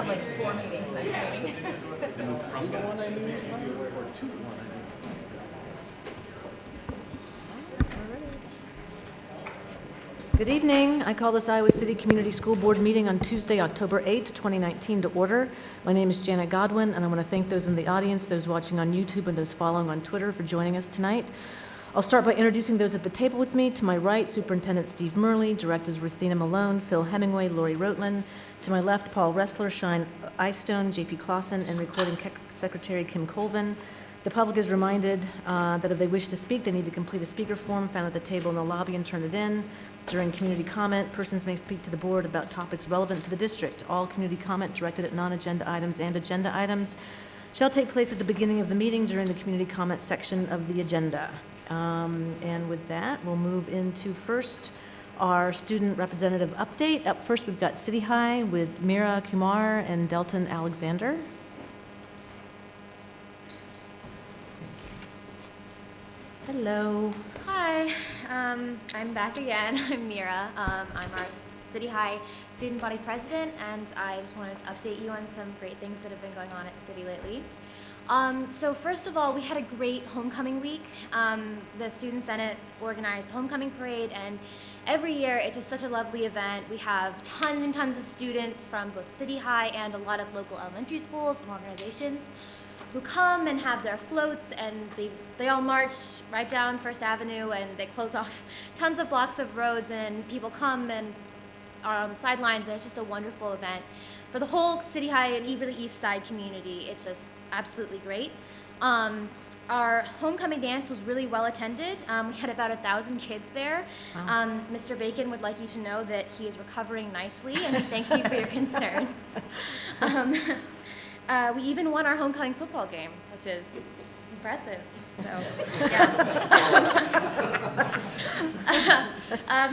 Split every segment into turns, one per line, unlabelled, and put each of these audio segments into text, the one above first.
have like 4 meetings next meeting.
From the one I knew or to the one I knew?
Good evening. I call this Iowa City Community School Board meeting on Tuesday, October 8th, 2019 to order. My name is Janet Godwin, and I want to thank those in the audience, those watching on YouTube, and those following on Twitter for joining us tonight. I'll start by introducing those at the table with me. To my right, Superintendent Steve Murley, Directors Ruthina Malone, Phil Hemingway, Lori Rotland. To my left, Paul Ressler, Shine Eyestone, JP Clausen, and Recording Secretary Kim Colvin. The public is reminded that if they wish to speak, they need to complete a speaker form found at the table in the lobby and turn it in. During community comment, persons may speak to the board about topics relevant to the district. All community comment directed at non-agenda items and agenda items shall take place at the beginning of the meeting during the community comment section of the agenda. And with that, we'll move into first our student representative update. Up first, we've got City High with Mira Kumar and Delton Alexander. Hello.
Hi, I'm back again. I'm Mira. I'm our City High Student Body President, and I just wanted to update you on some great things that have been going on at City lately. So first of all, we had a great homecoming week. The Student Senate organized homecoming parade, and every year it's just such a lovely event. We have tons and tons of students from both City High and a lot of local elementary schools and organizations who come and have their floats, and they all march right down First Avenue, and they close off tons of blocks of roads, and people come and are on the sidelines, and it's just a wonderful event. For the whole City High and really East Side community, it's just absolutely great. Our homecoming dance was really well attended. We had about 1,000 kids there.
Wow.
Mr. Bacon would like you to know that he is recovering nicely, and he thanks you for your concern. We even won our homecoming football game, which is impressive. So, yeah.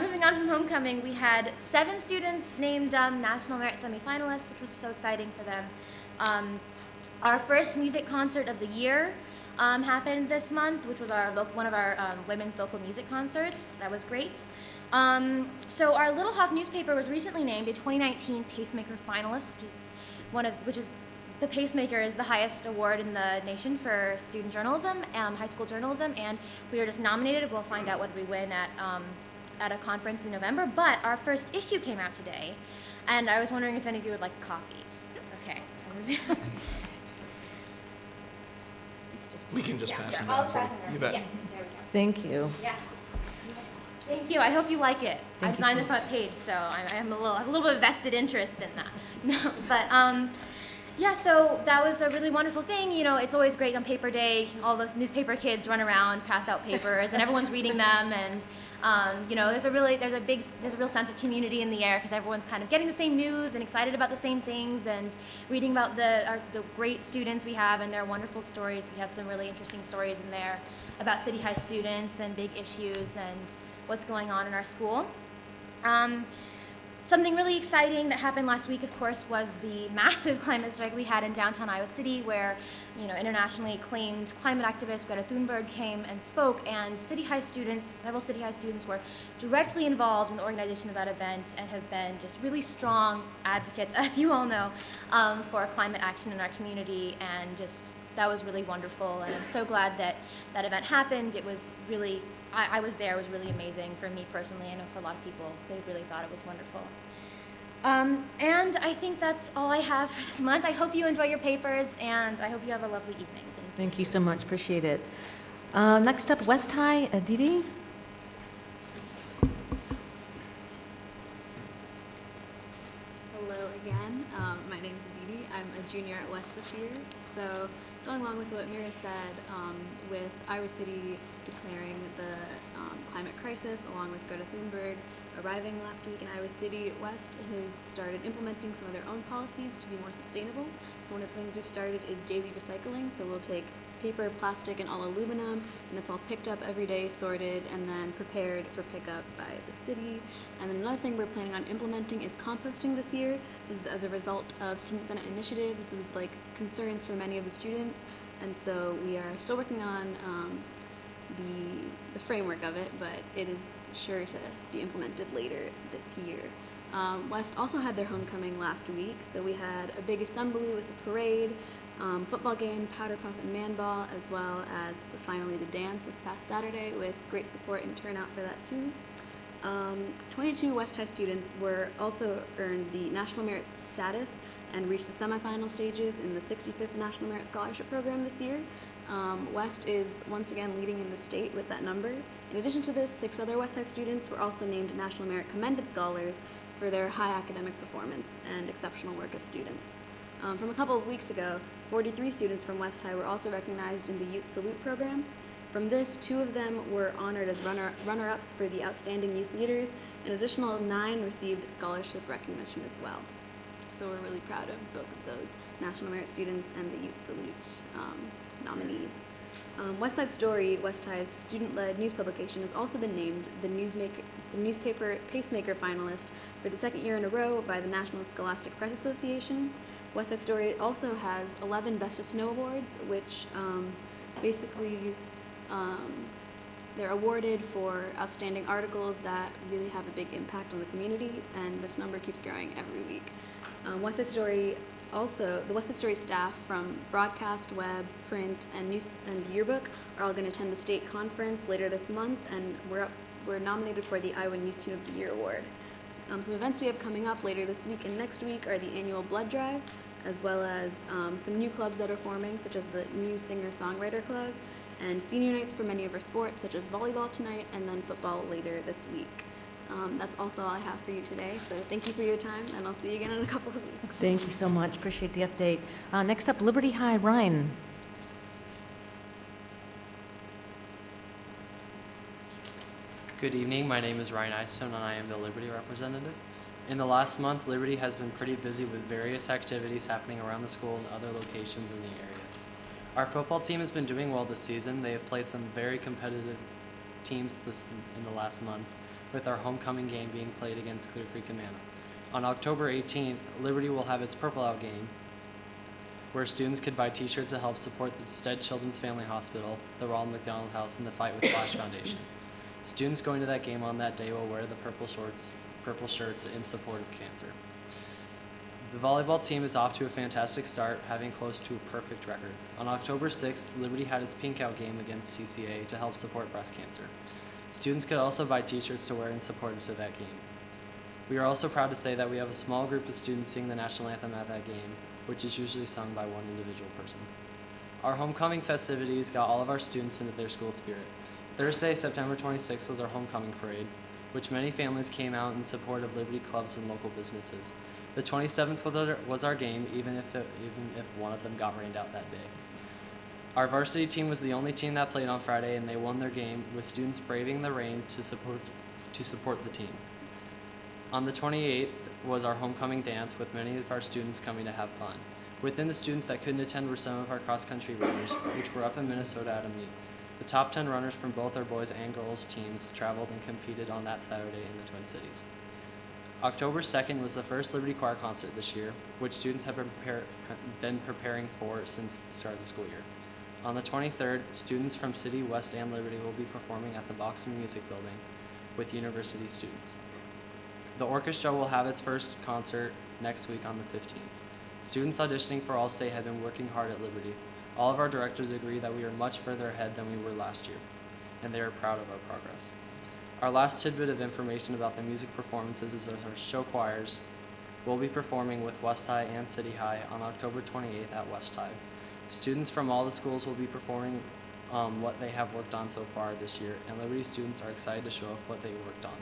Moving on from homecoming, we had 7 students named National Merit Semifinalists, which was so exciting for them. Our first music concert of the year happened this month, which was one of our women's vocal music concerts. That was great. So our Little Hawk newspaper was recently named a 2019 Pacemaker finalist, the Pacemaker is the highest award in the nation for student journalism, high school journalism, and we were just nominated. We'll find out whether we win at a conference in November, but our first issue came out today, and I was wondering if any of you would like a coffee. Okay.
We can just pass them
I'll
down.
pass them around.
You bet.
Yes, there we go.
Thank you.
Yeah. Thank you. I hope you like it. I
Thank you
designed
so
the front page, so I have a little bit of vested interest in that. No, but yeah, so that was a really wonderful thing. You know, it's always great on paper day. All those newspaper kids run around, pass out papers, and everyone's reading them. And you know, there's a real sense of community in the air because everyone's kind of getting the same news and excited about the same things and reading about the great students we have and their wonderful stories. We have some really interesting stories in there about City High students and big issues and what's going on in our school. Something really exciting that happened last week, of course, was the massive climate strike we had in downtown Iowa City, where, you know, internationally acclaimed climate activist Greta Thunberg came and spoke, and several City High students were directly involved in the organization of that event and have been just really strong advocates, as you all know, for climate action in our community, and just that was really wonderful, and I'm so glad that that event happened. It was really, I was there, it was really amazing for me personally. I know for a lot of people, they really thought it was wonderful. And I think that's all I have for this month. I hope you enjoy your papers, and I hope you have a lovely evening.
Thank you so much. Appreciate it. Next up, West High, Aditi.
Hello again. My name is Aditi. I'm a junior at West this year. So going along with what Mira said, with Iowa City declaring the climate crisis along with Greta Thunberg arriving last week in Iowa City, West has started implementing some of their own policies to be more sustainable. So one of the things we've started is daily recycling. So we'll take paper, plastic, and all aluminum, and it's all picked up every day, sorted, and then prepared for pickup by the city. And then another thing we're planning on implementing is composting this year. This is as a result of Student Senate initiative. This was like concerns for many of the students, and so we are still working on the framework of it, but it is sure to be implemented later this year. West also had their homecoming last week, so we had a big assembly with a parade, football game, powder puff and man ball, as well as finally the dance this past Saturday with great support and turnout for that too. 22 West High students were also earned the National Merit status and reached the semifinal stages in the 65th National Merit Scholarship Program this year. West is once again leading in the state with that number. In addition to this, 6 other West Side students were also named National Merit Commended Scholars for their high academic performance and exceptional work as students. From a couple of weeks ago, 43 students from West High were also recognized in the Youth Salute program. From this, 2 of them were honored as runner-ups for the Outstanding Youth Leaders. An additional 9 received scholarship recognition as well. So we're really proud of both of those National Merit students and the Youth Salute nominees. West Side Story, West High's student-led news publication, has also been named the newspaper Pacemaker finalist for the 2nd year in a row by the National Scholastic Press Association. West Side Story also has 11 Best of Snow awards, which basically they're awarded for outstanding articles that really have a big impact on the community, and this number keeps growing every week. The West Side Story staff from broadcast, web, print, and news and yearbook are all going to attend the state conference later this month, and we're nominated for the Iowa News Team of the Year award. Some events we have coming up later this week and next week are the annual blood drive, as well as some new clubs that are forming, such as the new Singer-Songwriter Club, and senior nights for many of our sports, such as volleyball tonight and then football later this week. That's also all I have for you today, so thank you for your time, and I'll see you again in a couple of weeks.
Thank you so much. Appreciate the update. Next up, Liberty High, Ryan.
Good evening, my name is Ryan Naidoo and I am the Liberty representative. In the last month, Liberty has been pretty busy with various activities happening around the school and other locations in the area. Our football team has been doing well this season. They have played some very competitive teams in the last month, with our homecoming game being played against Clear Creek and Manna. On October 18th, Liberty will have its Purple Out game, where students could buy t-shirts to help support the Stead Children's Family Hospital, the Ronald McDonald House, and the Fight with Flash Foundation. Students going to that game on that day will wear the purple shirts in support of cancer. The volleyball team is off to a fantastic start, having close to a perfect record. On October 6th, Liberty had its Pink Out game against ISEA to help support breast cancer. Students could also buy t-shirts to wear in support to that game. We are also proud to say that we have a small group of students sing the national anthem at that game, which is usually sung by one individual person. Our homecoming festivities got all of our students into their school spirit. Thursday, September 26th was our homecoming parade, which many families came out in support of Liberty clubs and local businesses. The 27th was our game, even if one of them got rained out that day. Our varsity team was the only team that played on Friday, and they won their game, with students braving the rain to support the team. On the 28th was our homecoming dance, with many of our students coming to have fun. Within the students that couldn't attend were some of our cross-country runners, which were up in Minnesota at a meet. The top 10 runners from both our boys and girls teams traveled and competed on that Saturday in the Twin Cities. October 2nd was the first Liberty Choir concert this year, which students have been preparing for since the start of the school year. On the 23rd, students from City, West, and Liberty will be performing at the Boxman Music Building with university students. The orchestra will have its first concert next week on the 15th. Students auditioning for All-State have been working hard at Liberty. All of our directors agree that we are much further ahead than we were last year, and they are proud of our progress. Our last tidbit of information about the music performances is that our show choirs will be performing with West High and City High on October 28th at West High. Students from all the schools will be performing what they have worked on so far this year, and Liberty students are excited to show off what they worked on.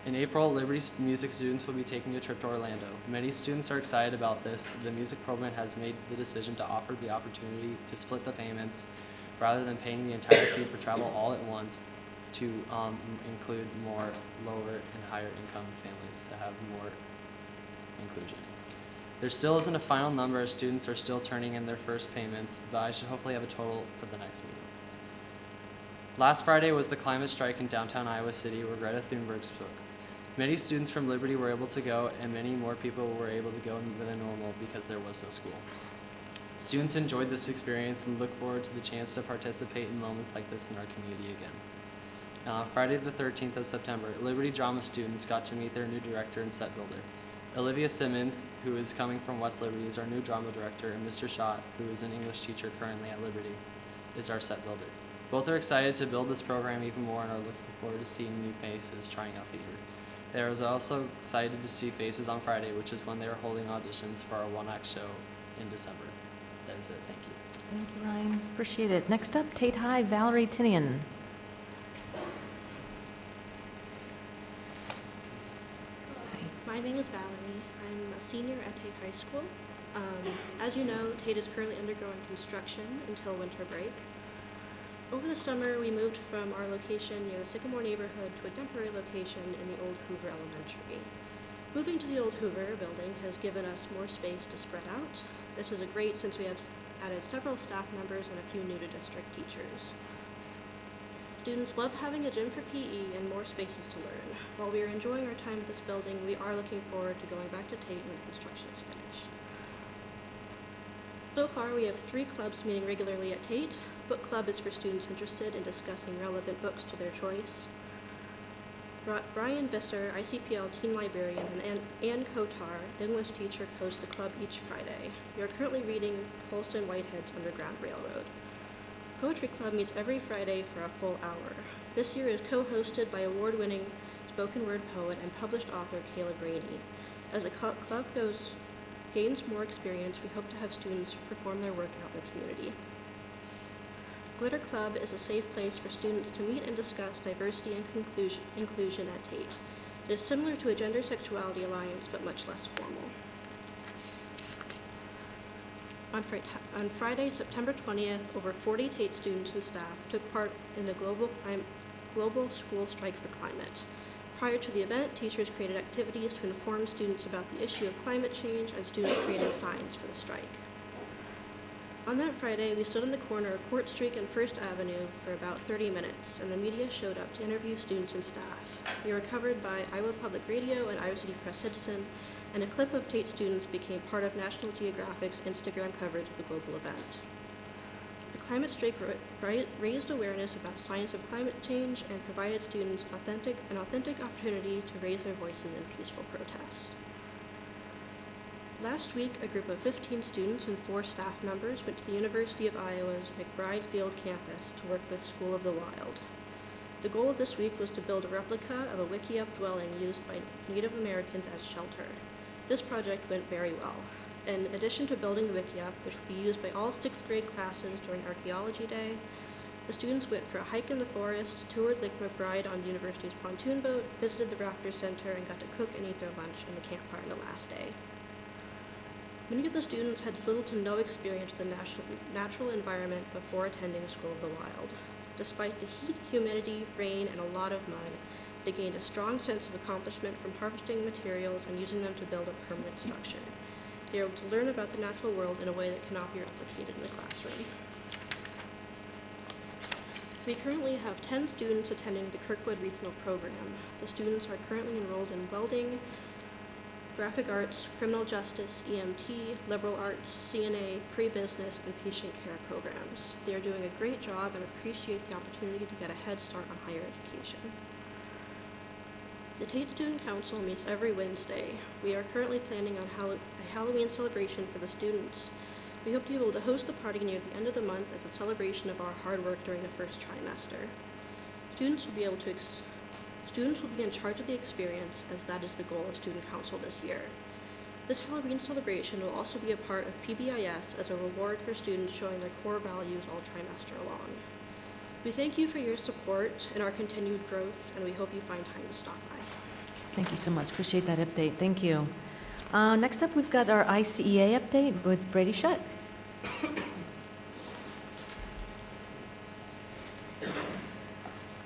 In April, Liberty music students will be taking a trip to Orlando. Many students are excited about this. The music program has made the decision to offer the opportunity to split the payments rather than paying the entire fee for travel all at once to include more lower and higher income families to have more inclusion. There still isn't a final number as students are still turning in their first payments, but I should hopefully have a total for the next meeting. Last Friday was the climate strike in downtown Iowa City where Greta Thunberg spoke. Many students from Liberty were able to go, and many more people were able to go than normal because there was no school. Students enjoyed this experience and look forward to the chance to participate in moments like this in our community again. Friday the 13th of September, Liberty Drama students got to meet their new director and set builder. Olivia Simmons, who is coming from West Liberty, is our new drama director, and Mr. Schott, who is an English teacher currently at Liberty, is our set builder. Both are excited to build this program even more and are looking forward to seeing new faces trying out theater. They are also excited to see faces on Friday, which is when they are holding auditions for our one-act show in December. That is it. Thank you.
Thank you, Ryan. Appreciate it. Next up, Tate High, Valerie Tinian.
My name is Valerie. I'm a senior at Tate High School. As you know, Tate is currently undergoing construction until winter break. Over the summer, we moved from our location near the Sycamore neighborhood to a temporary location in the old Hoover Elementary. Moving to the old Hoover building has given us more space to spread out. This is great since we have added several staff members and a few new-to-district teachers. Students love having a gym for PE and more spaces to learn. While we are enjoying our time at this building, we are looking forward to going back to Tate when the construction is finished. So far, we have 3 clubs meeting regularly at Tate. Book club is for students interested in discussing relevant books to their choice. Brian Visser, ICPL teen librarian, and Ann Kotar, English teacher, host the club each Friday. We are currently reading Colson Whitehead's Underground Railroad. Poetry Club meets every Friday for a full hour. This year is co-hosted by award-winning spoken word poet and published author Caleb Rainey. As the club gains more experience, we hope to have students perform their work out in the community. Glitter Club is a safe place for students to meet and discuss diversity and inclusion at Tate. It is similar to a gender sexuality alliance, but much less formal. On Friday, September 20th, over 40 Tate students and staff took part in the global school strike for climate. Prior to the event, teachers created activities to inform students about the issue of climate change, and students created signs for the strike. On that Friday, we stood on the corner of Court Street and First Avenue for about 30 minutes, and the media showed up to interview students and staff. We were covered by Iowa Public Radio and Iowa City Press Citizen, and a clip of Tate students became part of National Geographic's Instagram coverage of the global event. The climate strike raised awareness about science of climate change and provided students an authentic opportunity to raise their voices in peaceful protest. Last week, a group of 15 students and 4 staff members went to the University of Iowa's McBride Field campus to work with School of the Wild. The goal of this week was to build a replica of a Wickiup dwelling used by Native Americans as shelter. This project went very well. In addition to building the Wickiup, which will be used by all 6th grade classes during Archaeology Day, the students went for a hike in the forest, toured Lake McBride on the university's pontoon boat, visited the Raptor Center, and got to cook and eat their lunch in the campfire on the last day. Many of the students had little to no experience in the natural environment before attending School of the Wild. Despite the heat, humidity, rain, and a lot of mud, they gained a strong sense of accomplishment from harvesting materials and using them to build a permanent structure. They were able to learn about the natural world in a way that cannot be replicated in the classroom. We currently have 10 students attending the Kirkwood Regional Program. The students are currently enrolled in welding, graphic arts, criminal justice, EMT, liberal arts, CNA, pre-business, and patient care programs. They are doing a great job and appreciate the opportunity to get a head start on higher education. The Tate Student Council meets every Wednesday. We are currently planning on a Halloween celebration for the students. We hope to be able to host the party near the end of the month as a celebration of our hard work during the first trimester. Students will be in charge of the experience, as that is the goal of Student Council this year. This Halloween celebration will also be a part of PBIS as a reward for students showing their core values all trimester long. We thank you for your support and our continued growth, and we hope you find time to stop by.
Thank you so much. Appreciate that update. Thank you. Next up, we've got our ICEA update with Brady Shutt.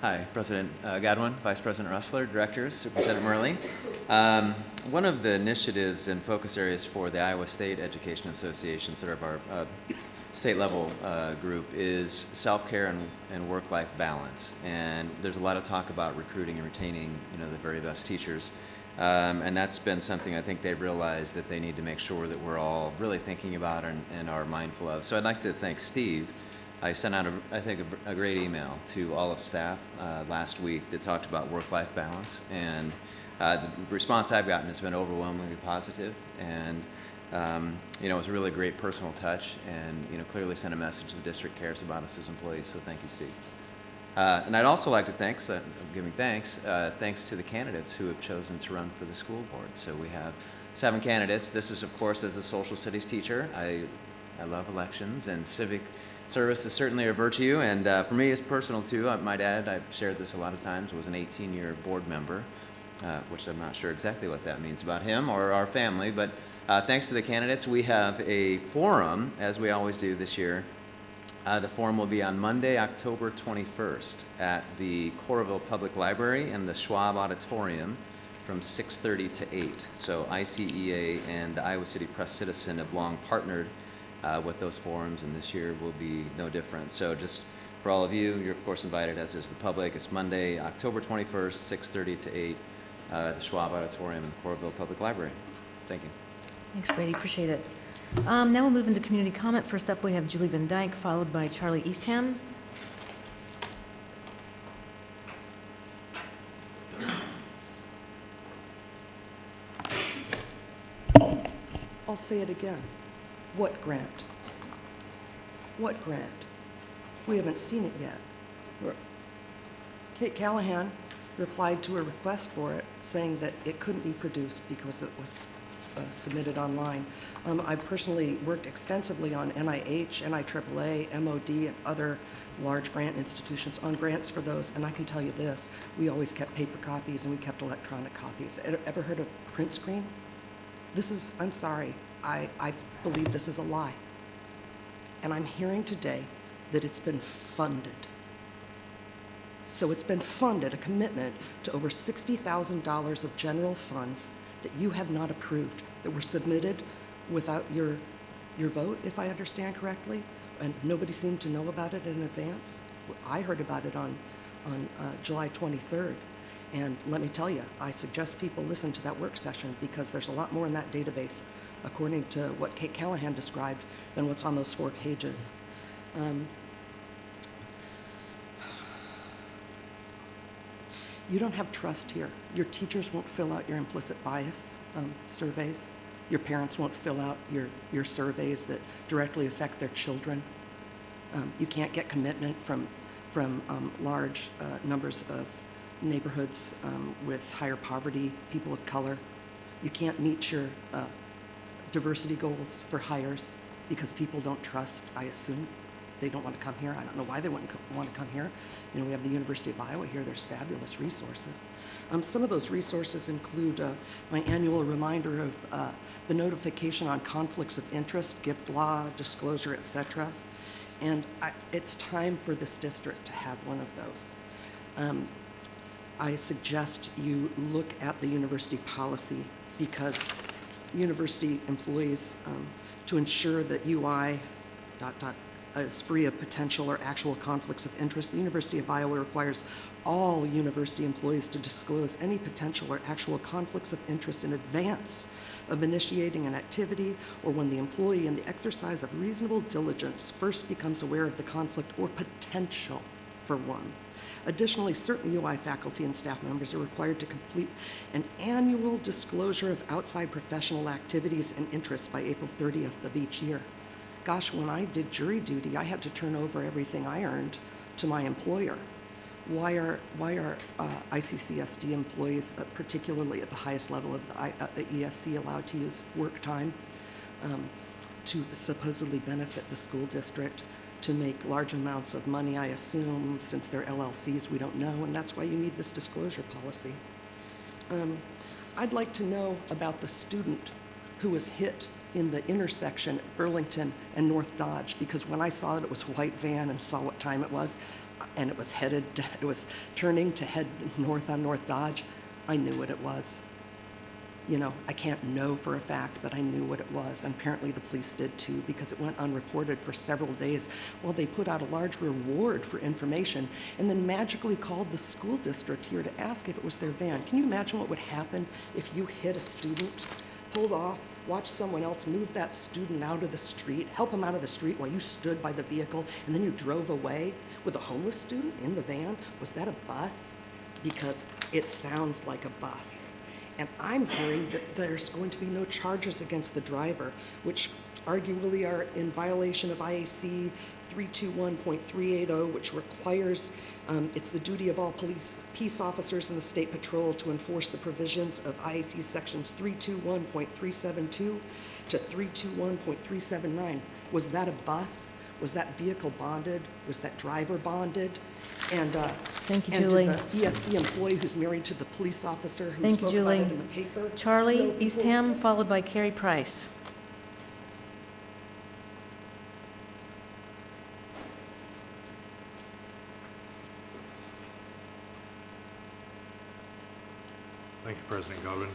Hi, President Godwin, Vice President Russler, Directors, Superintendent Merley. One of the initiatives and focus areas for the Iowa State Education Association, sort of our state-level group, is self-care and work-life balance. And there's a lot of talk about recruiting and retaining, the very best teachers. And that's been something I think they've realized that they need to make sure that we're all really thinking about and are mindful of. So I'd like to thank Steve I sent out, I think, a great email to all of staff last week that talked about work-life balance, and the response I've gotten has been overwhelmingly positive, and it was a really great personal touch, and clearly sent a message the district cares about us as employees. So thank you, Steve. And I'd also like to thanks to the candidates who have chosen to run for the school board. So we have 7 candidates. This is, of course, as a social studies teacher, I love elections, and civic service is certainly a virtue, and for me it's personal too. My dad, I've shared this a lot of times, was an 18-year board member, which I'm not sure exactly what that means about him or our family, but thanks to the candidates, we have a forum, as we always do this year. The forum will be on Monday, October 21st at the Coralville Public Library in the Schwab Auditorium from 6:30 to 8. So ICEA and the Iowa City Press Citizen have long partnered with those forums, and this year will be no different. So just for all of you, you're of course invited, as is the public. It's Monday, October 21st, 6:30 to 8, at the Schwab Auditorium in the Coralville Public Library. Thank you.
Thanks, Brady. Appreciate it. Now we'll move into community comment. First up, we have Julie Van Dyke, followed by Charlie Eastham.
I'll say it again. What grant? What grant? We haven't seen it yet. Kate Callahan replied to a request for it, saying that it couldn't be produced because it was submitted online. I personally worked extensively on NIH, NIAAA, MOD, and other large grant institutions on grants for those, and I can tell you this, we always kept paper copies and we kept electronic copies. Ever heard of print screen? I'm sorry, I believe this is a lie. And I'm hearing today that it's been funded. So it's been funded, a commitment to over $60,000 of general funds that you have not approved, that were submitted without your vote, if I understand correctly, and nobody seemed to know about it in advance. I heard about it on July 23rd, and let me tell you, I suggest people listen to that work session because there's a lot more in that database, according to what Kate Callahan described, than what's on those 4 pages. You don't have trust here. Your teachers won't fill out your implicit bias surveys. Your parents won't fill out your surveys that directly affect their children. You can't get commitment from large numbers of neighborhoods with higher poverty, people of color. You can't meet your diversity goals for hires because people don't trust, I assume. They don't want to come here. I don't know why they wouldn't want to come here. We have the University of Iowa here. There's fabulous resources. Some of those resources include my annual reminder of the notification on conflicts of interest, gift law, disclosure, etc. And it's time for this district to have one of those. I suggest you look at the university policy because university employees, to ensure that UI ... is free of potential or actual conflicts of interest. The University of Iowa requires all university employees to disclose any potential or actual conflicts of interest in advance of initiating an activity or when the employee, in the exercise of reasonable diligence, first becomes aware of the conflict or potential for one. Additionally, certain UI faculty and staff members are required to complete an annual disclosure of outside professional activities and interests by April 30th of each year. Gosh, when I did jury duty, I had to turn over everything I earned to my employer. Why are ICCSD employees, particularly at the highest level of the ESC, allowed to use work time to supposedly benefit the school district, to make large amounts of money, I assume, since they're LLCs, we don't know, and that's why you need this disclosure policy. I'd like to know about the student who was hit in the intersection at Burlington and North Dodge, because when I saw that it was a white van and saw what time it was, and it was turning to head north on North Dodge, I knew what it was. I can't know for a fact, but I knew what it was, and apparently the police did too, because it went unreported for several days while they put out a large reward for information and then magically called the school district here to ask if it was their van. Can you imagine what would happen if you hit a student pulled off, watched someone else move that student out of the street, help him out of the street while you stood by the vehicle, and then you drove away with a homeless student in the van? Was that a bus? Because it sounds like a bus. And I'm hearing that there's going to be no charges against the driver, which arguably are in violation of IAC 321.380, which requires it's the duty of all peace officers in the state patrol to enforce the provisions of IAC sections 321.372 to 321.379. Was that a bus? Was that vehicle bonded? Was that driver bonded? And
Thank you,
and
Julie.
did the ESC employee who's married to the police officer who
Thank you,
spoke about
Julie.
it in the paper?
Charlie
know people-
Eastham, followed by Carrie Price.
Thank you, President Godwin.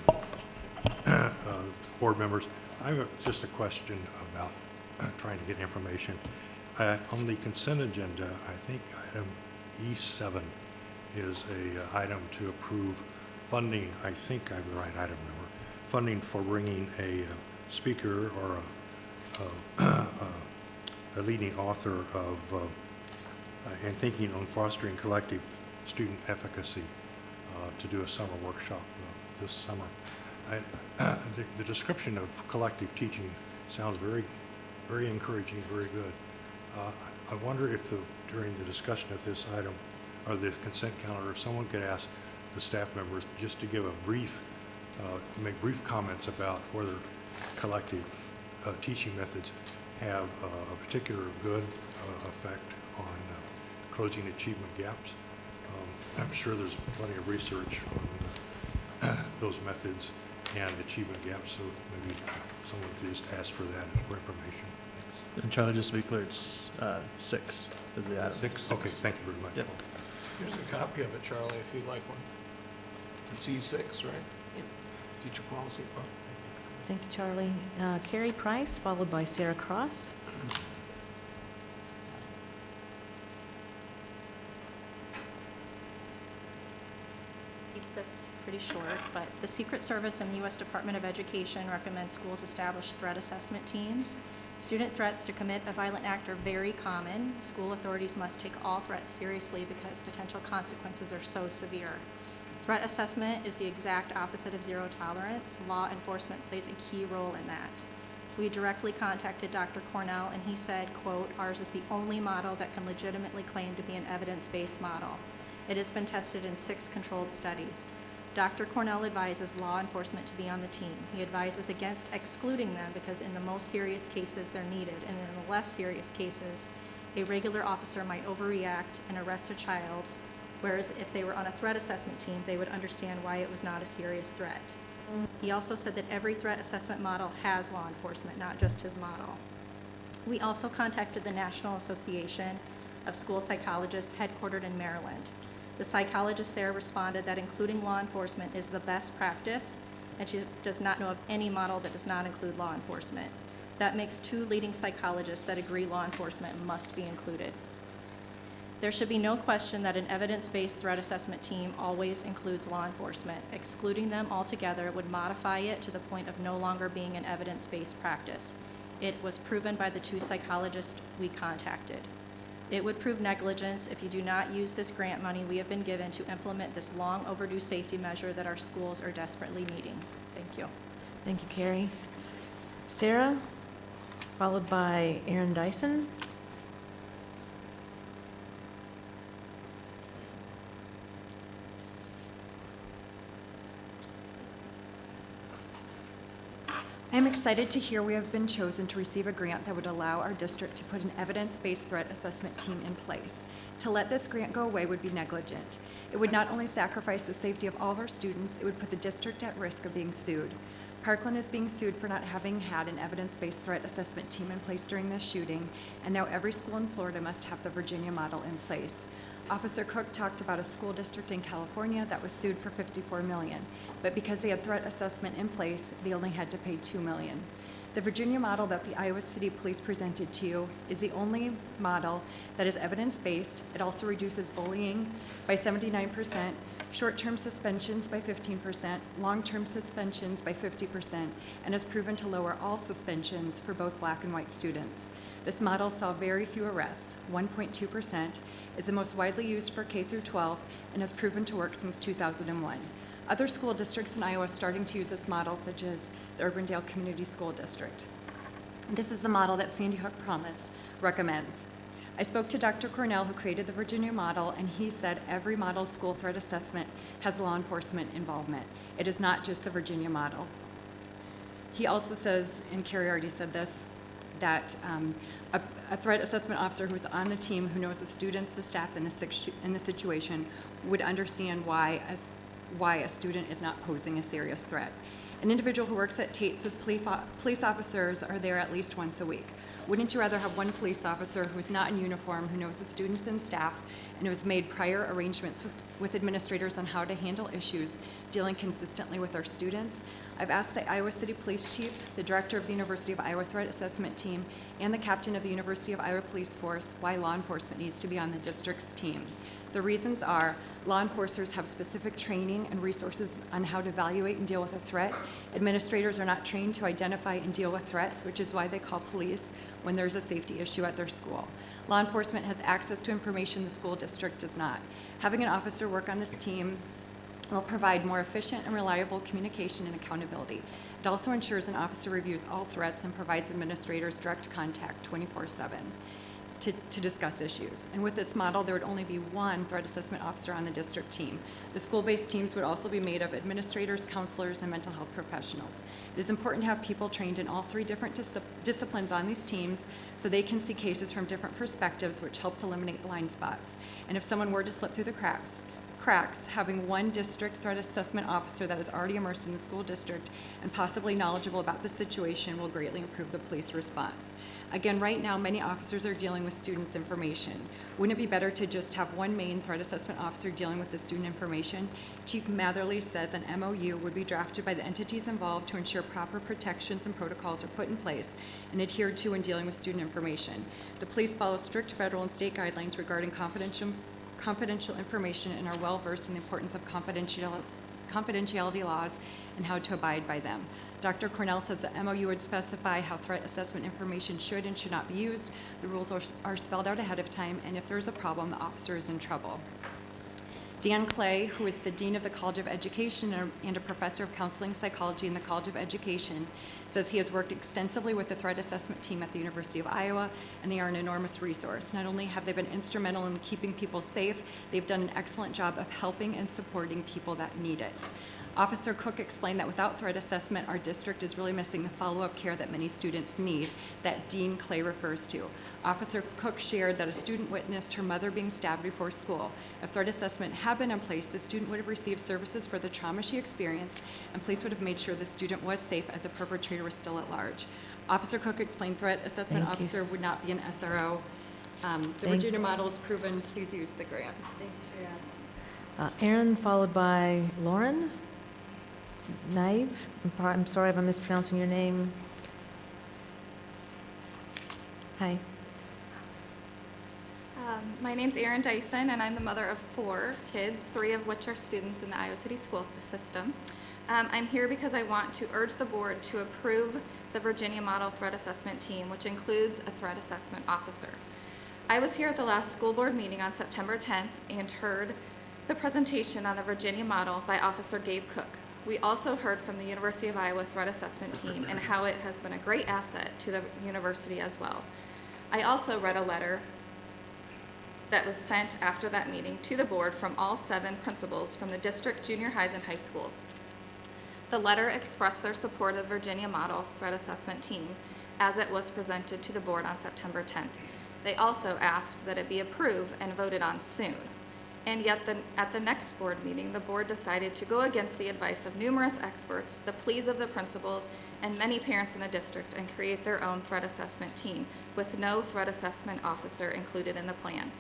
Board members, I have just a question about trying to get information. On the consent agenda, I think item E7 is a item to approve funding, I think I have the right item number, funding for bringing a speaker or a leading author of and thinking on fostering collective student efficacy to do a summer workshop this summer. The description of collective teaching sounds very, very encouraging, very good. I wonder if during the discussion of this item or the consent calendar, if someone could ask the staff members just to give a brief, make brief comments about whether collective teaching methods have a particular good effect on closing achievement gaps. I'm sure there's plenty of research on those methods and achievement gaps, so maybe someone could just ask for that for information. Thanks.
And Charlie, just to be clear, it's 6 is the item.
Six? Okay, thank you very much.
Yep.
Here's a copy of it, Charlie, if you'd like one. It's E6, right? Teacher policy.
Thank you, Charlie. Carrie Price, followed by Sarah Cross.
Keep this pretty short, but the Secret Service and the U.S. Department of Education recommend schools establish threat assessment teams. Student threats to commit a violent act are very common. School authorities must take all threats seriously because potential consequences are so severe. Threat assessment is the exact opposite of zero tolerance. Law enforcement plays a key role in that. We directly contacted Dr. Cornell, and he said, quote, "Ours is the only model that can legitimately claim to be an evidence-based model. It has been tested in 6 controlled studies. Dr. Cornell advises law enforcement to be on the team. He advises against excluding them because in the most serious cases they're needed, and in the less serious cases, a regular officer might overreact and arrest a child, whereas if they were on a threat assessment team, they would understand why it was not a serious threat." He also said that every threat assessment model has law enforcement, not just his model. We also contacted the National Association of School Psychologists headquartered in Maryland. The psychologist there responded that including law enforcement is the best practice, and she does not know of any model that does not include law enforcement. That makes 2 leading psychologists that agree law enforcement must be included. There should be no question that an evidence-based threat assessment team always includes law enforcement. Excluding them altogether would modify it to the point of no longer being an evidence-based practice. It was proven by the 2 psychologists we contacted. It would prove negligence if you do not use this grant money we have been given to implement this long overdue safety measure that our schools are desperately needing. Thank you.
Thank you, Carrie. Sarah, followed by Aaron Dyson.
I'm excited to hear we have been chosen to receive a grant that would allow our district to put an evidence-based threat assessment team in place. To let this grant go away would be negligent. It would not only sacrifice the safety of all of our students, it would put the district at risk of being sued. Parkland is being sued for not having had an evidence-based threat assessment team in place during this shooting, and now every school in Florida must have the Virginia model in place. Officer Cook talked about a school district in California that was sued for $54 million, but because they had threat assessment in place, they only had to pay $2 million. The Virginia model that the Iowa City Police presented to you is the only model that is evidence-based. It also reduces bullying by 79%, short-term suspensions by 15%, long-term suspensions by 50%, and has proven to lower all suspensions for both black and white students. This model saw very few arrests, 1.2%, is the most widely used for K through 12, and has proven to work since 2001. Other school districts in Iowa are starting to use this model, such as the Urbandale Community School District. This is the model that Sandy Hook Promise recommends. I spoke to Dr. Cornell, who created the Virginia model, and he said every model school threat assessment has law enforcement involvement. It is not just the Virginia model. He also says, and Carrie already said this, that a threat assessment officer who's on the team, who knows the students, the staff, and the situation, would understand why a student is not posing a serious threat. An individual who works at Tate says police officers are there at least once a week. Wouldn't you rather have one police officer who is not in uniform, who knows the students and staff, and who has made prior arrangements with administrators on how to handle issues, dealing consistently with our students? I've asked the Iowa City Police Chief, the Director of the University of Iowa Threat Assessment Team, and the Captain of the University of Iowa Police Force why law enforcement needs to be on the district's team. The reasons are law enforcers have specific training and resources on how to evaluate and deal with a threat. Administrators are not trained to identify and deal with threats, which is why they call police when there's a safety issue at their school. Law enforcement has access to information the school district does not. Having an officer work on this team will provide more efficient and reliable communication and accountability. It also ensures an officer reviews all threats and provides administrators direct contact 24/7 to discuss issues. And with this model, there would only be one threat assessment officer on the district team. The school-based teams would also be made of administrators, counselors, and mental health professionals. It is important to have people trained in all three different disciplines on these teams so they can see cases from different perspectives, which helps eliminate blind spots. And if someone were to slip through the cracks, having one district threat assessment officer that is already immersed in the school district and possibly knowledgeable about the situation will greatly improve the police response. Again, right now, many officers are dealing with students' information. Wouldn't it be better to just have one main threat assessment officer dealing with the student information? Chief Matherly says an MOU would be drafted by the entities involved to ensure proper protections and protocols are put in place and adhered to when dealing with student information. The police follow strict federal and state guidelines regarding confidential information and are well versed in the importance of confidentiality laws and how to abide by them. Dr. Cornell says the MOU would specify how threat assessment information should and should not be used. The rules are spelled out ahead of time, and if there's a problem, the officer is in trouble. Dan Clay, who is the Dean of the College of Education and a professor of counseling psychology in the College of Education, says he has worked extensively with the threat assessment team at the University of Iowa, and they are an enormous resource. Not only have they been instrumental in keeping people safe, they've done an excellent job of helping and supporting people that need it. Officer Cook explained that without threat assessment, our district is really missing the follow-up care that many students need that Dean Clay refers to. Officer Cook shared that a student witnessed her mother being stabbed before school. If threat assessment had been in place, the student would have received services for the trauma she experienced, and police would have made sure the student was safe as the perpetrator was still at large. Officer Cook explained threat assessment officer would not be an SRO. The Virginia model is proven. Please use the grant.
Aaron, followed by Larin Naidoo. I'm sorry if I'm mispronouncing your name. Hi.
My name's Erin Dyson, and I'm the mother of 4 kids, 3 of which are students in the Iowa City school system. I'm here because I want to urge the board to approve the Virginia Model Threat Assessment Team, which includes a threat assessment officer. I was here at the last school board meeting on September 10th and heard the presentation on the Virginia model by Officer Gabe Cook. We also heard from the University of Iowa Threat Assessment Team and how it has been a great asset to the university as well. I also read a letter that was sent after that meeting to the board from all 7 principals from the district junior highs and high schools. The letter expressed their support of the Virginia Model Threat Assessment Team as it was presented to the board on September 10th. They also asked that it be approved and voted on soon. And yet at the next board meeting, the board decided to go against the advice of numerous experts, the pleas of the principals, and many parents in the district and create their own threat assessment team with no threat assessment officer included in the plan.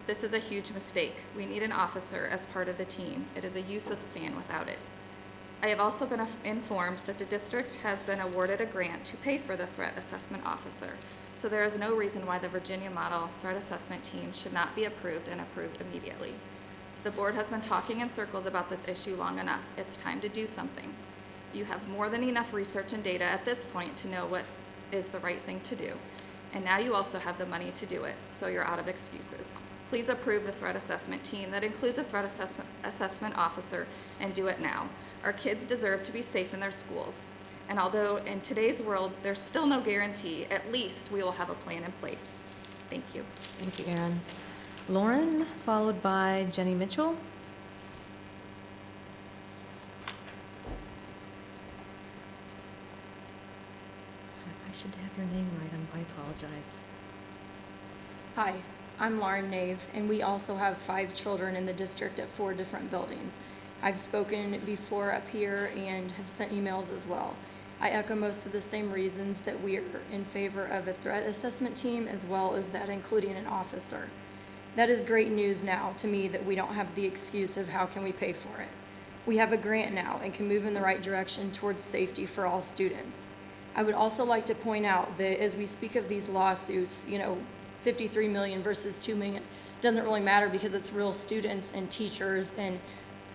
This is a huge mistake. We need an officer as part of the team. It is a useless plan without it. I have also been informed that the district has been awarded a grant to pay for the threat assessment officer. So there is no reason why the Virginia Model Threat Assessment Team should not be approved and approved immediately. The board has been talking in circles about this issue long enough. It's time to do something. You have more than enough research and data at this point to know what is the right thing to do. And now you also have the money to do it, so you're out of excuses. Please approve the threat assessment team that includes a threat assessment officer, and do it now. Our kids deserve to be safe in their schools. And although in today's world there's still no guarantee, at least we will have a plan in place. Thank you.
Thank you, Erin. Lauren, followed by Jenny Mitchell. I should have your name right. I apologize.
Hi, I'm Larin Naidoo, and we also have 5 children in the district at 4 different buildings. I've spoken before up here and have sent emails as well. I echo most of the same reasons that we are in favor of a threat assessment team, as well as that including an officer. That is great news now to me that we don't have the excuse of how can we pay for it. We have a grant now and can move in the right direction towards safety for all students. I would also like to point out that as we speak of these lawsuits, 53 million versus 2 million doesn't really matter because it's real students and teachers and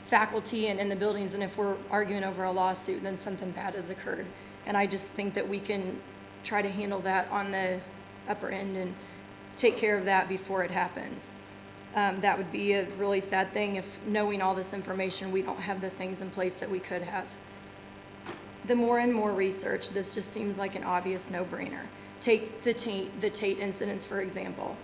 faculty and in the buildings, and if we're arguing over a lawsuit, then something bad has occurred. And I just think that we can try to handle that on the upper end and take care of that before it happens. That would be a really sad thing if, knowing all this information, we don't have the things in place that we could have. The more and more research, this just seems like an obvious no-brainer. Take the Tate incidents, for example.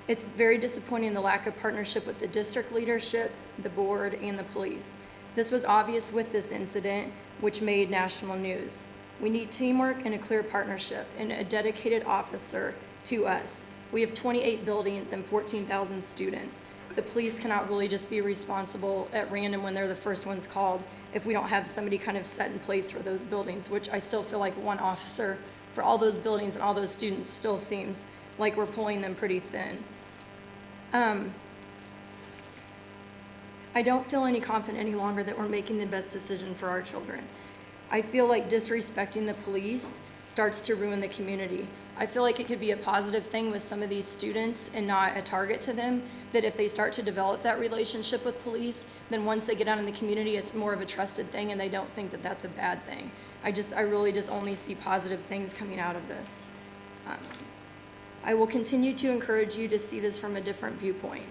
It's very disappointing the lack of partnership with the district leadership, the board, and the police. This was obvious with this incident, which made national news. We need teamwork and a clear partnership and a dedicated officer to us. We have 28 buildings and 14,000 students. The police cannot really just be responsible at random when they're the first ones called if we don't have somebody kind of set in place for those buildings, which I still feel like one officer for all those buildings and all those students still seems like we're pulling them pretty thin. I don't feel any confident any longer that we're making the best decision for our children. I feel like disrespecting the police starts to ruin the community. I feel like it could be a positive thing with some of these students and not a target to them, that if they start to develop that relationship with police, then once they get out in the community, it's more of a trusted thing and they don't think that that's a bad thing. I really just only see positive things coming out of this. I will continue to encourage you to see this from a different viewpoint.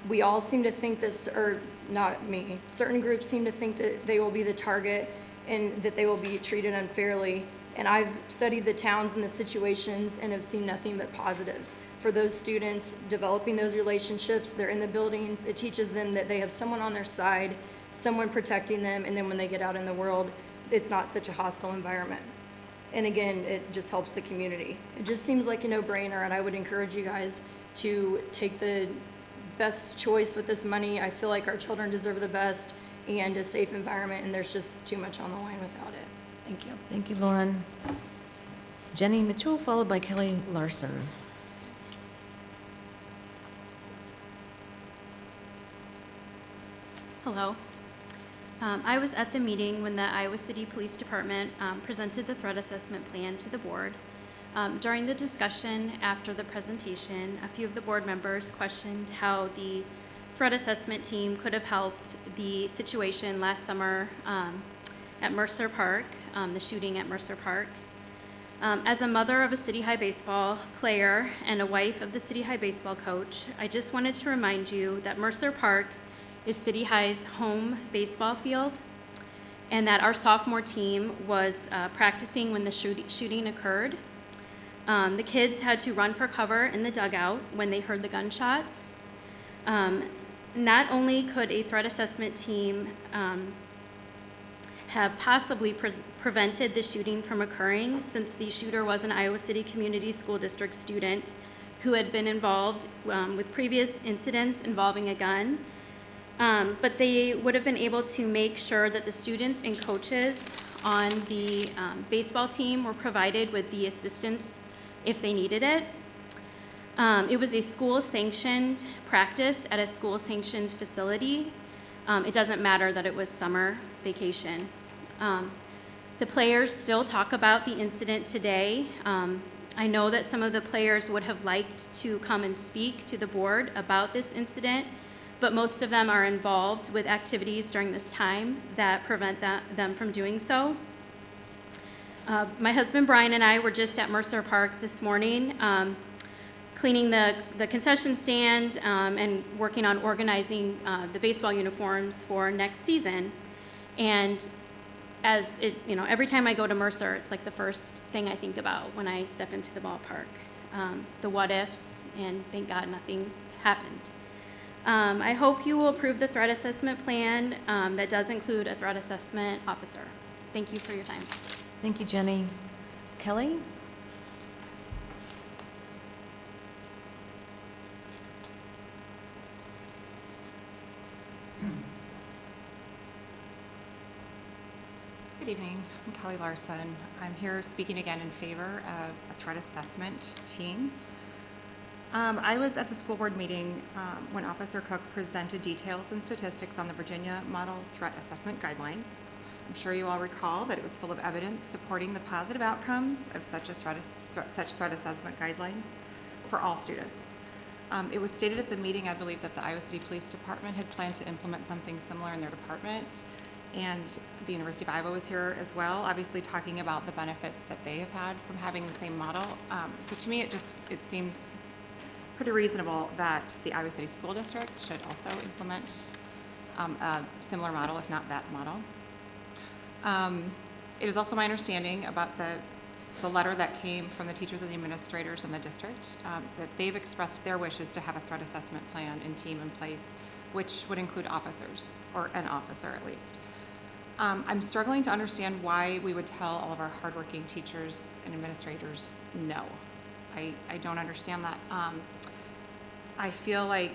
We all seem to think this, or not me, certain groups seem to think that they will be the target and that they will be treated unfairly. And I've studied the towns and the situations and have seen nothing but positives. For those students, developing those relationships, they're in the buildings, it teaches them that they have someone on their side, someone protecting them, and then when they get out in the world, it's not such a hostile environment. And again, it just helps the community. It just seems like a no-brainer, and I would encourage you guys to take the best choice with this money. I feel like our children deserve the best and a safe environment, and there's just too much on the line without it. Thank you.
Thank you, Lauren. Jenny Mitchell, followed by Callie Larson.
Hello. I was at the meeting when the Iowa City Police Department presented the threat assessment plan to the board. During the discussion after the presentation, a few of the board members questioned how the threat assessment team could have helped the situation last summer at Mercer Park, the shooting at Mercer Park. As a mother of a City High baseball player and a wife of the City High baseball coach, I just wanted to remind you that Mercer Park is City High's home baseball field, and that our sophomore team was practicing when the shooting occurred. The kids had to run for cover in the dugout when they heard the gunshots. Not only could a threat assessment team have possibly prevented the shooting from occurring, since the shooter was an Iowa City Community School District student who had been involved with previous incidents involving a gun, but they would have been able to make sure that the students and coaches on the baseball team were provided with the assistance if they needed it. It was a school-sanctioned practice at a school-sanctioned facility. It doesn't matter that it was summer vacation. The players still talk about the incident today. I know that some of the players would have liked to come and speak to the board about this incident, but most of them are involved with activities during this time that prevent them from doing so. My husband Brian and I were just at Mercer Park this morning, cleaning the concession stand and working on organizing the baseball uniforms for next season. And as it, every time I go to Mercer, it's like the first thing I think about when I step into the ballpark. The what ifs, and thank God nothing happened. I hope you will approve the threat assessment plan that does include a threat assessment officer. Thank you for your time.
Thank you, Jenny. Kelly?
Good evening. I'm Callie Larson. I'm here speaking again in favor of a threat assessment team. I was at the school board meeting when Officer Cook presented details and statistics on the Virginia Model Threat Assessment Guidelines. I'm sure you all recall that it was full of evidence supporting the positive outcomes of such threat assessment guidelines for all students. It was stated at the meeting, I believe, that the Iowa City Police Department had planned to implement something similar in their department, and the University of Iowa was here as well, obviously talking about the benefits that they have had from having the same model. So to me, it seems pretty reasonable that the Iowa City School District should also implement a similar model, if not that model. It is also my understanding about the letter that came from the teachers and the administrators in the district that they've expressed their wishes to have a threat assessment plan and team in place, which would include officers, or an officer at least. I'm struggling to understand why we would tell all of our hardworking teachers and administrators no. I don't understand that. I feel like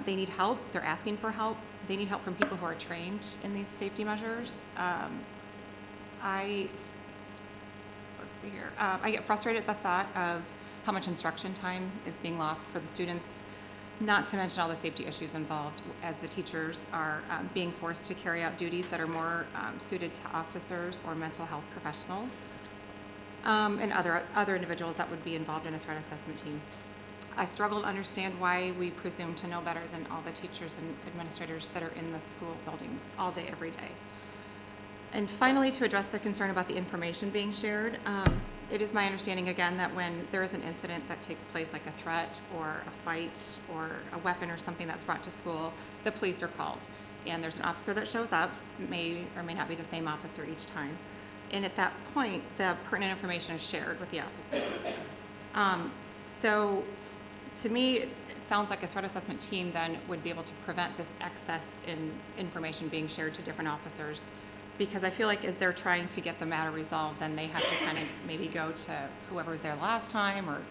they need help. They're asking for help. They need help from people who are trained in these safety measures. Let's see here. I get frustrated at the thought of how much instruction time is being lost for the students, not to mention all the safety issues involved as the teachers are being forced to carry out duties that are more suited to officers or mental health professionals and other individuals that would be involved in a threat assessment team. I struggle to understand why we presume to know better than all the teachers and administrators that are in the school buildings all day, every day. And finally, to address the concern about the information being shared, it is my understanding again that when there is an incident that takes place, like a threat or a fight or a weapon or something that's brought to school, the police are called. And there's an officer that shows up, may or may not be the same officer each time. And at that point, the pertinent information is shared with the officer. So to me, it sounds like a threat assessment team then would be able to prevent this excess in information being shared to different officers, because I feel like as they're trying to get the matter resolved, then they have to kind of maybe go to whoever was there last time or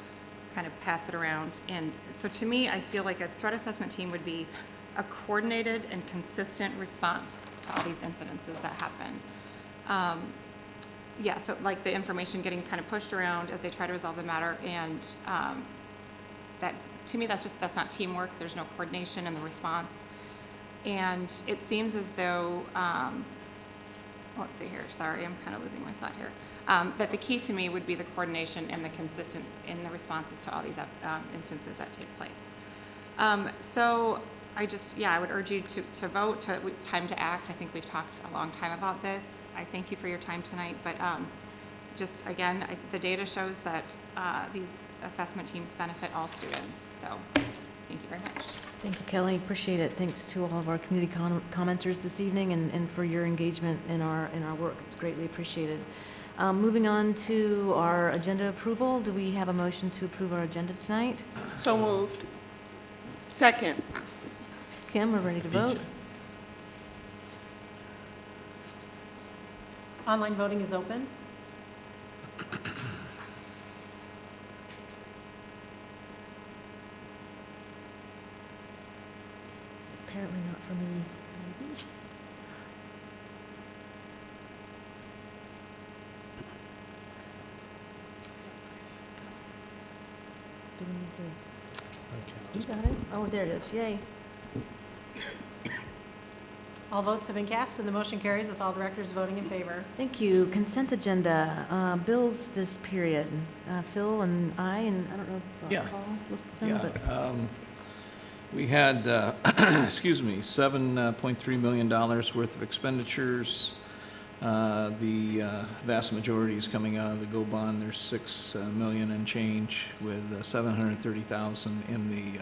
kind of pass it around. And so to me, I feel like a threat assessment team would be a coordinated and consistent response to all these incidences that happen. Yeah, so like the information getting kind of pushed around as they try to resolve the matter, and that, to me, that's not teamwork. There's no coordination in the response. And it seems as though, let's see here, sorry, I'm kind of losing my spot here, that the key to me would be the coordination and the consistency in the responses to all these instances that take place. So I would urge you to vote. It's time to act. I think we've talked a long time about this. I thank you for your time tonight, but just again, the data shows that these assessment teams benefit all students. So thank you very much.
Thank you, Kelly. Appreciate it. Thanks to all of our community commenters this evening and for your engagement in our work. It's greatly appreciated. Moving on to our agenda approval. Do we have a motion to approve our agenda tonight?
So moved. Second.
Kim, we're ready to vote.
Online voting is open.
Apparently not for me. Maybe. Do we need to? You got it? Oh, there it is. Yay.
All votes have been cast, and the motion carries with all directors voting in favor.
Thank you. Consent agenda. Bills this period. Phil and I don't know if Paul looked at them, but
We had, excuse me, $7.3 million worth of expenditures. The vast majority is coming out of the GO bond. There's $6 million and change, with $730,000 in the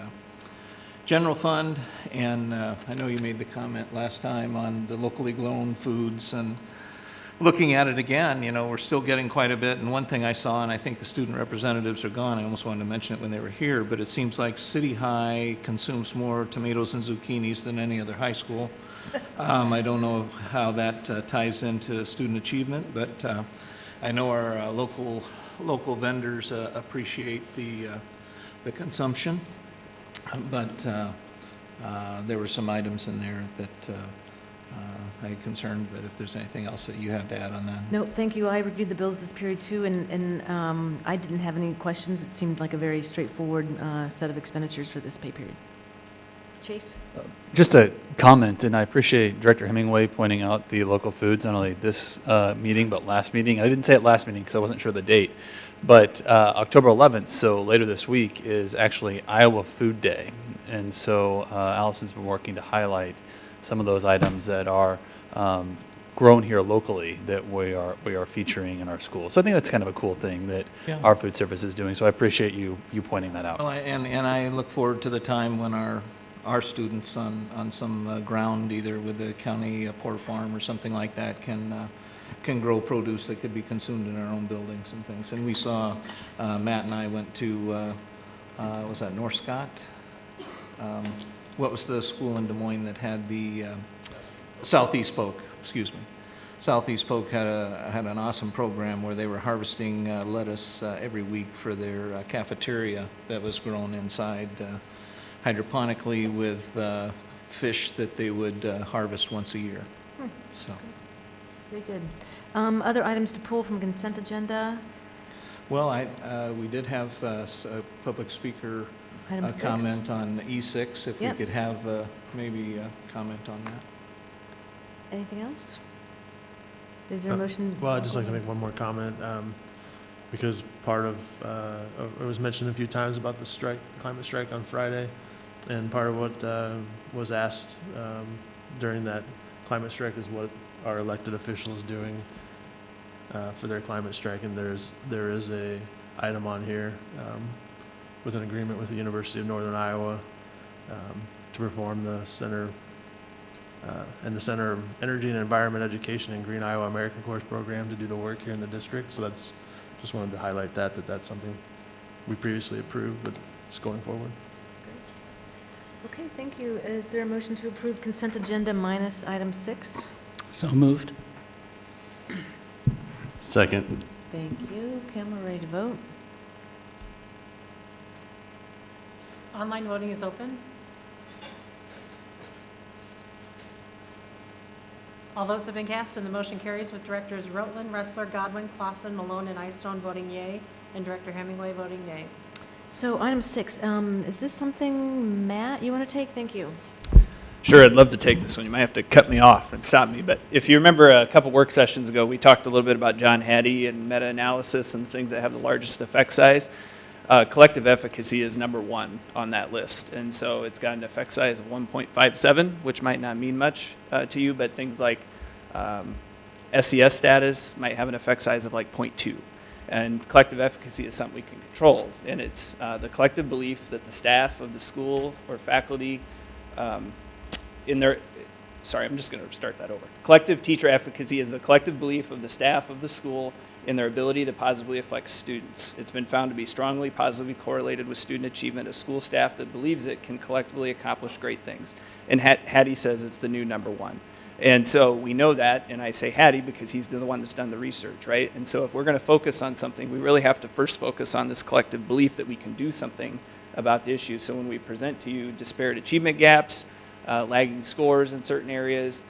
general fund. And I know you made the comment last time on the locally grown foods, and looking at it again, you know, we're still getting quite a bit. And one thing I saw, and I think the student representatives are gone, I almost wanted to mention it when they were here, but it seems like City High consumes more tomatoes and zucchinis than any other high school. I don't know how that ties into student achievement, but I know our local vendors appreciate the consumption. But there were some items in there that I had concerned, but if there's anything else that you have to add on that.
No, thank you. I reviewed the bills this period too, and I didn't have any questions. It seemed like a very straightforward set of expenditures for this pay period. Chase?
Just a comment, and I appreciate Director Hemingway pointing out the local foods, not only this meeting, but last meeting. I didn't say it last meeting because I wasn't sure of the date, but October 11th, so later this week, is actually Iowa Food Day. And so Allison's been working to highlight some of those items that are grown here locally that we are featuring in our school. So I think that's kind of a cool thing that our food service is doing. So I appreciate you pointing that out.
Well, and I look forward to the time when our students on some ground, either with the county pork farm or something like that, can grow produce that could be consumed in our own buildings and things. And we saw, Matt and I went to, was that North Scott? What was the school in Des Moines that had the Southeast Polk? Excuse me. Southeast Polk had an awesome program where they were harvesting lettuce every week for their cafeteria that was grown inside hydroponically with fish that they would harvest once a year. So,
very good. Other items to pull from consent agenda?
well, we did have a public speaker
Item 6.
comment on E6. If
Yep.
we could have maybe a comment on that.
Anything else? Is there a motion?
Well, I'd just like to make one more comment, because part of, it was mentioned a few times about the strike, climate strike on Friday, and part of what was asked during that climate strike is what our elected official is doing for their climate strike, and there is a item on here with an agreement with the University of Northern Iowa to perform the Center and the Center of Energy and Environment Education and Green Iowa American Course program to do the work here in the district. So that's, just wanted to highlight that's something we previously approved, but it's going forward.
Okay, thank you. Is there a motion to approve consent agenda minus item 6?
So moved. Second.
Thank you. Kim, we're ready to vote.
Online voting is open. All votes have been cast and the motion carries with Directors Rotland, Ressler, Godwin, Clausen, Malone, and Eystone voting yea, and Director Hemingway voting nay.
So item 6, is this something, Matt, you want to take? Thank you.
Sure, I'd love to take this one. You might have to cut me off and stop me. But if you remember a couple work sessions ago, we talked a little bit about John Hattie and meta-analysis and the things that have the largest effect size. Collective efficacy is number 1 on that list. And so it's got an effect size of 1.57, which might not mean much to you, but things like SES status might have an effect size of like 0.2. And collective efficacy is something we can control. And it's the collective belief that the staff of the school or faculty I'm just going to start that over. Collective teacher efficacy is the collective belief of the staff of the school in their ability to positively affect students. It's been found to be strongly positively correlated with student achievement. A school staff that believes it can collectively accomplish great things. And Hattie says it's the new number 1. And so we know that, and I say Hattie because he's the one that's done the research, right? And so if we're going to focus on something, we really have to first focus on this collective belief that we can do something about the issue. So when we present to you disparate achievement gaps, lagging scores in certain areas,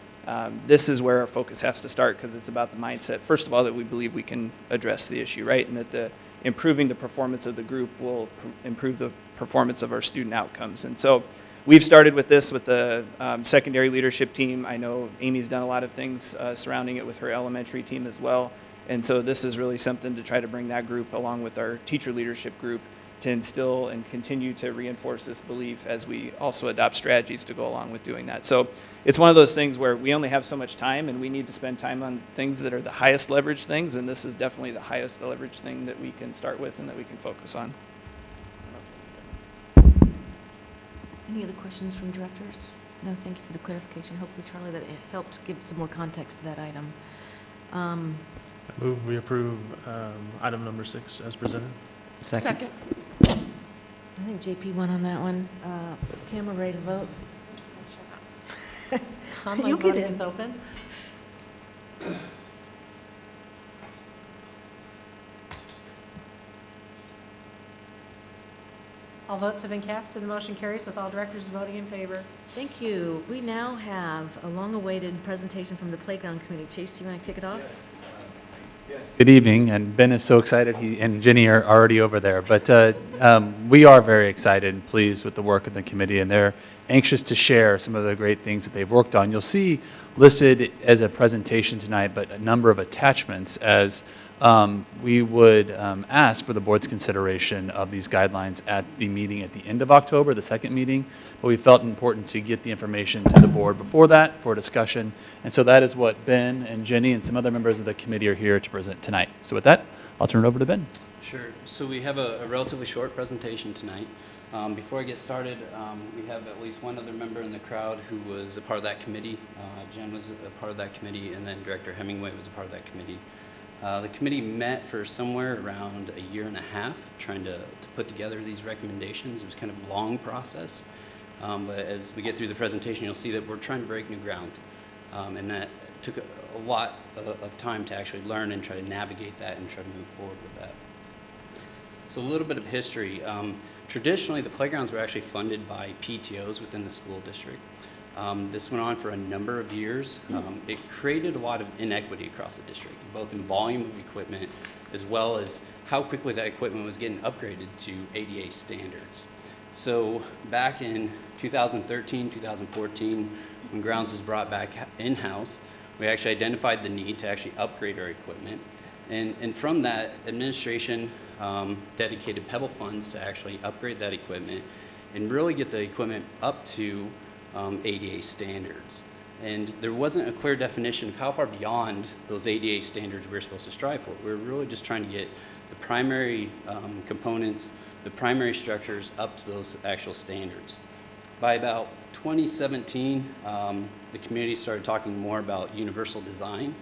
this is where our focus has to start, because it's about the mindset, first of all, that we believe we can address the issue, right? And that improving the performance of the group will improve the performance of our student outcomes. And so we've started with this with the secondary leadership team. I know Amy's done a lot of things surrounding it with her elementary team as well. And so this is really something to try to bring that group along with our teacher leadership group to instill and continue to reinforce this belief as we also adopt strategies to go along with doing that. So it's one of those things where we only have so much time and we need to spend time on things that are the highest leverage things, and this is definitely the highest leverage thing that we can start with and that we can focus on.
Any other questions from directors? No, thank you for the clarification. Hopefully, Charlie, that it helped give some more context to that item.
I move we approve item number 6 as presented.
Second.
I think JP won on that one. Camera ready to vote?
Online
You'll get
voting
in.
is open. All votes have been cast and the motion carries with all directors voting in favor.
Thank you. We now have a long-awaited presentation from the Playground Committee. Chase, do you want to kick it off?
Good evening, and Ben is so excited, he and Jenny are already over there. But we are very excited and pleased with the work of the committee, and they're anxious to share some of the great things that they've worked on. You'll see listed as a presentation tonight, but a number of attachments as we would ask for the board's consideration of these guidelines at the meeting at the end of October, the second meeting. But we felt important to get the information to the board before that for discussion. And so that is what Ben and Jenny and some other members of the committee are here to present tonight. So with that, I'll turn it over to Ben.
Sure. So we have a relatively short presentation tonight. Before I get started, we have at least one other member in the crowd who was a part of that committee. Jen was a part of that committee, and then Director Hemingway was a part of that committee. The committee met for somewhere around a year and a half trying to put together these recommendations. It was kind of a long process, but as we get through the presentation, you'll see that we're trying to break new ground, and that took a lot of time to actually learn and try to navigate that and try to move forward with that. So a little bit of history. Traditionally, the playgrounds were actually funded by PTOs within the school district. This went on for a number of years. It created a lot of inequity across the district, both in volume of equipment as well as how quickly that equipment was getting upgraded to ADA standards. So back in 2013, 2014, when grounds was brought back in-house, we actually identified the need to actually upgrade our equipment. And from that, administration dedicated Pebble funds to actually upgrade that equipment and really get the equipment up to ADA standards. And there wasn't a clear definition of how far beyond those ADA standards we were supposed to strive for. We were really just trying to get the primary components, the primary structures up to those actual standards. By about 2017, the community started talking more about universal design,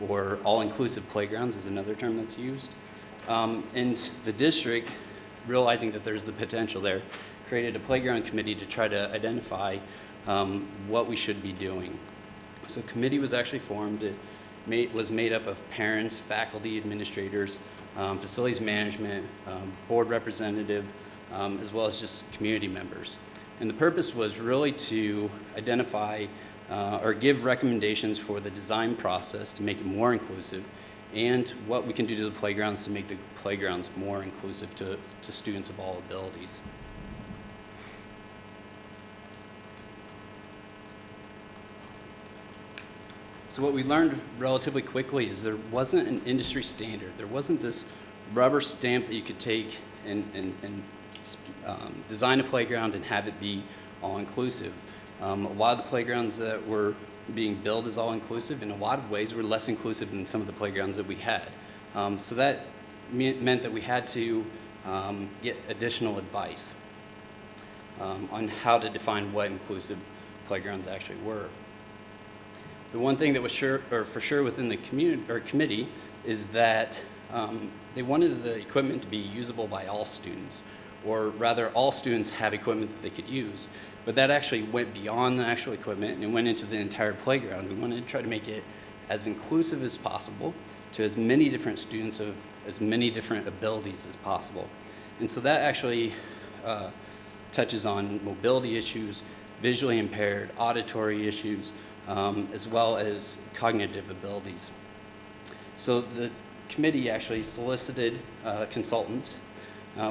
or all-inclusive playgrounds is another term that's used. And the district, realizing that there's the potential there, created a playground committee to try to identify what we should be doing. So a committee was actually formed. It was made up of parents, faculty, administrators, facilities management, board representative, as well as just community members. And the purpose was really to identify or give recommendations for the design process to make it more inclusive, and what we can do to the playgrounds to make the playgrounds more inclusive to students of all abilities. So what we learned relatively quickly is there wasn't an industry standard. There wasn't this rubber stamp that you could take and design a playground and have it be all-inclusive. A lot of the playgrounds that were being built as all-inclusive in a lot of ways were less inclusive than some of the playgrounds that we had. So that meant that we had to get additional advice on how to define what inclusive playgrounds actually were. The one thing that was for sure within the committee is that they wanted the equipment to be usable by all students, or rather all students have equipment that they could use. But that actually went beyond the actual equipment and it went into the entire playground. We wanted to try to make it as inclusive as possible to as many different students of as many different abilities as possible. And so that actually touches on mobility issues, visually impaired, auditory issues, as well as cognitive abilities. So the committee actually solicited consultants.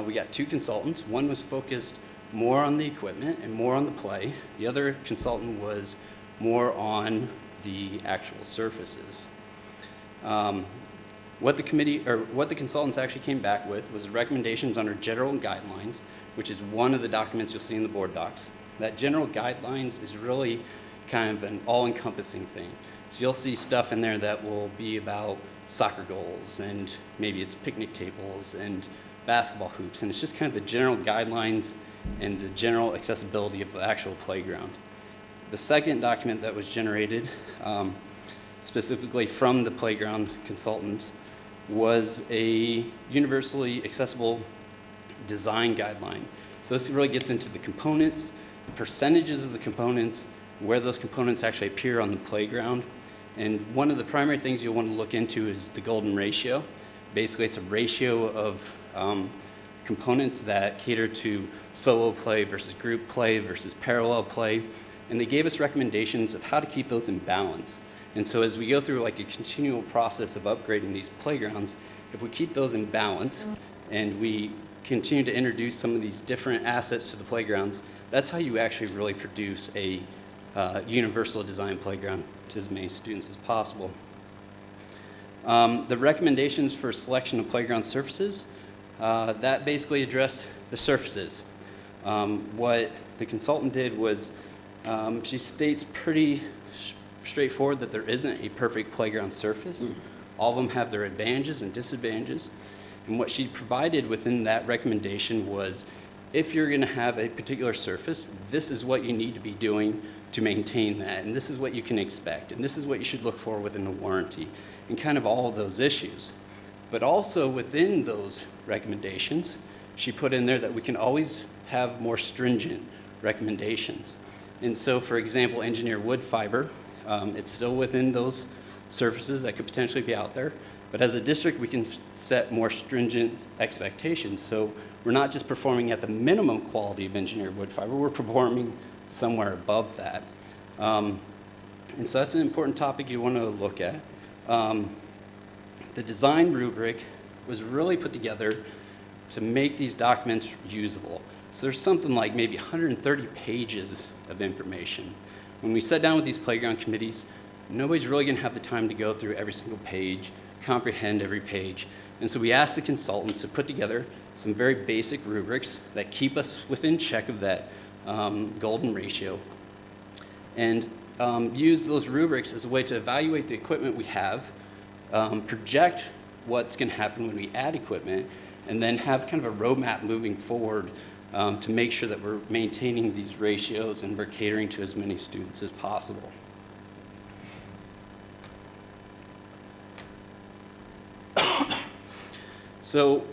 We got 2 consultants. One was focused more on the equipment and more on the play. The other consultant was more on the actual surfaces. What the consultants actually came back with was recommendations under general guidelines, which is one of the documents you'll see in the board docs. That general guidelines is really kind of an all-encompassing thing. So you'll see stuff in there that will be about soccer goals, and maybe it's picnic tables and basketball hoops, and it's just kind of the general guidelines and the general accessibility of the actual playground. The second document that was generated specifically from the playground consultants was a universally accessible design guideline. So this really gets into the components, the percentages of the components, where those components actually appear on the playground. And one of the primary things you'll want to look into is the golden ratio. Basically, it's a ratio of components that cater to solo play versus group play versus parallel play. And they gave us recommendations of how to keep those in balance. And so as we go through like a continual process of upgrading these playgrounds, if we keep those in balance and we continue to introduce some of these different assets to the playgrounds, that's how you actually really produce a universal design playground to as many students as possible. The recommendations for selection of playground surfaces, that basically address the surfaces. What the consultant did was she states pretty straightforward that there isn't a perfect playground surface. All of them have their advantages and disadvantages. And what she provided within that recommendation was, if you're going to have a particular surface, this is what you need to be doing to maintain that, and this is what you can expect, and this is what you should look for within a warranty, and kind of all of those issues. But also within those recommendations, she put in there that we can always have more stringent recommendations. And so, for example, engineered wood fiber, it's still within those surfaces that could potentially be out there, but as a district, we can set more stringent expectations. So we're not just performing at the minimum quality of engineered wood fiber, we're performing somewhere above that. And so that's an important topic you want to look at. The design rubric was really put together to make these documents usable. So there's something like maybe 130 pages of information. When we sat down with these playground committees, nobody's really going to have the time to go through every single page, comprehend every page. And so we asked the consultants to put together some very basic rubrics that keep us within check of that golden ratio, and use those rubrics as a way to evaluate the equipment we have, project what's going to happen when we add equipment, and then have kind of a roadmap moving forward to make sure that we're maintaining these ratios and we're catering to as many students as possible. So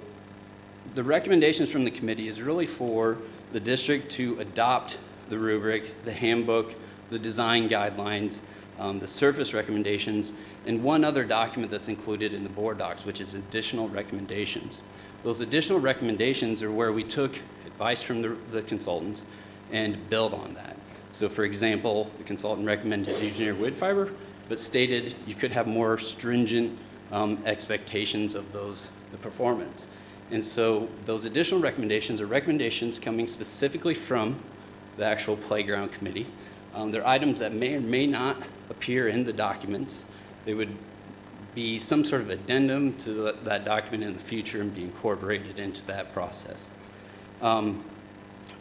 the recommendations from the committee is really for the district to adopt the rubric, the handbook, the design guidelines, the surface recommendations, and one other document that's included in the board docs, which is additional recommendations. Those additional recommendations are where we took advice from the consultants and build on that. So for example, the consultant recommended engineered wood fiber, but stated you could have more stringent expectations of the performance. And so those additional recommendations are recommendations coming specifically from the actual playground committee. They're items that may or may not appear in the documents. They would be some sort of addendum to that document in the future and be incorporated into that process.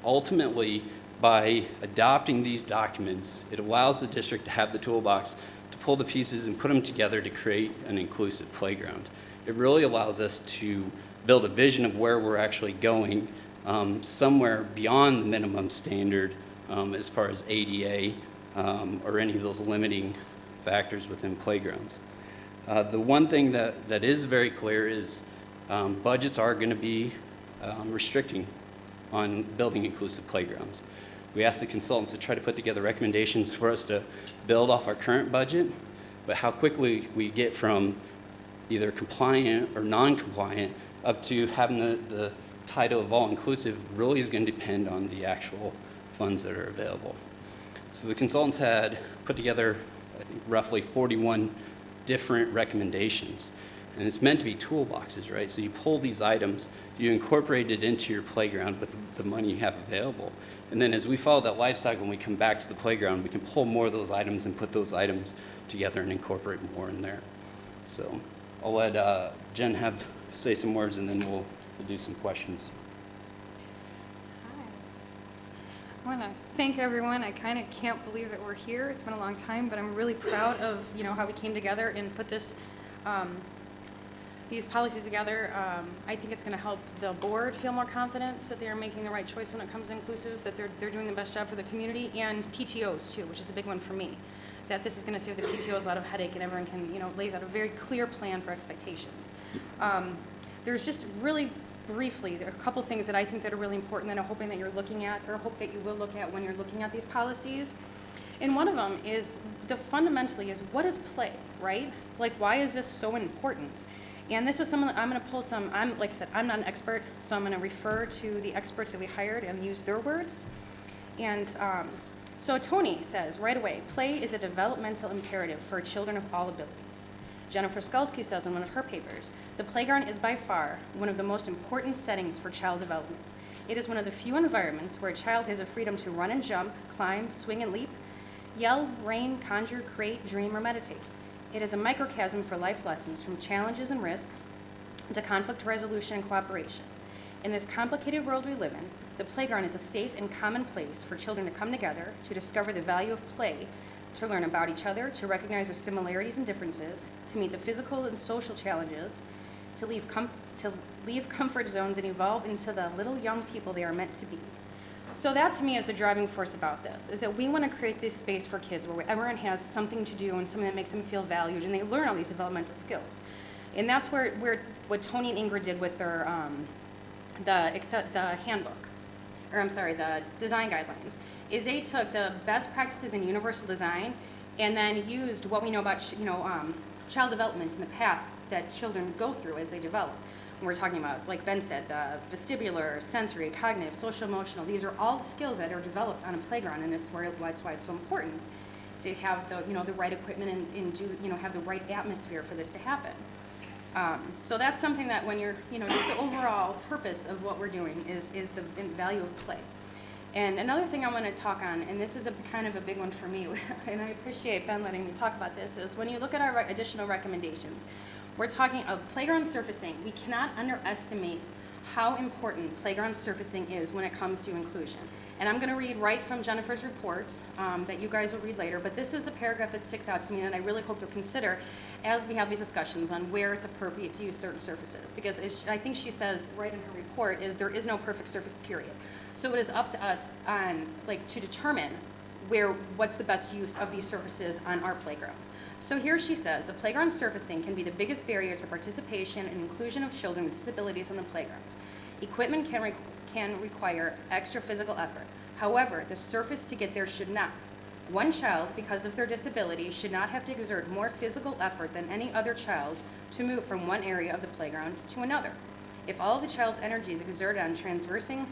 Ultimately, by adopting these documents, it allows the district to have the toolbox to pull the pieces and put them together to create an inclusive playground. It really allows us to build a vision of where we're actually going, somewhere beyond the minimum standard as far as ADA or any of those limiting factors within playgrounds. The one thing that is very clear is budgets are going to be restricting on building inclusive playgrounds. We asked the consultants to try to put together recommendations for us to build off our current budget, but how quickly we get from either compliant or non-compliant up to having the title of all-inclusive really is going to depend on the actual funds that are available. So the consultants had put together, I think, roughly 41 different recommendations. And it's meant to be toolboxes, right? So you pull these items, you incorporate it into your playground with the money you have available. And then as we follow that life cycle and we come back to the playground, we can pull more of those items and put those items together and incorporate more in there. So I'll let Jen say some words, and then we'll do some questions.
I want to thank everyone. I kind of can't believe that we're here. It's been a long time, but I'm really proud of how we came together and put this these policies together. I think it's going to help the board feel more confident that they are making the right choice when it comes to inclusive, that they're doing the best job for the community, and PTOs too, which is a big one for me. That this is going to save the PTOs a lot of headache, and everyone can lays out a very clear plan for expectations. There's just really briefly, there are a couple things that I think that are really important that I'm hoping that you're looking at, or hope that you will look at when you're looking at these policies. And one of them is, fundamentally is, what is play, right? Like, why is this so important? And this is something that I'm going to pull some, like I said, I'm not an expert, so I'm going to refer to the experts that we hired and use their words. And so Tony says right away, play is a developmental imperative for children of all abilities. Jennifer Skulski says in one of her papers, the playground is by far one of the most important settings for child development. It is one of the few environments where a child has a freedom to run and jump, climb, swing and leap, yell, rain, conjure, create, dream, or meditate. It is a microcosm for life lessons from challenges and risk to conflict resolution and cooperation. In this complicated world we live in, the playground is a safe and common place for children to come together, to discover the value of play, to learn about each other, to recognize their similarities and differences, to meet the physical and social challenges, to leave comfort zones and evolve into the little young people they are meant to be. So that to me is the driving force about this, is that we want to create this space for kids where everyone has something to do and something that makes them feel valued, and they learn all these developmental skills. And that's where what Tony and Ingrid did with their the handbook, or I'm sorry, the design guidelines, is they took the best practices in universal design and then used what we know about child development and the path that children go through as they develop. And we're talking about, like Ben said, the vestibular, sensory, cognitive, social, emotional. These are all skills that are developed on a playground, and that's why it's so important to have the right equipment and have the right atmosphere for this to happen. So that's something that when you're, just the overall purpose of what we're doing is the value of play. And another thing I want to talk on, and this is kind of a big one for me, and I appreciate Ben letting me talk about this, is when you look at our additional recommendations, we're talking of playground surfacing. We cannot underestimate how important playground surfacing is when it comes to inclusion. And I'm going to read right from Jennifer's report that you guys will read later, but this is the paragraph that sticks out to me that I really hope you'll consider as we have these discussions on where it's appropriate to use certain surfaces. Because I think she says right in her report is there is no perfect surface, period. So it is up to us to determine what's the best use of these surfaces on our playgrounds. So here she says, the playground surfacing can be the biggest barrier to participation and inclusion of children with disabilities on the playground. Equipment can require extra physical effort. However, the surface to get there should not. One child, because of their disability, should not have to exert more physical effort than any other child to move from one area of the playground to another. If all of the child's energy is exerted on traversing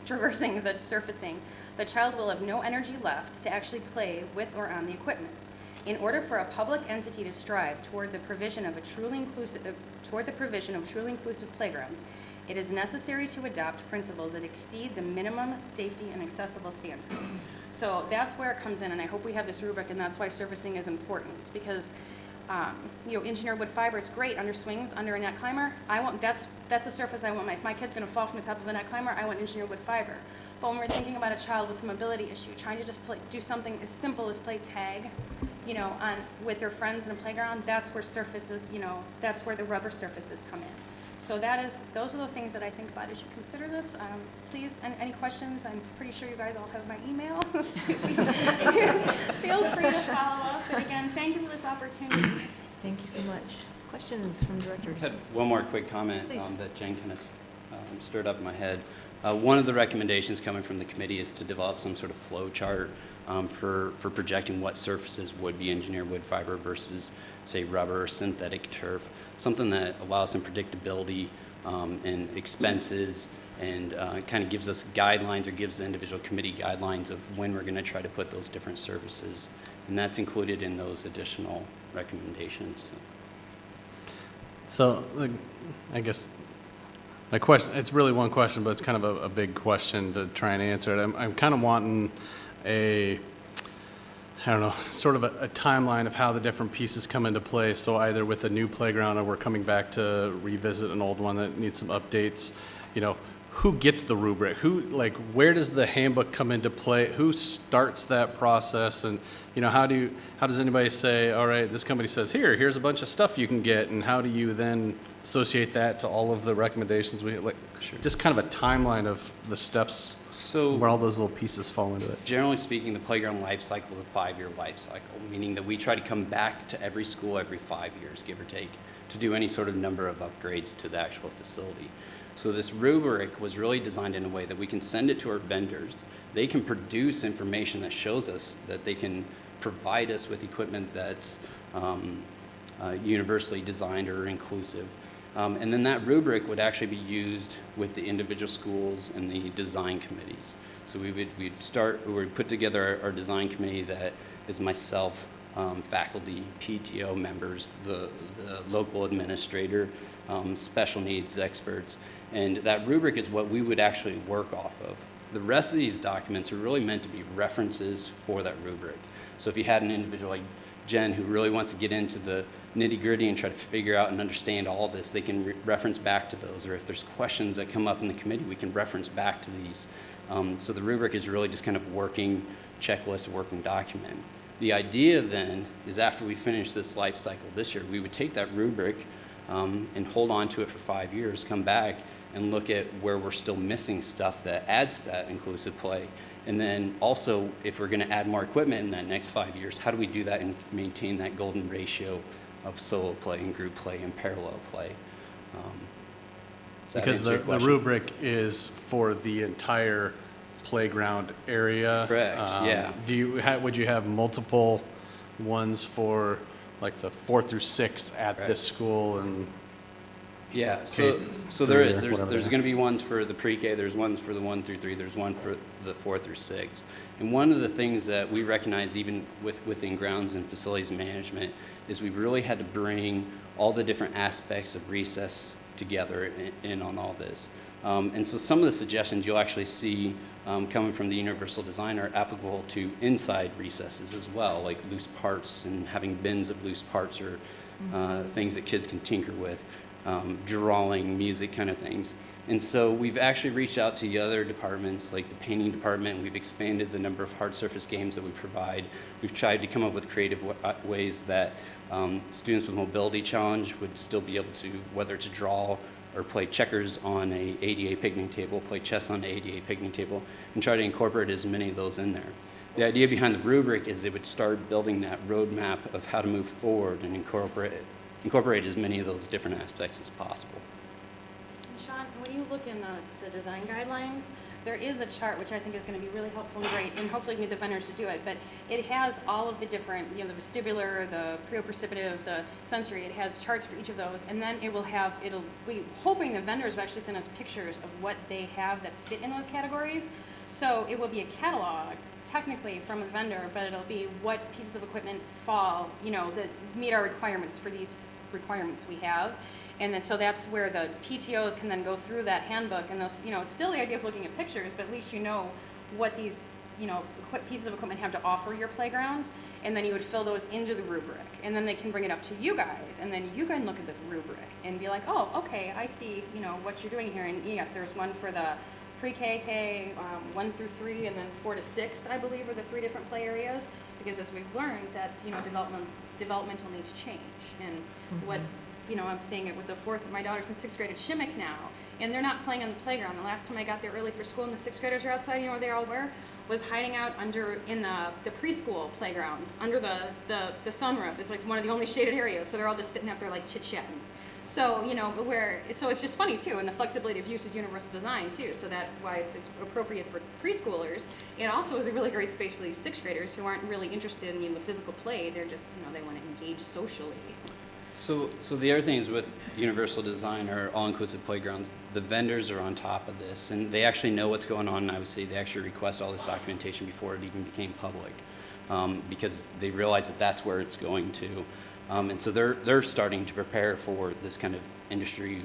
the surfacing, the child will have no energy left to actually play with or on the equipment. In order for a public entity to strive toward the provision of truly inclusive playgrounds, it is necessary to adopt principles that exceed the minimum safety and accessible standards. So that's where it comes in, and I hope we have this rubric, and that's why surfacing is important, because engineered wood fiber, it's great under swings, under a net climber. That's a surface I want. If my kid's going to fall from the top of the net climber, I want engineered wood fiber. But when we're thinking about a child with a mobility issue, trying to just do something as simple as play tag, with their friends in a playground, that's where surfaces, that's where the rubber surfaces come in. So those are the things that I think about as you consider this. Please, any questions? I'm pretty sure you guys all have my email. Feel free to follow up. But again, thank you for this opportunity.
Thank you so much. Questions from directors?
I had one more quick comment that Jen kind of stirred up in my head. One of the recommendations coming from the committee is to develop some sort of flow chart for projecting what surfaces would be engineered wood fiber versus, say, rubber or synthetic turf, something that allows some predictability and expenses, and kind of gives us guidelines, or gives the individual committee guidelines of when we're going to try to put those different surfaces. And that's included in those additional recommendations.
So I guess my question, it's really one question, but it's kind of a big question to try and answer it. I'm kind of wanting I don't know, sort of a timeline of how the different pieces come into play. So either with a new playground or we're coming back to revisit an old one that needs some updates, you know, who gets the rubric? Who, like, where does the handbook come into play? Who starts that process? And, you know, how does anybody say, all right, this company says, here's a bunch of stuff you can get, and how do you then associate that to all of the recommendations we like? Sure. Just kind of a timeline of the steps,
So
where all those little pieces fall into it.
generally speaking, the playground life cycle is a 5-year life cycle, meaning that we try to come back to every school every 5 years, give or take, to do any sort of number of upgrades to the actual facility. So this rubric was really designed in a way that we can send it to our vendors. They can produce information that shows us that they can provide us with equipment that's universally designed or inclusive. And then that rubric would actually be used with the individual schools and the design committees. So we'd put together our design committee that is myself, faculty, PTO members, the local administrator, special needs experts, and that rubric is what we would actually work off of. The rest of these documents are really meant to be references for that rubric. So if you had an individual like Jen who really wants to get into the nitty-gritty and try to figure out and understand all this, they can reference back to those. Or if there's questions that come up in the committee, we can reference back to these. So the rubric is really just kind of working checklist, a working document. The idea then is after we finish this life cycle this year, we would take that rubric and hold on to it for 5 years, come back and look at where we're still missing stuff that adds to that inclusive play. And then also, if we're going to add more equipment in that next 5 years, how do we do that and maintain that golden ratio of solo play and group play and parallel play?
Because the rubric is for the entire playground area.
Correct, yeah.
Would you have multiple ones for like the 4 through 6 at this school and?
Yeah, so there is. There's going to be ones for the pre-K, there's ones for the 1 through 3, there's one for the 4 through 6. And one of the things that we recognize even within grounds and facilities management is we really had to bring all the different aspects of recess together in on all this. And so some of the suggestions you'll actually see coming from the universal design are applicable to inside recesses as well, like loose parts and having bins of loose parts or things that kids can tinker with. Drawing, music kind of things. And so we've actually reached out to the other departments, like the painting department. We've expanded the number of hard surface games that we provide. We've tried to come up with creative ways that students with mobility challenge would still be able to, whether to draw or play checkers on a ADA picnic table, play chess on an ADA picnic table, and try to incorporate as many of those in there. The idea behind the rubric is it would start building that roadmap of how to move forward and incorporate as many of those different aspects as possible.
Sean, when you look in the design guidelines, there is a chart which I think is going to be really helpful and great, and hopefully get the vendors to do it, but it has all of the different, the vestibular, the proprioceptive, the sensory, it has charts for each of those, and then it'll be hoping the vendors will actually send us pictures of what they have that fit in those categories. So it will be a catalog technically from the vendor, but it'll be what pieces of equipment fall, that meet our requirements for these requirements we have. And then so that's where the PTOs can then go through that handbook, and those, it's still the idea of looking at pictures, but at least you know what these, pieces of equipment have to offer your playground, and then you would fill those into the rubric, and then they can bring it up to you guys, and then you can look at the rubric and be like, oh, okay, I see, what you're doing here, and yes, there's one for the pre-K, 1 through 3, and then 4 to 6, I believe, are the 3 different play areas, because as we've learned that, developmental needs change, and what, I'm seeing it with my daughter's in 6th grade at Shimmick now, and they're not playing on the playground. The last time I got there early for school and the 6th graders are outside, where they all were? Was hiding out in the preschool playground, under the sunroof. It's like one of the only shaded areas, so they're all just sitting up there like chit-chatting. So, so it's just funny too, and the flexibility of use is universal design too, so that's why it's appropriate for preschoolers. It also is a really great space for these 6th graders who aren't really interested in the physical play. They're just, they want to engage socially.
So the other thing is with universal design or all-inclusive playgrounds, the vendors are on top of this, and they actually know what's going on, and I would say they actually request all this documentation before it even became public, because they realize that that's where it's going to. And so they're starting to prepare for this kind of industry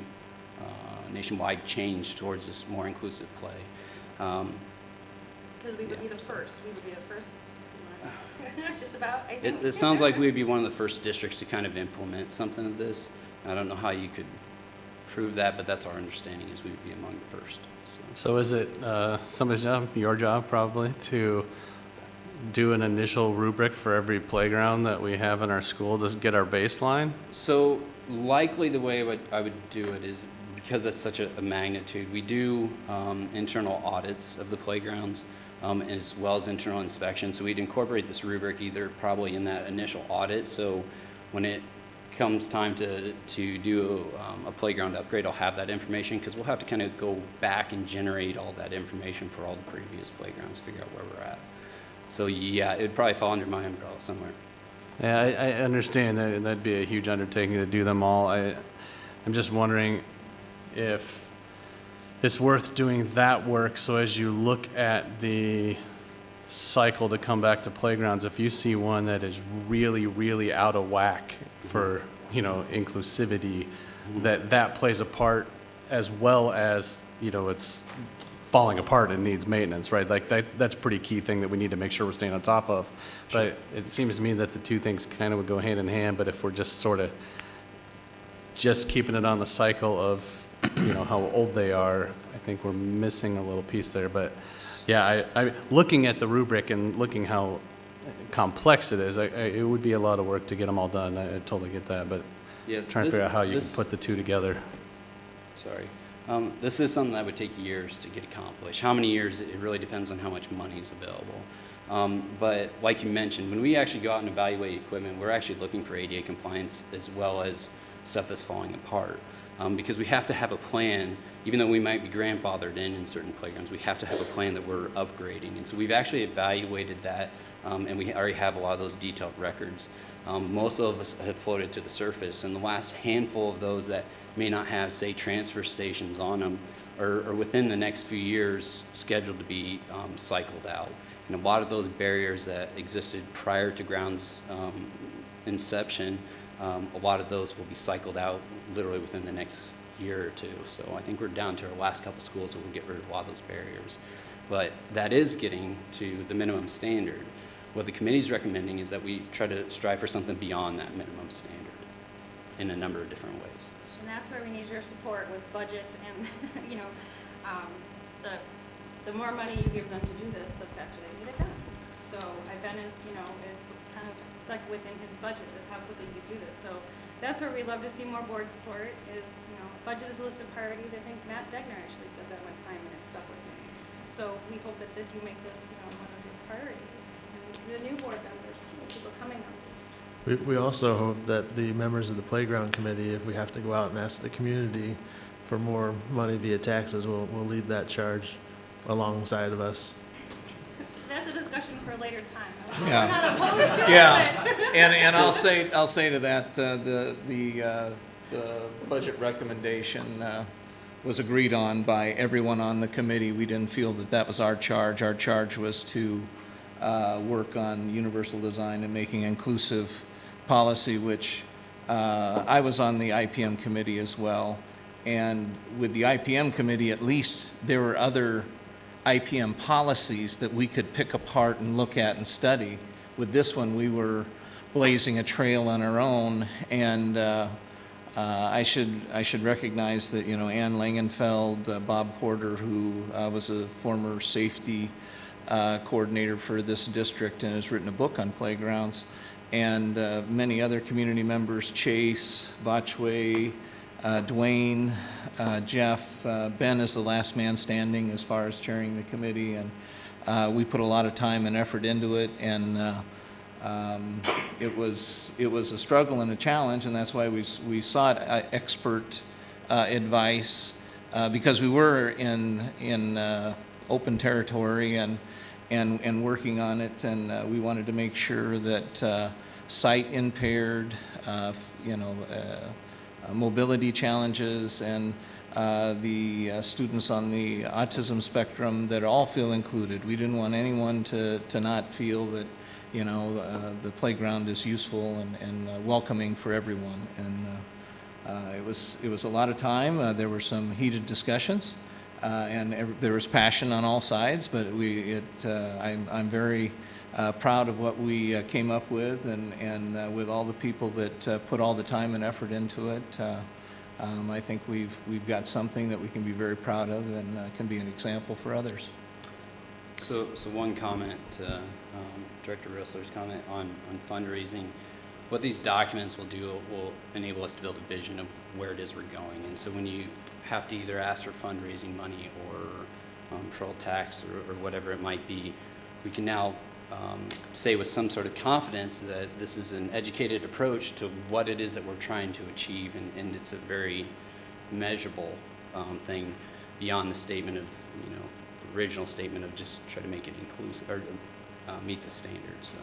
nationwide change towards this more inclusive play.
Because we would be the first. We would be the first.
It's just about, I
It,
think.
it sounds like we'd be one of the first districts to kind of implement something of this. I don't know how you could prove that, but that's our understanding, is we'd be among the first.
So is it somebody's job, your job probably, to do an initial rubric for every playground that we have in our school to get our baseline?
So likely the way I would do it is, because it's such a magnitude, we do internal audits of the playgrounds as well as internal inspections. So we'd incorporate this rubric either probably in that initial audit. So when it comes time to do a playground upgrade, I'll have that information, because we'll have to kind of go back and generate all that information for all the previous playgrounds, figure out where we're at. So yeah, it'd probably fall under my umbrella somewhere.
Yeah, I understand that that'd be a huge undertaking to do them all. I'm just wondering if it's worth doing that work, so as you look at the cycle to come back to playgrounds, if you see one that is really, really out of whack for, inclusivity, that plays a part, as well as, it's falling apart and needs maintenance, right? Like that's a pretty key thing that we need to make sure we're staying on top of. But it seems to me that the two things kind of would go hand in hand, but if we're just sort of just keeping it on the cycle of, how old they are, I think we're missing a little piece there. But yeah, I looking at the rubric and looking how complex it is, it would be a lot of work to get them all done. I totally get that, but
Yeah,
trying to figure out how you can put the two together.
Sorry. This is something that would take years to get accomplished. How many years, it really depends on how much money is available. But like you mentioned, when we actually go out and evaluate equipment, we're actually looking for ADA compliance as well as stuff that's falling apart. Because we have to have a plan, even though we might be grandfathered in certain playgrounds, we have to have a plan that we're upgrading. And so we've actually evaluated that, and we already have a lot of those detailed records. Most of us have floated to the surface, and the last handful of those that may not have, say, transfer stations on them are within the next few years scheduled to be cycled out. And a lot of those barriers that existed prior to grounds inception, a lot of those will be cycled out literally within the next year or two. So I think we're down to our last couple schools that will get rid of a lot of those barriers. But that is getting to the minimum standard. What the committee's recommending is that we try to strive for something beyond that minimum standard in a number of different ways.
And that's where we need your support with budgets and, the more money you give them to do this, the faster they get it done. So Ben is kind of stuck within his budget, is how quickly you do this. So that's where we love to see more board support is, budget is a list of priorities. I think Matt Degner actually said that one time, and it stuck with me. So we hope that you make this, one of your priorities. And the new board members too, people coming on.
We also hope that the members of the playground committee, if we have to go out and ask the community for more money via taxes, will lead that charge alongside of us.
That's a discussion for a later time.
Yeah.
We're not opposed to
Yeah,
it.
and I'll say to that, the budget recommendation was agreed on by everyone on the committee. We didn't feel that was our charge. Our charge was to work on universal design and making inclusive policy, which I was on the IPM committee as well. And with the IPM committee, at least there were other IPM policies that we could pick apart and look at and study. With this one, we were blazing a trail on our own, and I should recognize that Ann Langenfeld, Bob Porter, who was a former safety coordinator for this district and has written a book on playgrounds, and many other community members, Chase, Botchway, Dwayne, Jeff. Ben is the last man standing as far as chairing the committee, and we put a lot of time and effort into it, and it was a struggle and a challenge, and that's why we sought expert advice, because we were in open territory and working on it, and we wanted to make sure that sight impaired, mobility challenges, and the students on the autism spectrum, that all feel included. We didn't want anyone to not feel that the playground is useful and welcoming for everyone. And it was a lot of time. There were some heated discussions, and there was passion on all sides. But I'm very proud of what we came up with, and with all the people that put all the time and effort into it. I think we've got something that we can be very proud of and can be an example for others.
So one comment to Director Rissler's comment on fundraising. What these documents will do will enable us to build a vision of where it is we're going. And so when you have to either ask for fundraising money or pearl tax or whatever it might be, we can now say with some sort of confidence that this is an educated approach to what it is that we're trying to achieve, and it's a very measurable thing beyond the statement of, the original statement of just try to make it inclusive or meet the standards. So.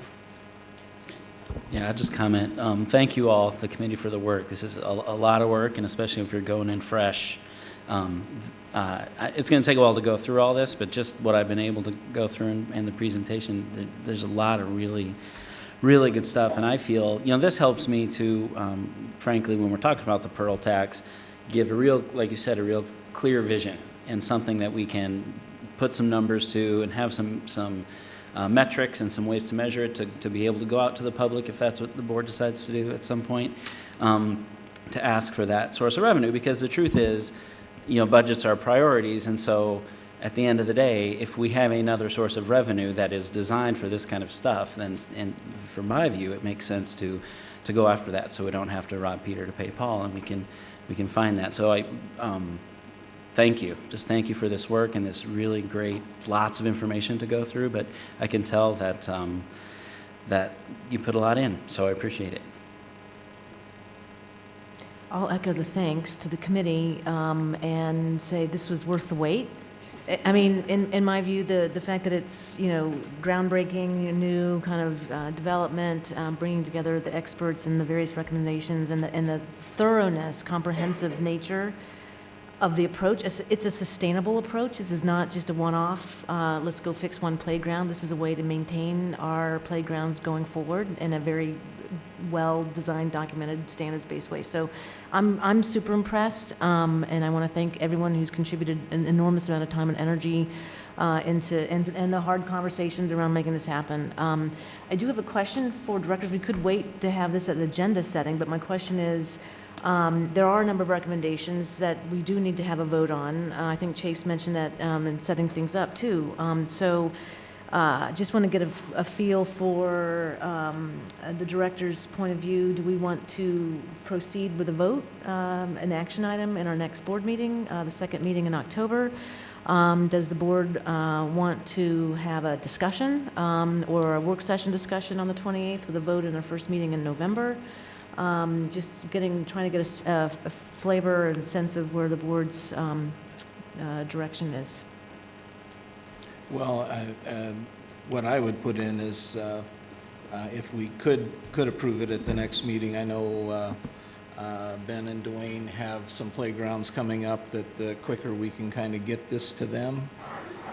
Yeah, I'll just comment. Thank you all, the committee, for the work. This is a lot of work, and especially if you're going in fresh. It's going to take a while to go through all this, but just what I've been able to go through in the presentation, there's a lot of really, really good stuff. And I feel, this helps me to, frankly, when we're talking about the Pearl tax, give a real, like you said, a real clear vision and something that we can put some numbers to and have some metrics and some ways to measure it to be able to go out to the public if that's what the board decides to do at some point, to ask for that source of revenue. Because the truth is, budgets are priorities, and so at the end of the day, if we have another source of revenue that is designed for this kind of stuff, then, and from my view, it makes sense to go after that, so we don't have to rob Peter to pay Paul, and we can find that. So I thank you, just thank you for this work and this really great, lots of information to go through, but I can tell that that you put a lot in, so I appreciate it.
I'll echo the thanks to the committee and say this was worth the wait. I mean, in my view, the fact that it's, groundbreaking, new kind of development, bringing together the experts and the various recommendations and the thoroughness, comprehensive nature of the approach. It's a sustainable approach. This is not just a one-off, let's go fix one playground. This is a way to maintain our playgrounds going forward in a very well-designed, documented, standards-based way. So I'm super impressed, and I want to thank everyone who's contributed an enormous amount of time and energy into the hard conversations around making this happen. I do have a question for directors. We could wait to have this at the agenda setting, but my question is, there are a number of recommendations that we do need to have a vote on. I think Chase mentioned that in setting things up too. Just want to get a feel for the director's point of view. Do we want to proceed with a vote, an action item in our next board meeting, the second meeting in October? Does the board want to have a discussion or a work session discussion on the 28th with a vote in our first meeting in November? Just trying to get a flavor and sense of where the board's direction is.
Well, what I would put in is if we could approve it at the next meeting. I know Ben and Dwayne have some playgrounds coming up that the quicker we can kind of get this to them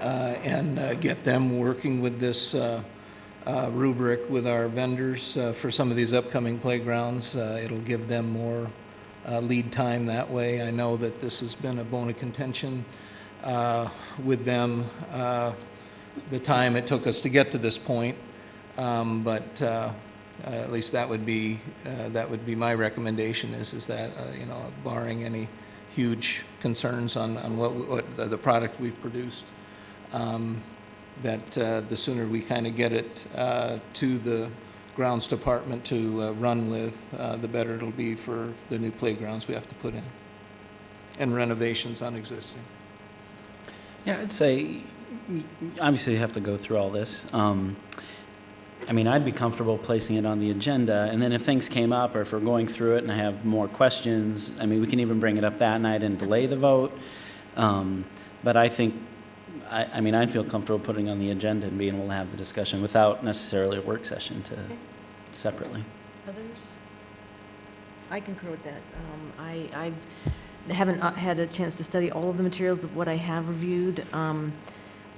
and get them working with this rubric with our vendors for some of these upcoming playgrounds, it'll give them more lead time that way. I know that this has been a bone of contention with them, the time it took us to get to this point, but at least that would be my recommendation is that barring any huge concerns on what the product we've produced, that the sooner we kind of get it to the grounds department to run with, the better it'll be for the new playgrounds we have to put in and renovations on existing.
Yeah, I'd say, obviously you have to go through all this. I mean, I'd be comfortable placing it on the agenda, and then if things came up or if we're going through it and I have more questions, I mean, we can even bring it up that night and delay the vote. But I think, I mean, I'd feel comfortable putting it on the agenda and being able to have the discussion without necessarily a work session separately.
Others? I concur with that. I haven't had a chance to study all of the materials of what I have reviewed.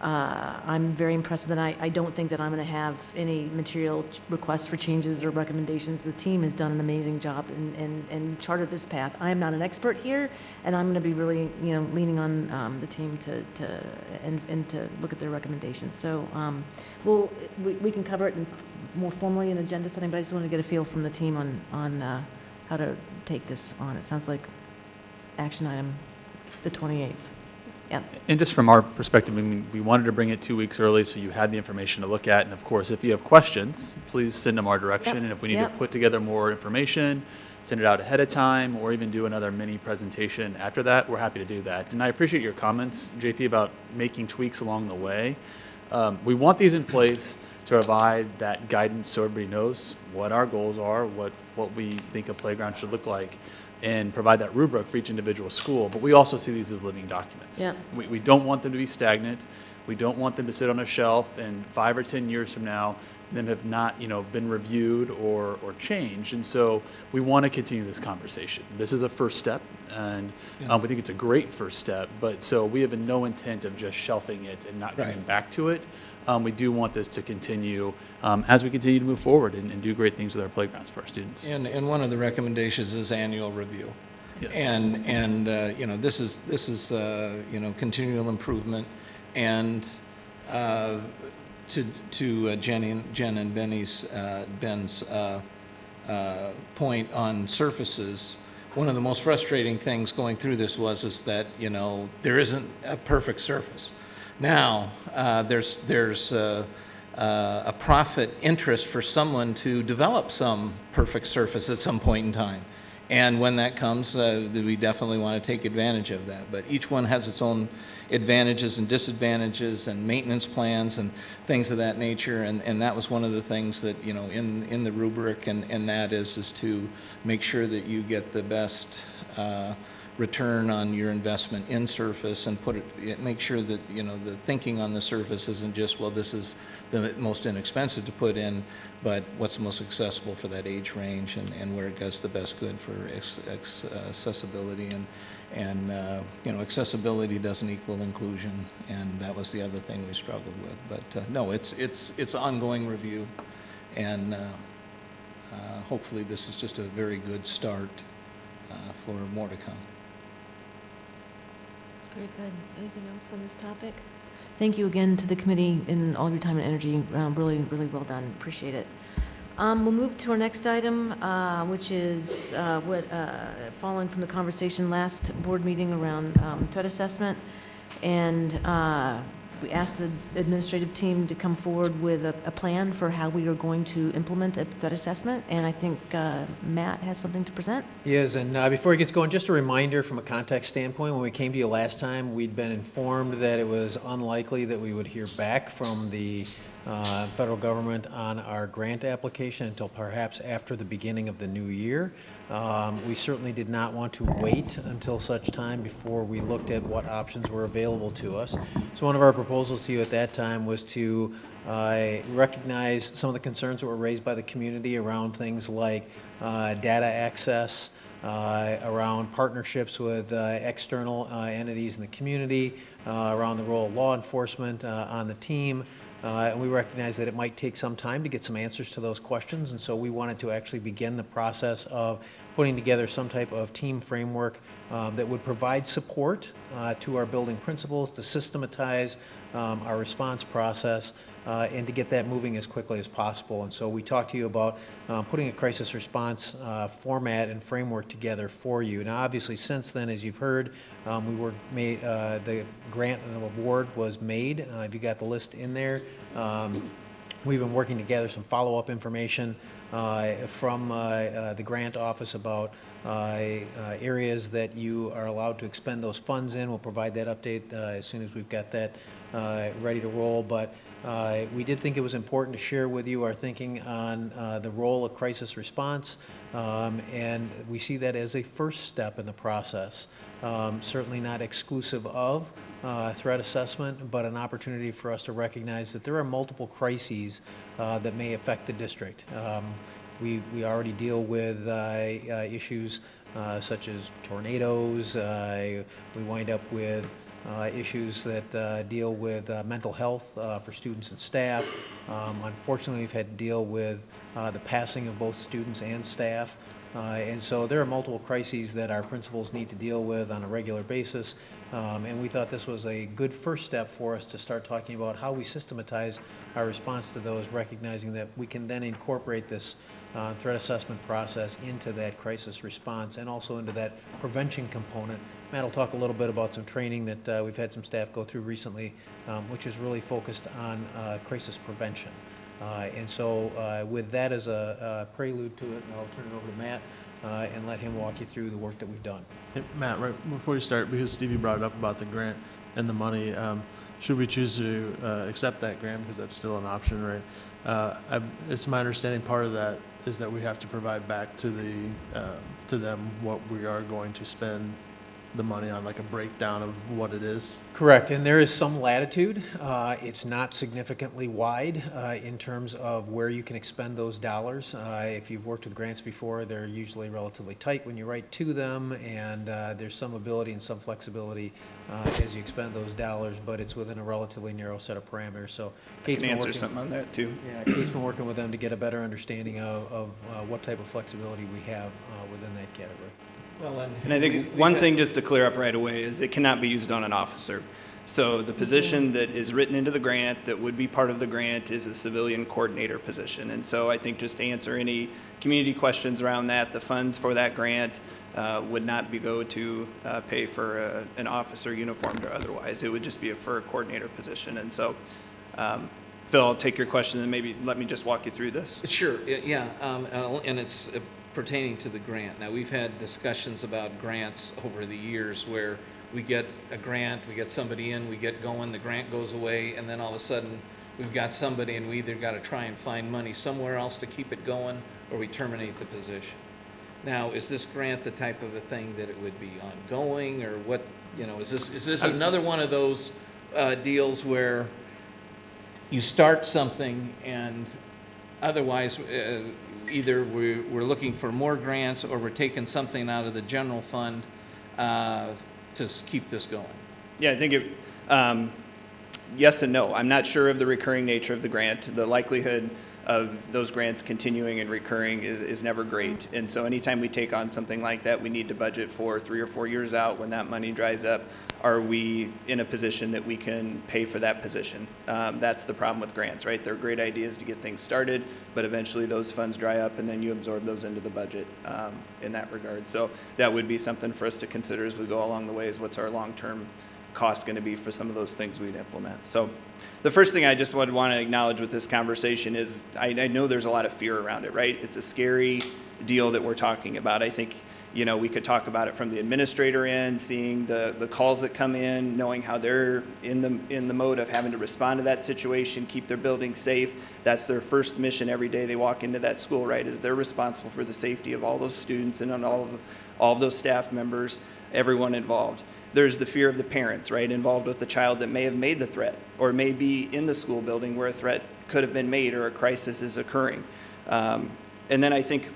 I'm very impressed with it. I don't think that I'm going to have any material requests for changes or recommendations. The team has done an amazing job and charted this path. I am not an expert here, and I'm going to be really, leaning on the team to look at their recommendations. So we can cover it more formally in agenda setting, but I just want to get a feel from the team on how to take this on. It sounds like action item the 28th. Yeah.
And just from our perspective, I mean, we wanted to bring it 2 weeks early so you had the information to look at. And of course, if you have questions, please send them our direction.
Yep.
And if we need
Yep.
to put together more information, send it out ahead of time, or even do another mini presentation after that, we're happy to do that. And I appreciate your comments, JP, about making tweaks along the way. We want these in place to provide that guidance so everybody knows what our goals are, what we think a playground should look like, and provide that rubric for each individual school. But we also see these as living documents.
Yeah.
We don't want them to be stagnant. We don't want them to sit on a shelf and 5 or 10 years from now, them have not, been reviewed or changed. And so we want to continue this conversation. This is a first step, and we think it's a great first step. But so we have no intent of just shelving it and not coming back to it. We do want this to continue as we continue to move forward and do great things with our playgrounds for our students.
And one of the recommendations is annual review.
Yes.
And this is continual improvement. And to Jen and Ben's point on surfaces, one of the most frustrating things going through this is that there isn't a perfect surface. Now there's a profit interest for someone to develop some perfect surface at some point in time. And when that comes, we definitely want to take advantage of that. But each one has its own advantages and disadvantages and maintenance plans and things of that nature. And that was one of the things that, in the rubric, and that is to make sure that you get the best return on your investment in surface, and make sure that, the thinking on the surface isn't just, well, this is the most inexpensive to put in, but what's most accessible for that age range, and where it does the best good for accessibility. And accessibility doesn't equal inclusion, and that was the other thing we struggled with. But no, it's ongoing review, and hopefully this is just a very good start for more to come.
Very good. Anything else on this topic? Thank you again to the committee and all of your time and energy. Really, really well done. Appreciate it. We'll move to our next item, which is following from the conversation last board meeting around threat assessment. And we asked the administrative team to come forward with a plan for how we are going to implement a threat assessment. And I think Matt has something to present.
Yes, and before he gets going, just a reminder from a context standpoint, when we came to you last time, we'd been informed that it was unlikely that we would hear back from the federal government on our grant application until perhaps after the beginning of the new year. We certainly did not want to wait until such time before we looked at what options were available to us. So one of our proposals to you at that time was to recognize some of the concerns that were raised by the community around things like data access, around partnerships with external entities in the community, around the role of law enforcement on the team. And we recognize that it might take some time to get some answers to those questions, and so we wanted to actually begin the process of putting together some type of team framework that would provide support to our building principals, to systematize our response process, and to get that moving as quickly as possible. And so we talked to you about putting a crisis response format and framework together for you. Now, obviously, since then, as you've heard, the grant and award was made. If you got the list in there, we've been working to gather some follow-up information from the grant office about areas that you are allowed to expend those funds in. We'll provide that update as soon as we've got that ready to roll. But we did think it was important to share with you our thinking on the role of crisis response, and we see that as a first step in the process. Certainly not exclusive of threat assessment, but an opportunity for us to recognize that there are multiple crises that may affect the district. We already deal with issues such as tornadoes. We wind up with issues that deal with mental health for students and staff. Unfortunately, we've had to deal with the passing of both students and staff. And so there are multiple crises that our principals need to deal with on a regular basis. And we thought this was a good first step for us to start talking about how we systematize our response to those, recognizing that we can then incorporate this threat assessment process into that crisis response and also into that prevention component. Matt will talk a little bit about some training that we've had some staff go through recently, which is really focused on crisis prevention. And so with that as a prelude to it, I'll turn it over to Matt and let him walk you through the work that we've done.
Hey, Matt, right before you start, because Stevie brought it up about the grant and the money, should we choose to accept that grant, because that's still an option, right? It's my understanding part of that is that we have to provide back to them what we are going to spend the money on, like a breakdown of what it is?
Correct, and there is some latitude. It's not significantly wide in terms of where you can expend those dollars. If you've worked with grants before, they're usually relatively tight when you write to them, and there's some ability and some flexibility as you expend those dollars, but it's within a relatively narrow set of parameters. So Kate's
Can
been
answer
working,
something on that too.
Yeah, Kate's been working with them to get a better understanding of what type of flexibility we have within that category.
Well,
And I think one thing just to clear up right away is it cannot be used on an officer. So the position that is written into the grant that would be part of the grant is a civilian coordinator position. And so I think just to answer any community questions around that, the funds for that grant would not go to pay for an officer uniformed or otherwise. It would just be for a coordinator position. And so, Phil, I'll take your question and maybe let me just walk you through this.
Sure, yeah, and it's pertaining to the grant. Now, we've had discussions about grants over the years where we get a grant, we get somebody in, we get going, the grant goes away, and then all of a sudden we've got somebody and we either got to try and find money somewhere else to keep it going or we terminate the position. Now, is this grant the type of a thing that it would be ongoing, or what, is this another one of those deals where you start something and otherwise either we're looking for more grants or we're taking something out of the general fund to keep this going?
Yeah, I think yes and no. I'm not sure of the recurring nature of the grant. The likelihood of those grants continuing and recurring is never great. And so anytime we take on something like that, we need to budget for 3 or 4 years out. When that money dries up, are we in a position that we can pay for that position? That's the problem with grants, right? They're great ideas to get things started, but eventually those funds dry up and then you absorb those into the budget in that regard. So that would be something for us to consider as we go along the way, is what's our long-term cost going to be for some of those things we'd implement. So the first thing I just would want to acknowledge with this conversation is I know there's a lot of fear around it, right? It's a scary deal that we're talking about. I think, we could talk about it from the administrator end, seeing the calls that come in, knowing how they're in the mode of having to respond to that situation, keep their building safe. That's their first mission every day they walk into that school, right? Is they're responsible for the safety of all those students and all of those staff members, everyone involved. There's the fear of the parents, right, involved with the child that may have made the threat or may be in the school building where a threat could have been made or a crisis is occurring. And then I think,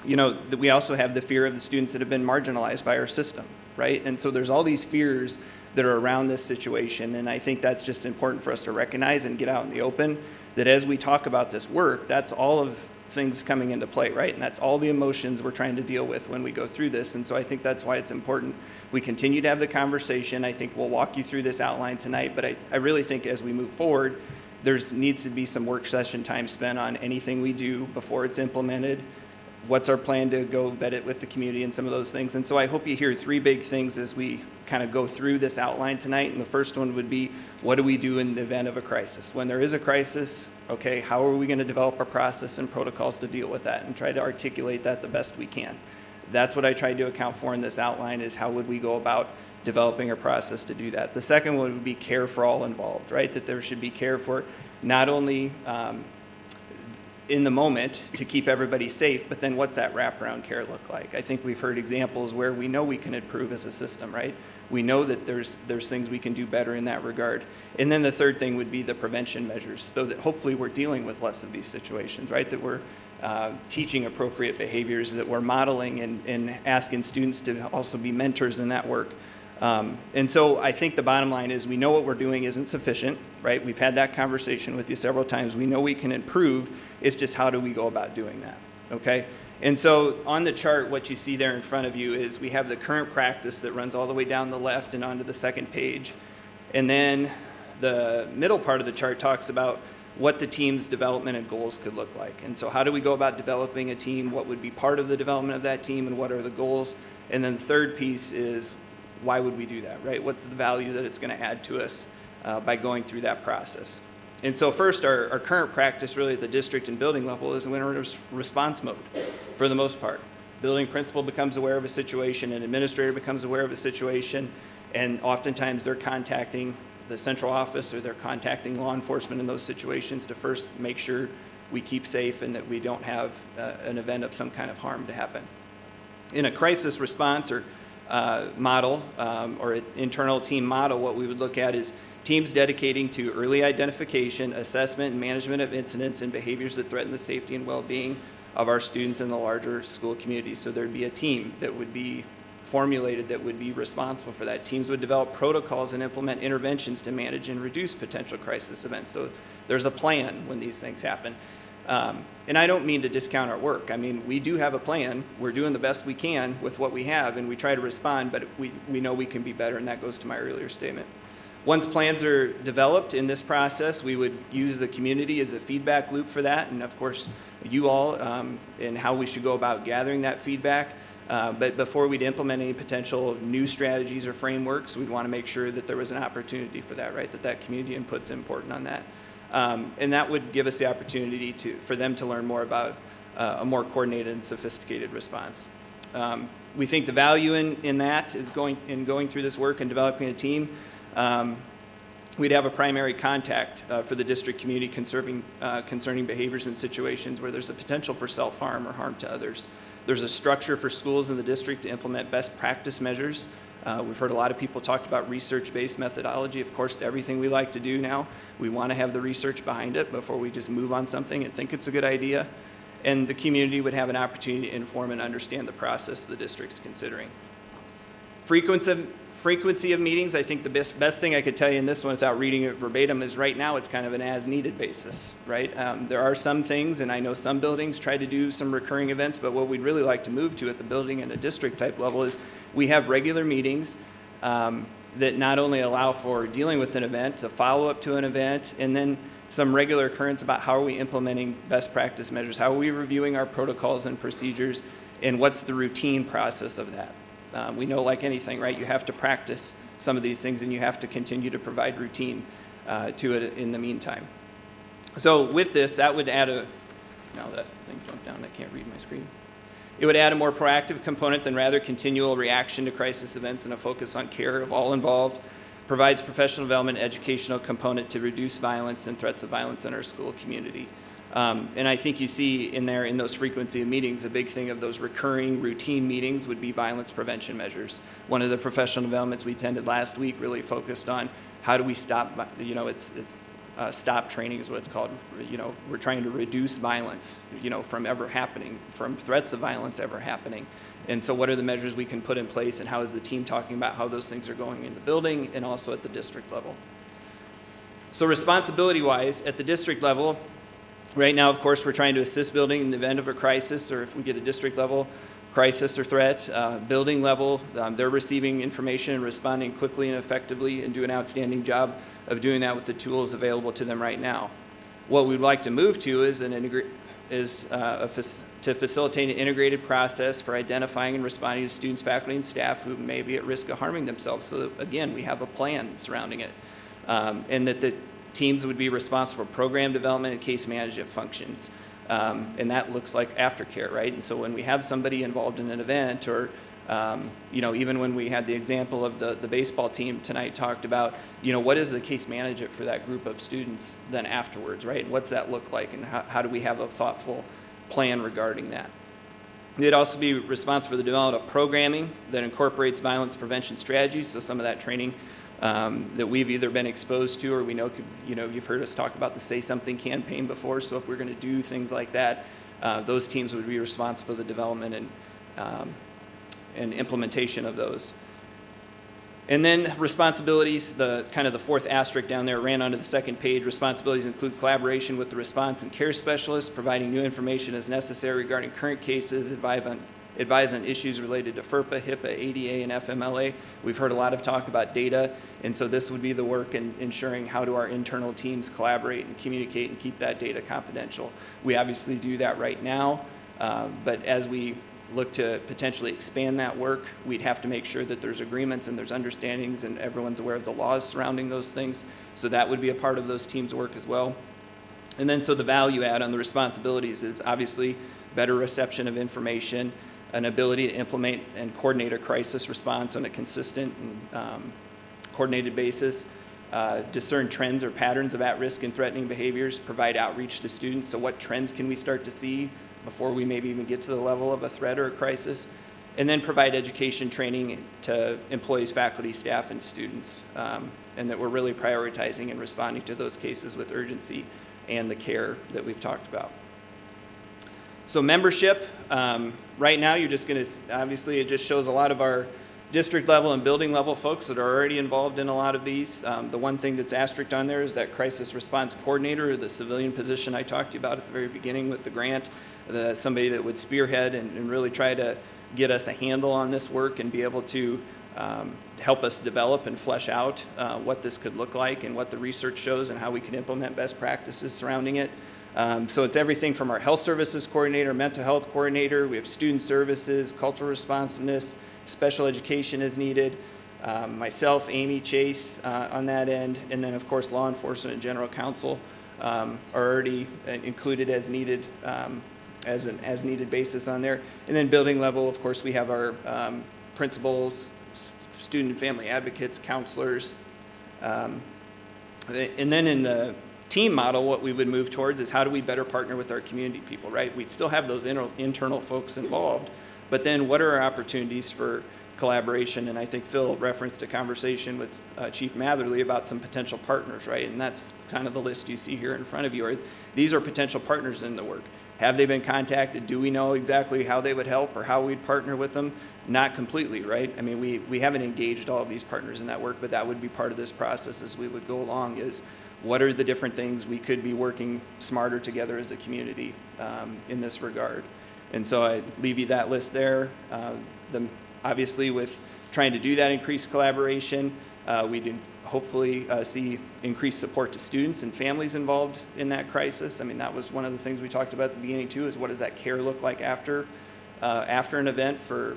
that we also have the fear of the students that have been marginalized by our system, right? And so there's all these fears that are around this situation, and I think that's just important for us to recognize and get out in the open, that as we talk about this work, that's all of things coming into play, right? And that's all the emotions we're trying to deal with when we go through this. And so I think that's why it's important we continue to have the conversation. I think we'll walk you through this outline tonight, but I really think as we move forward, needs to be some work session time spent on anything we do before it's implemented. What's our plan to go vet it with the community and some of those things. And so I hope you hear 3 big things as we kind of go through this outline tonight. And the first one would be, what do we do in the event of a crisis? When there is a crisis, okay, how are we going to develop a process and protocols to deal with that and try to articulate that the best we can? That's what I tried to account for in this outline, is how would we go about developing a process to do that. The second one would be care for all involved, right? That there should be care for not only in the moment to keep everybody safe, but then what's that wraparound care look like? I think we've heard examples where we know we can improve as a system, right? We know that there's things we can do better in that regard. And then the third thing would be the prevention measures, so that hopefully we're dealing with less of these situations, right? That we're teaching appropriate behaviors, that we're modeling and asking students to also be mentors in that work. And so I think the bottom line is we know what we're doing isn't sufficient, right? We've had that conversation with you several times. We know we can improve. It's just how do we go about doing that, okay? And so on the chart, what you see there in front of you is we have the current practice that runs all the way down the left and onto the second page. And then the middle part of the chart talks about what the team's development and goals could look like. And so how do we go about developing a team? What would be part of the development of that team, and what are the goals? And then the third piece is why would we do that, right? What's the value that it's going to add to us by going through that process? And so first, our current practice really at the district and building level is we're in response mode for the most part. Building principal becomes aware of a situation, an administrator becomes aware of a situation, and oftentimes they're contacting the central office or they're contacting law enforcement in those situations to first make sure we keep safe and that we don't have an event of some kind of harm to happen. In a crisis response or model or an internal team model, what we would look at is teams dedicating to early identification, assessment, and management of incidents and behaviors that threaten the safety and well-being of our students in the larger school community. So there'd be a team that would be formulated that would be responsible for that. Teams would develop protocols and implement interventions to manage and reduce potential crisis events. So there's a plan when these things happen. And I don't mean to discount our work. I mean, we do have a plan. We're doing the best we can with what we have, and we try to respond, but we know we can be better, and that goes to my earlier statement. Once plans are developed in this process, we would use the community as a feedback loop for that, and of course, you all, and how we should go about gathering that feedback. But before we'd implement any potential new strategies or frameworks, we'd want to make sure that there was an opportunity for that, right? That community input's important on that. And that would give us the opportunity for them to learn more about a more coordinated and sophisticated response. We think the value in that is going through this work and developing a team. We'd have a primary contact for the district community concerning behaviors and situations where there's a potential for self-harm or harm to others. There's a structure for schools in the district to implement best practice measures. We've heard a lot of people talk about research-based methodology. Of course, everything we like to do now, we want to have the research behind it before we just move on something and think it's a good idea. And the community would have an opportunity to inform and understand the process the district's considering. Frequency of meetings, I think the best thing I could tell you in this one without reading it verbatim is right now it's kind of an as-needed basis, right? There are some things, and I know some buildings try to do some recurring events, but what we'd really like to move to at the building and the district type level is we have regular meetings that not only allow for dealing with an event, to follow up to an event, and then some regular occurrence about how are we implementing best practice measures, how are we reviewing our protocols and procedures, and what's the routine process of that. We know, like anything, right, you have to practice some of these things and you have to continue to provide routine to it in the meantime. So with this, that would add now that thing jumped down, I can't read my screen. It would add a more proactive component than rather continual reaction to crisis events and a focus on care of all involved, provides professional development, educational component to reduce violence and threats of violence in our school community. And I think you see in there, in those frequency of meetings, a big thing of those recurring routine meetings would be violence prevention measures. One of the professional developments we attended last week really focused on how do we stop, stop training is what it's called. We're trying to reduce violence, from ever happening, from threats of violence ever happening. And so what are the measures we can put in place, and how is the team talking about how those things are going in the building and also at the district level? So responsibility-wise, at the district level, right now, of course, we're trying to assist building in the event of a crisis, or if we get a district level crisis or threat. Building level, they're receiving information and responding quickly and effectively and do an outstanding job of doing that with the tools available to them right now. What we'd like to move to is to facilitate an integrated process for identifying and responding to students, faculty, and staff who may be at risk of harming themselves. So that, again, we have a plan surrounding it, and that the teams would be responsible for program development and case management functions. And that looks like aftercare, right? And so when we have somebody involved in an event, or even when we had the example of the baseball team tonight talked about, what is the case management for that group of students then afterwards, right? And what's that look like, and how do we have a thoughtful plan regarding that? They'd also be responsible for the development of programming that incorporates violence prevention strategies, so some of that training that we've either been exposed to, or we know, you've heard us talk about the Say Something campaign before. So if we're going to do things like that, those teams would be responsible for the development and implementation of those. And then responsibilities, the kind of the fourth asterisk down there ran onto the second page. Responsibilities include collaboration with the response and care specialists, providing new information as necessary regarding current cases, advise on issues related to FERPA, HIPAA, ADA, and FMLA. We've heard a lot of talk about data, and so this would be the work in ensuring how do our internal teams collaborate and communicate and keep that data confidential. We obviously do that right now, but as we look to potentially expand that work, we'd have to make sure that there's agreements and there's understandings and everyone's aware of the laws surrounding those things. So that would be a part of those teams' work as well. And then so the value add on the responsibilities is obviously better reception of information, an ability to implement and coordinate a crisis response on a consistent and coordinated basis, discern trends or patterns of at-risk and threatening behaviors, provide outreach to students. So what trends can we start to see before we maybe even get to the level of a threat or a crisis, and then provide education training to employees, faculty, staff, and students, and that we're really prioritizing and responding to those cases with urgency and the care that we've talked about. So membership, right now you're just going to, obviously it just shows a lot of our district level and building level folks that are already involved in a lot of these. The one thing that's asterisked on there is that crisis response coordinator, or the civilian position I talked to you about at the very beginning with the grant, somebody that would spearhead and really try to get us a handle on this work and be able to help us develop and flesh out what this could look like and what the research shows and how we can implement best practices surrounding it. So it's everything from our health services coordinator, mental health coordinator, we have student services, cultural responsiveness, special education as needed, myself, Amy, Chase on that end, and then of course law enforcement and general counsel are already included as needed, as an as needed basis on there. And then building level, of course, we have our principals, student and family advocates, counselors. And then in the team model, what we would move towards is how do we better partner with our community people, right? We'd still have those internal folks involved, but then what are our opportunities for collaboration? And I think Phil referenced a conversation with Chief Matherly about some potential partners, right? And that's kind of the list you see here in front of you. These are potential partners in the work. Have they been contacted? Do we know exactly how they would help or how we'd partner with them? Not completely, right? I mean, we haven't engaged all of these partners in that work, but that would be part of this process as we would go along, is what are the different things we could be working smarter together as a community in this regard. And so I leave you that list there. Obviously, with trying to do that increased collaboration, we do hopefully see increased support to students and families involved in that crisis. I mean, that was one of the things we talked about at the beginning too, is what does that care look like after an event for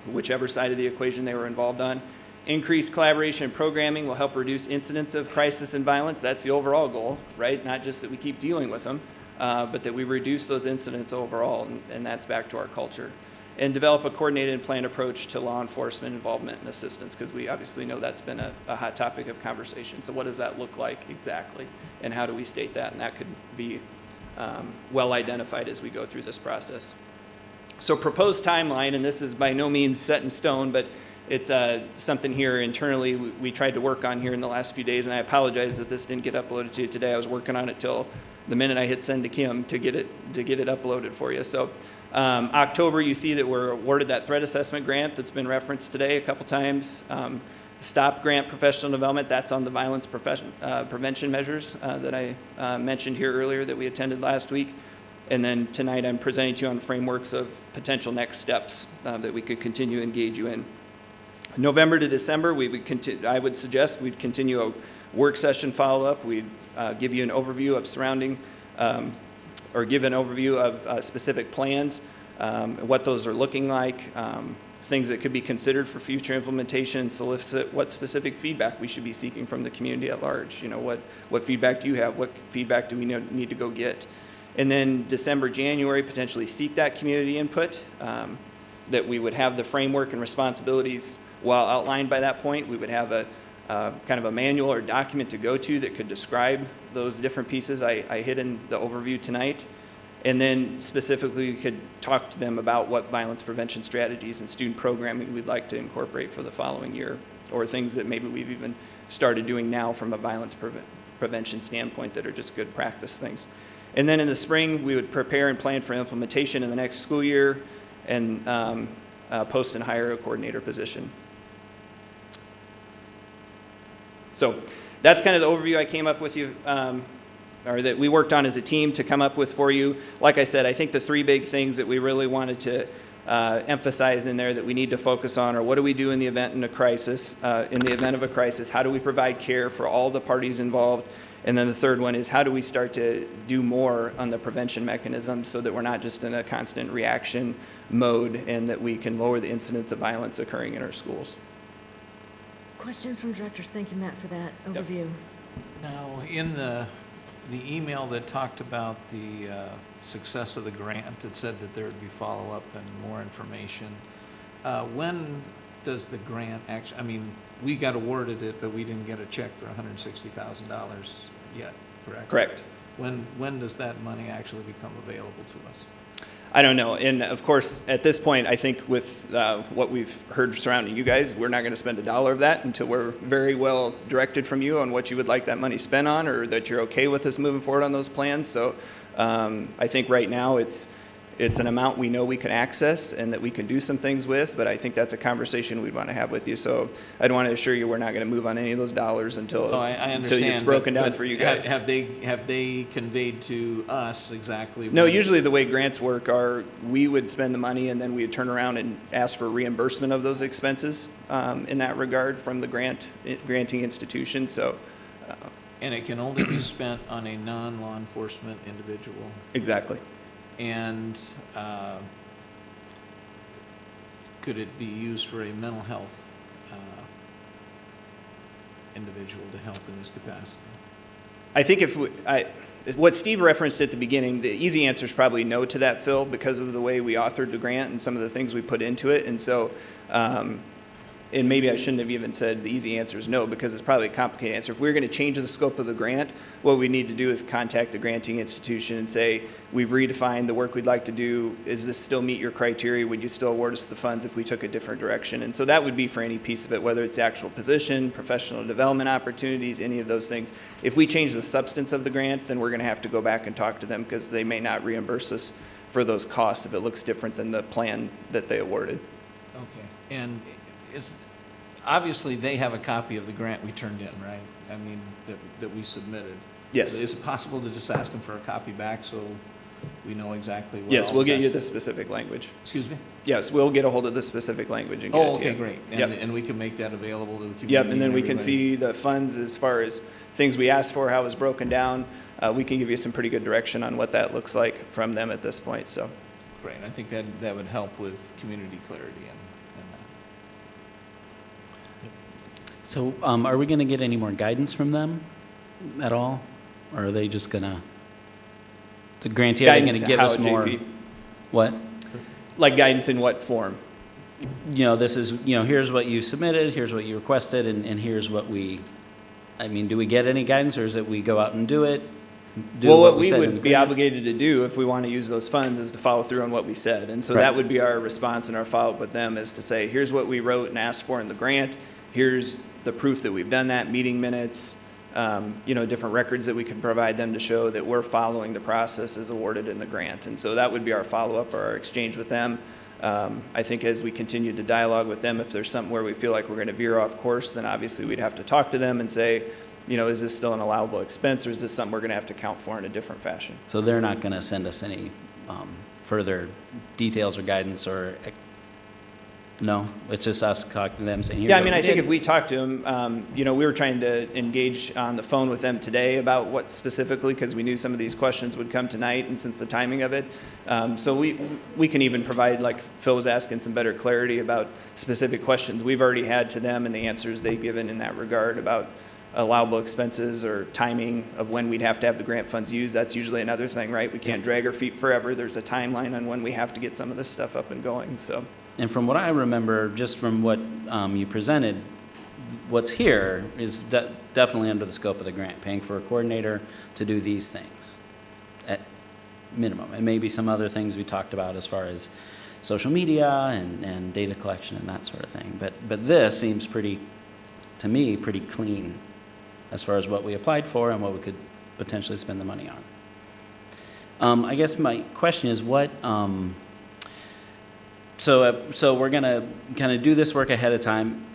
whichever side of the equation they were involved on. Increased collaboration and programming will help reduce incidents of crisis and violence. That's the overall goal, right? Not just that we keep dealing with them, but that we reduce those incidents overall, and that's back to our culture. And develop a coordinated and planned approach to law enforcement involvement and assistance, because we obviously know that's been a hot topic of conversation. So what does that look like exactly, and how do we state that? And that could be well identified as we go through this process. So proposed timeline, and this is by no means set in stone, but it's something here internally we tried to work on here in the last few days, and I apologize that this didn't get uploaded to you today. I was working on it till the minute I hit send to Kim to get it uploaded for you. So October, you see that we're awarded that threat assessment grant that's been referenced today a couple times. STOP grant professional development, that's on the violence prevention measures that I mentioned here earlier that we attended last week. And then tonight I'm presenting to you on frameworks of potential next steps that we could continue to engage you in. November to December, I would suggest we'd continue a work session follow-up. We'd give you an overview of surrounding, or give an overview of specific plans, what those are looking like, things that could be considered for future implementation, and solicit what specific feedback we should be seeking from the community at large. You know, what feedback do you have? What feedback do we need to go get? And then December, January, potentially seek that community input, that we would have the framework and responsibilities well outlined by that point. We would have a kind of a manual or document to go to that could describe those different pieces I hit in the overview tonight. And then specifically we could talk to them about what violence prevention strategies and student programming we'd like to incorporate for the following year, or things that maybe we've even started doing now from a violence prevention standpoint that are just good practice things. And then in the spring, we would prepare and plan for implementation in the next school year, and post and hire a coordinator position. So that's kind of the overview I came up with you, or that we worked on as a team to come up with for you. Like I said, I think the three big things that we really wanted to emphasize in there that we need to focus on are what do we do in the event of a crisis, how do we provide care for all the parties involved, and then the third one is how do we start to do more on the prevention mechanisms so that we're not just in a constant reaction mode and that we can lower the incidence of violence occurring in our schools.
Questions from directors? Thank you, Matt, for that overview.
Now, in the email that talked about the success of the grant, it said that there would be follow-up and more information. When does the grant actually, I mean, we got awarded it, but we didn't get a check for $160,000 yet, correct?
Correct.
When does that money actually become available to us?
I don't know. And of course, at this point, I think with what we've heard surrounding you guys, we're not going to spend $1 of that until we're very well directed from you on what you would like that money spent on, or that you're okay with us moving forward on those plans. So I think right now it's an amount we know we can access and that we can do some things with, but I think that's a conversation we'd want to have with you. So I'd want to assure you we're not going to move on any of those dollars until
I understand,
it's broken down
but
for you guys.
Have they conveyed to us exactly?
No, usually the way grants work are we would spend the money and then we would turn around and ask for reimbursement of those expenses in that regard from the granting institution. So.
And it can only be spent on a non-law enforcement individual.
Exactly.
And could it be used for a mental health individual to help in this capacity?
I think what Steve referenced at the beginning, the easy answer is probably no to that, Phil, because of the way we authored the grant and some of the things we put into it. And so, and maybe I shouldn't have even said the easy answer is no, because it's probably a complicated answer. If we're going to change the scope of the grant, what we need to do is contact the granting institution and say, we've redefined the work we'd like to do. Is this still meet your criteria? Would you still award us the funds if we took a different direction? And so that would be for any piece of it, whether it's the actual position, professional development opportunities, any of those things. If we change the substance of the grant, then we're going to have to go back and talk to them because they may not reimburse us for those costs if it looks different than the plan that they awarded.
Okay. And it's obviously they have a copy of the grant we turned in, right? I mean, that we submitted.
Yes.
Is it possible to just ask them for a copy back so we know exactly what?
Yes, we'll get you the specific language.
Excuse me?
Yes, we'll get a hold of the specific language and get it to you.
Okay, great. And we can make that available to the community.
Yep, and then we can
everybody.
see the funds as far as things we asked for, how it was broken down. We can give you some pretty good direction on what that looks like from them at this point, so.
Great, I think that would help with community clarity and that.
So are we going to get any more guidance from them at all? Or are they just going to, the grantee, are they going to give us more?
JP?
What?
Like guidance in what form?
This is, here's what you submitted, here's what you requested, and here's what do we get any guidance, or is it we go out and do it?
Well, what we would be obligated to do if we want to use those funds is to follow through on what we said. And so that would be our response and our follow-up with them is to say, here's what we wrote and asked for in the grant. Here's the proof that we've done that, meeting minutes, different records that we could provide them to show that we're following the process as awarded in the grant. And so that would be our follow-up or our exchange with them. I think as we continue to dialogue with them, if there's something where we feel like we're going to veer off course, then obviously we'd have to talk to them and say, is this still an allowable expense, or is this something we're going to have to account for in a different fashion?
So they're not going to send us any further details or guidance or, no? It's just us talking to them saying, here's
Yeah,
what
I
we
think
did.
if we talk to them, we were trying to engage on the phone with them today about what specifically, because we knew some of these questions would come tonight, and since the timing of it. So we can even provide, like Phil was asking, some better clarity about specific questions we've already had to them and the answers they've given in that regard about allowable expenses or timing of when we'd have to have the grant funds used. That's usually another thing, right? We can't drag our feet forever. There's a timeline on when we have to get some of this stuff up and going, so.
And from what I remember, just from what you presented, what's here is definitely under the scope of the grant, paying for a coordinator to do these things at minimum. And maybe some other things we talked about as far as social media and data collection and that sort of thing. But this seems pretty clean as far as what we applied for and what we could potentially spend the money on. I guess my question is what, so we're gonna kind of do this work ahead of time.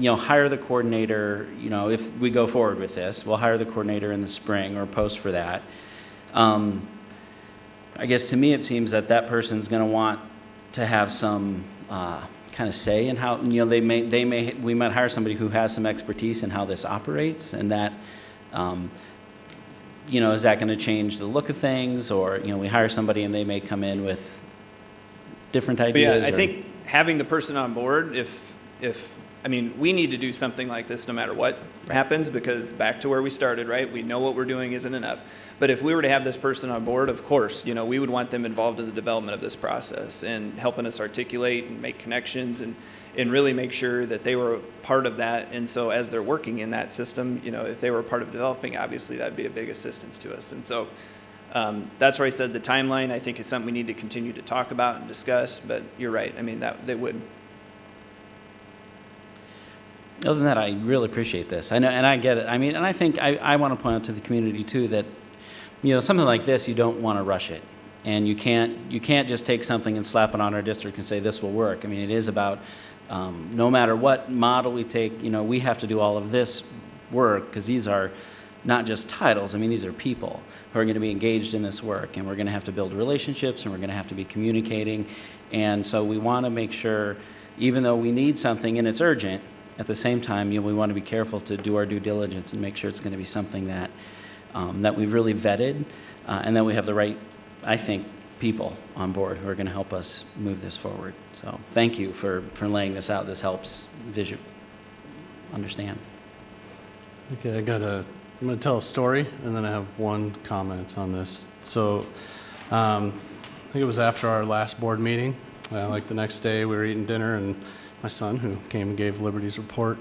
hire the coordinator, if we go forward with this, we'll hire the coordinator in the spring or post for that. I guess to me, it seems that person's going to want to have some kind of say in how, we might hire somebody who has some expertise in how this operates, and that, is that going to change the look of things, or, we hire somebody and they may come in with different ideas.
But yeah, I think having the person on board, we need to do something like this no matter what happens, because back to where we started, right? We know what we're doing isn't enough. But if we were to have this person on board, of course, we would want them involved in the development of this process and helping us articulate and make connections and really make sure that they were part of that. And so as they're working in that system, if they were part of developing, obviously that'd be a big assistance to us. And so that's where I said the timeline, I think, is something we need to continue to talk about and discuss. But you're right. That they would.
Other than that, I really appreciate this. I know, and I get it. And I think I want to point out to the community too that, something like this, you don't want to rush it, and you can't just take something and slap it on our district and say this will work. It is about no matter what model we take, we have to do all of this work, because these are not just titles. These are people who are going to be engaged in this work, and we're going to have to build relationships, and we're going to have to be communicating, and so we want to make sure, even though we need something and it's urgent, at the same time, we want to be careful to do our due diligence and make sure it's going to be something that we've really vetted, and that we have the right, I think, people on board who are going to help us move this forward. So thank you for laying this out. This helps understand.
Okay, I'm going to tell a story, and then I have one comment on this. So I think it was after our last board meeting. The next day, we were eating dinner, and my son, who came and gave Liberty's report,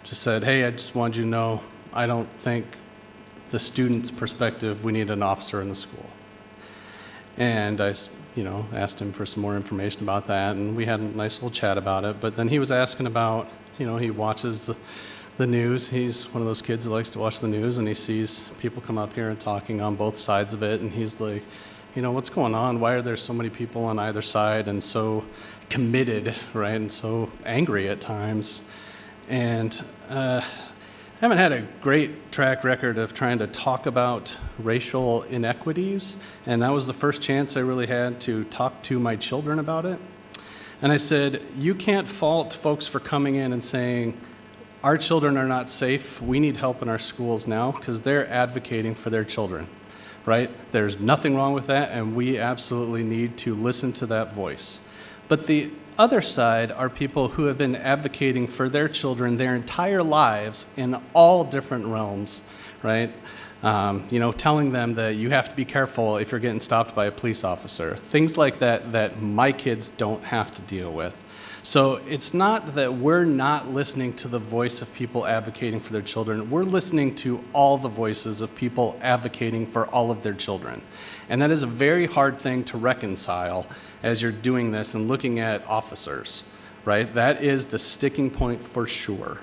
just said, "Hey, I just wanted you to know, I don't think the student's perspective, we need an officer in the school." And I, asked him for some more information about that, and we had a nice little chat about it. But then he was asking about, he watches the news. He's one of those kids who likes to watch the news, and he sees people come up here and talking on both sides of it, and he's like, what's going on? Why are there so many people on either side and so committed, right, and so angry at times? And I haven't had a great track record of trying to talk about racial inequities, and that was the first chance I really had to talk to my children about it. And I said, you can't fault folks for coming in and saying, our children are not safe, we need help in our schools now, because they're advocating for their children, right? There's nothing wrong with that, and we absolutely need to listen to that voice. But the other side are people who have been advocating for their children their entire lives in all different realms, right? Telling them that you have to be careful if you're getting stopped by a police officer. Things like that my kids don't have to deal with. So it's not that we're not listening to the voice of people advocating for their children. We're listening to all the voices of people advocating for all of their children. And that is a very hard thing to reconcile as you're doing this and looking at officers, right? That is the sticking point for sure.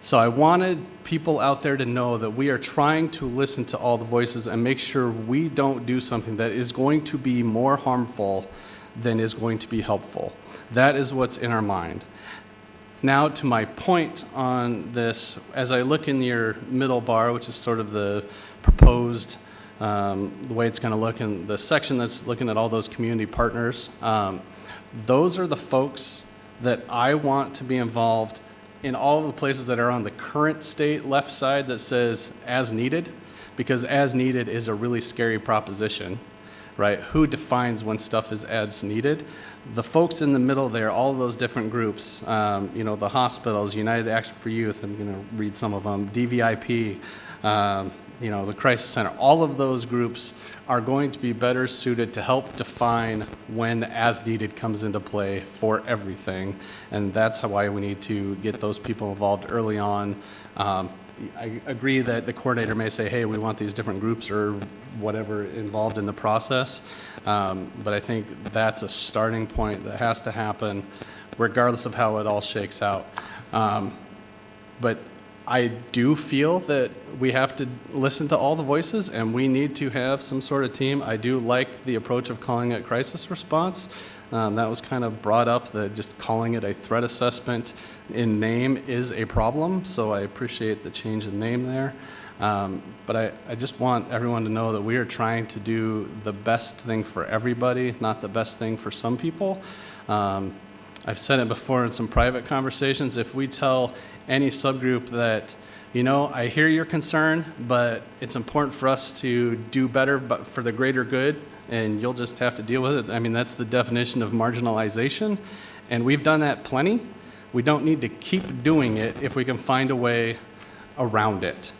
So I wanted people out there to know that we are trying to listen to all the voices and make sure we don't do something that is going to be more harmful than is going to be helpful. That is what's in our mind. Now, to my point on this, as I look in your middle bar, which is sort of the proposed, the way it's going to look, in the section that's looking at all those community partners, those are the folks that I want to be involved in all of the places that are on the current state left side that says as needed, because as needed is a really scary proposition, right? Who defines when stuff is as needed? The folks in the middle there, all of those different groups, the hospitals, United Action for Youth, I'm going to read some of them, DVIP, the Crisis Center, all of those groups are going to be better suited to help define when as needed comes into play for everything. And that's why we need to get those people involved early on. I agree that the coordinator may say, hey, we want these different groups or whatever involved in the process. But I think that's a starting point that has to happen regardless of how it all shakes out. But I do feel that we have to listen to all the voices and we need to have some sort of team. I do like the approach of calling it crisis response.
That was kind of brought up, that just calling it a threat assessment in name is a problem, so I appreciate the change in name there. But I just want everyone to know that we are trying to do the best thing for everybody, not the best thing for some people. I've said it before in some private conversations. If we tell any subgroup that, you know, I hear your concern, but it's important for us to do better, but for the greater good, and you'll just have to deal with it. I mean, that's the definition of marginalization, and we've done that plenty. We don't need to keep doing it if we can find a way around it.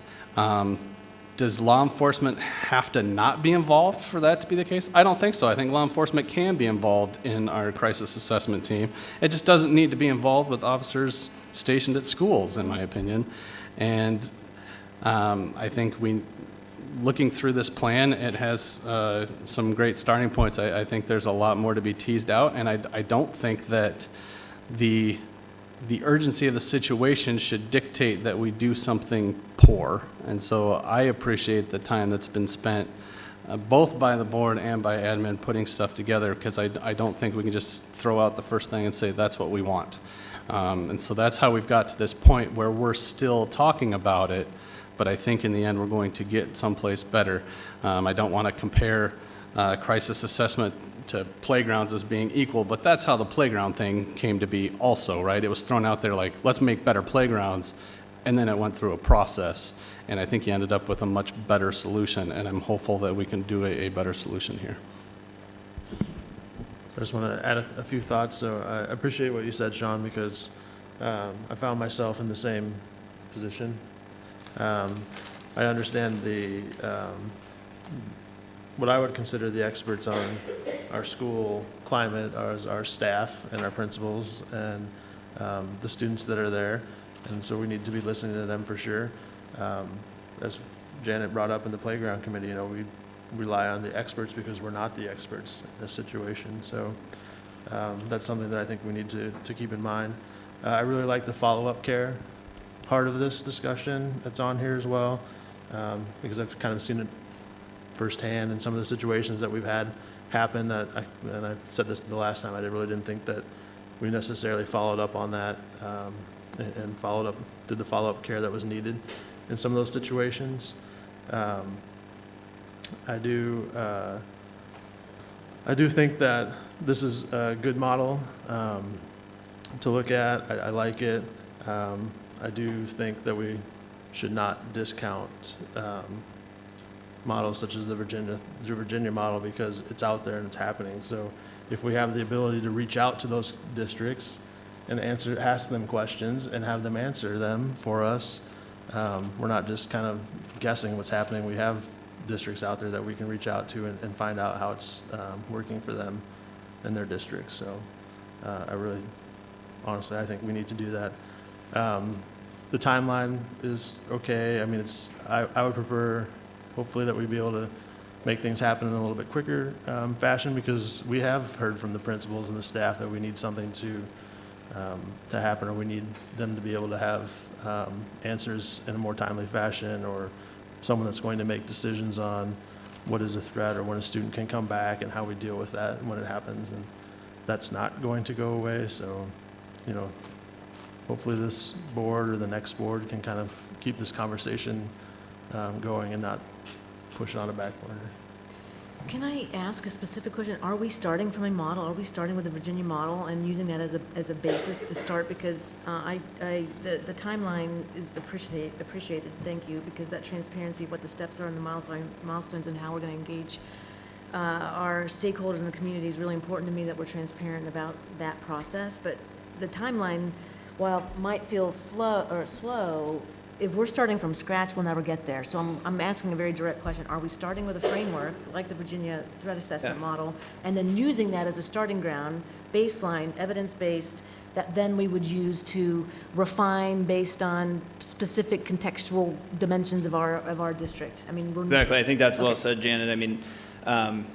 Does law enforcement have to not be involved for that to be the case? I don't think so. I think law enforcement can be involved in our crisis assessment team. It just doesn't need to be involved with officers stationed at schools, in my opinion. And I think looking through this plan, it has some great starting points. I think there's a lot more to be teased out, and I don't think that the urgency of the situation should dictate that we do something poor. And so I appreciate the time that's been spent both by the board and by admin putting stuff together, because I don't think we can just throw out the first thing and say that's what we want. And so that's how we've got to this point where we're still talking about it, but I think in the end we're going to get someplace better. I don't want to compare crisis assessment to playgrounds as being equal, but that's how the playground thing came to be also, right? It was thrown out there like, let's make better playgrounds, and then it went through a process, and I think you ended up with a much better solution, and I'm hopeful that we can do a better solution here.
I just want to add a few thoughts. So I appreciate what you said, Sean, because I found myself in the same position. I understand what I would consider the experts on our school climate are our staff and our principals and the students that are there. And so we need to be listening to them for sure. As Janet brought up in the playground committee, you know, we rely on the experts because we're not the experts in this situation. So that's something that I think we need to keep in mind. I really like the follow-up care part of this discussion that's on here as well, because I've kind of seen it firsthand in some of the situations that we've had happen and I said this the last time, I really didn't think that we necessarily followed up on that and did the follow-up care that was needed in some of those situations. I do think that this is a good model to look at. I like it. I do think that we should not discount models such as the Virginia model, because it's out there and it's happening. So if we have the ability to reach out to those districts and ask them questions and have them answer them for us, we're not just kind of guessing what's happening. We have districts out there that we can reach out to and find out how it's working for them in their districts. So honestly, I think we need to do that. The timeline is okay. I mean, I would prefer, hopefully, that we'd be able to make things happen in a little bit quicker fashion, because we have heard from the principals and the staff that we need something to happen, or we need them to be able to have answers in a more timely fashion, or someone that's going to make decisions on what is a threat or when a student can come back and how we deal with that when it happens. And that's not going to go away. So, you know, hopefully this board or the next board can kind of keep this conversation going and not push it on a back burner.
Can I ask a specific question? Are we starting from a model? Are we starting with the Virginia model and using that as a basis to start? Because the timeline is appreciated. Thank you, because that transparency of what the steps are and the milestones and how we're going to engage our stakeholders in the community is really important to me, that we're transparent about that process. But the timeline, while it might feel slow, if we're starting from scratch, we'll never get there. So I'm asking a very direct question. Are we starting with a framework, like the Virginia threat assessment model, and then using that as a starting ground, baseline, evidence-based, that then we would use to refine based on specific contextual dimensions of our district? I mean,
Exactly. I think that's well
Okay.
said, Janet. I mean,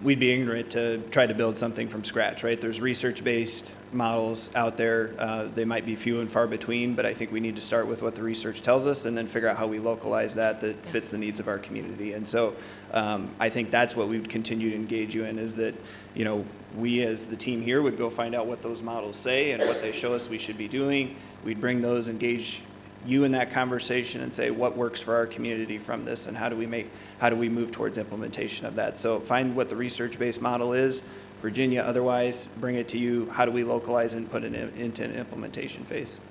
we'd be ignorant to try to build something from scratch, right? There's research-based models out there. They might be few and far between, but I think we need to start with what the research tells us and then figure out how we localize that fits the needs of our community. And so I think that's what we would continue to engage you in, is that, you know, we as the team here would go find out what those models say and what they show us we should be doing. We'd bring those, engage you in that conversation and say what works for our community from this and how do we move towards implementation of that. So find what the research-based model is, Virginia otherwise, bring it to you, how do we localize and put it into an implementation phase.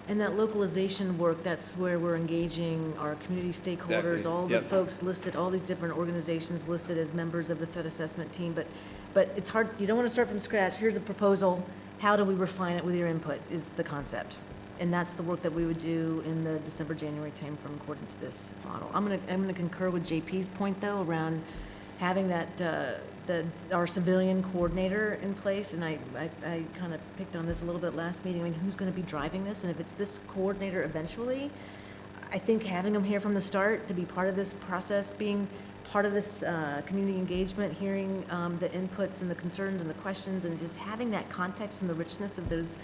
And that localization work, that's where we're engaging our community stakeholders,
Exactly.
all the folks listed, all these different organizations listed as members of the threat assessment team. But it's hard, you don't want to start from scratch. Here's a proposal. How do we refine it with your input is the concept. And that's the work that we would do in the December, January timeframe according to this model. I'm gonna concur with JP's point though around having that our civilian coordinator in place, and I kind of picked on this a little bit last meeting. I mean, who's going to be driving this? And if it's this coordinator eventually, I think having them here from the start to be part of this process, being part of this community engagement, hearing the inputs and the concerns and the questions, and just having that context and the richness of those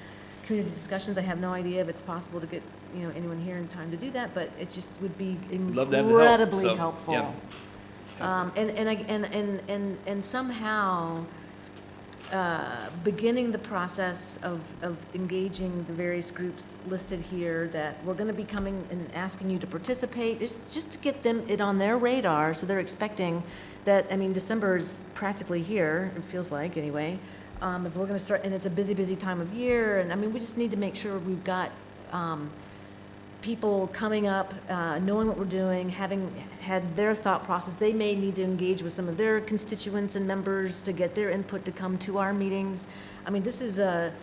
community discussions. I have no idea if it's possible to get anyone here in time to do that, but it just would be incredibly helpful.
Yeah.
And somehow beginning the process of engaging the various groups listed here that we're going to be coming and asking you to participate, just to get it on their radar, so they're expecting that. I mean, December is practically here, it feels like anyway. If we're going to start, and it's a busy time of year, and I mean, we just need to make sure we've got people coming up, knowing what we're doing, having had their thought process. They may need to engage with some of their constituents and members to get their input to come to our meetings. I mean, this is a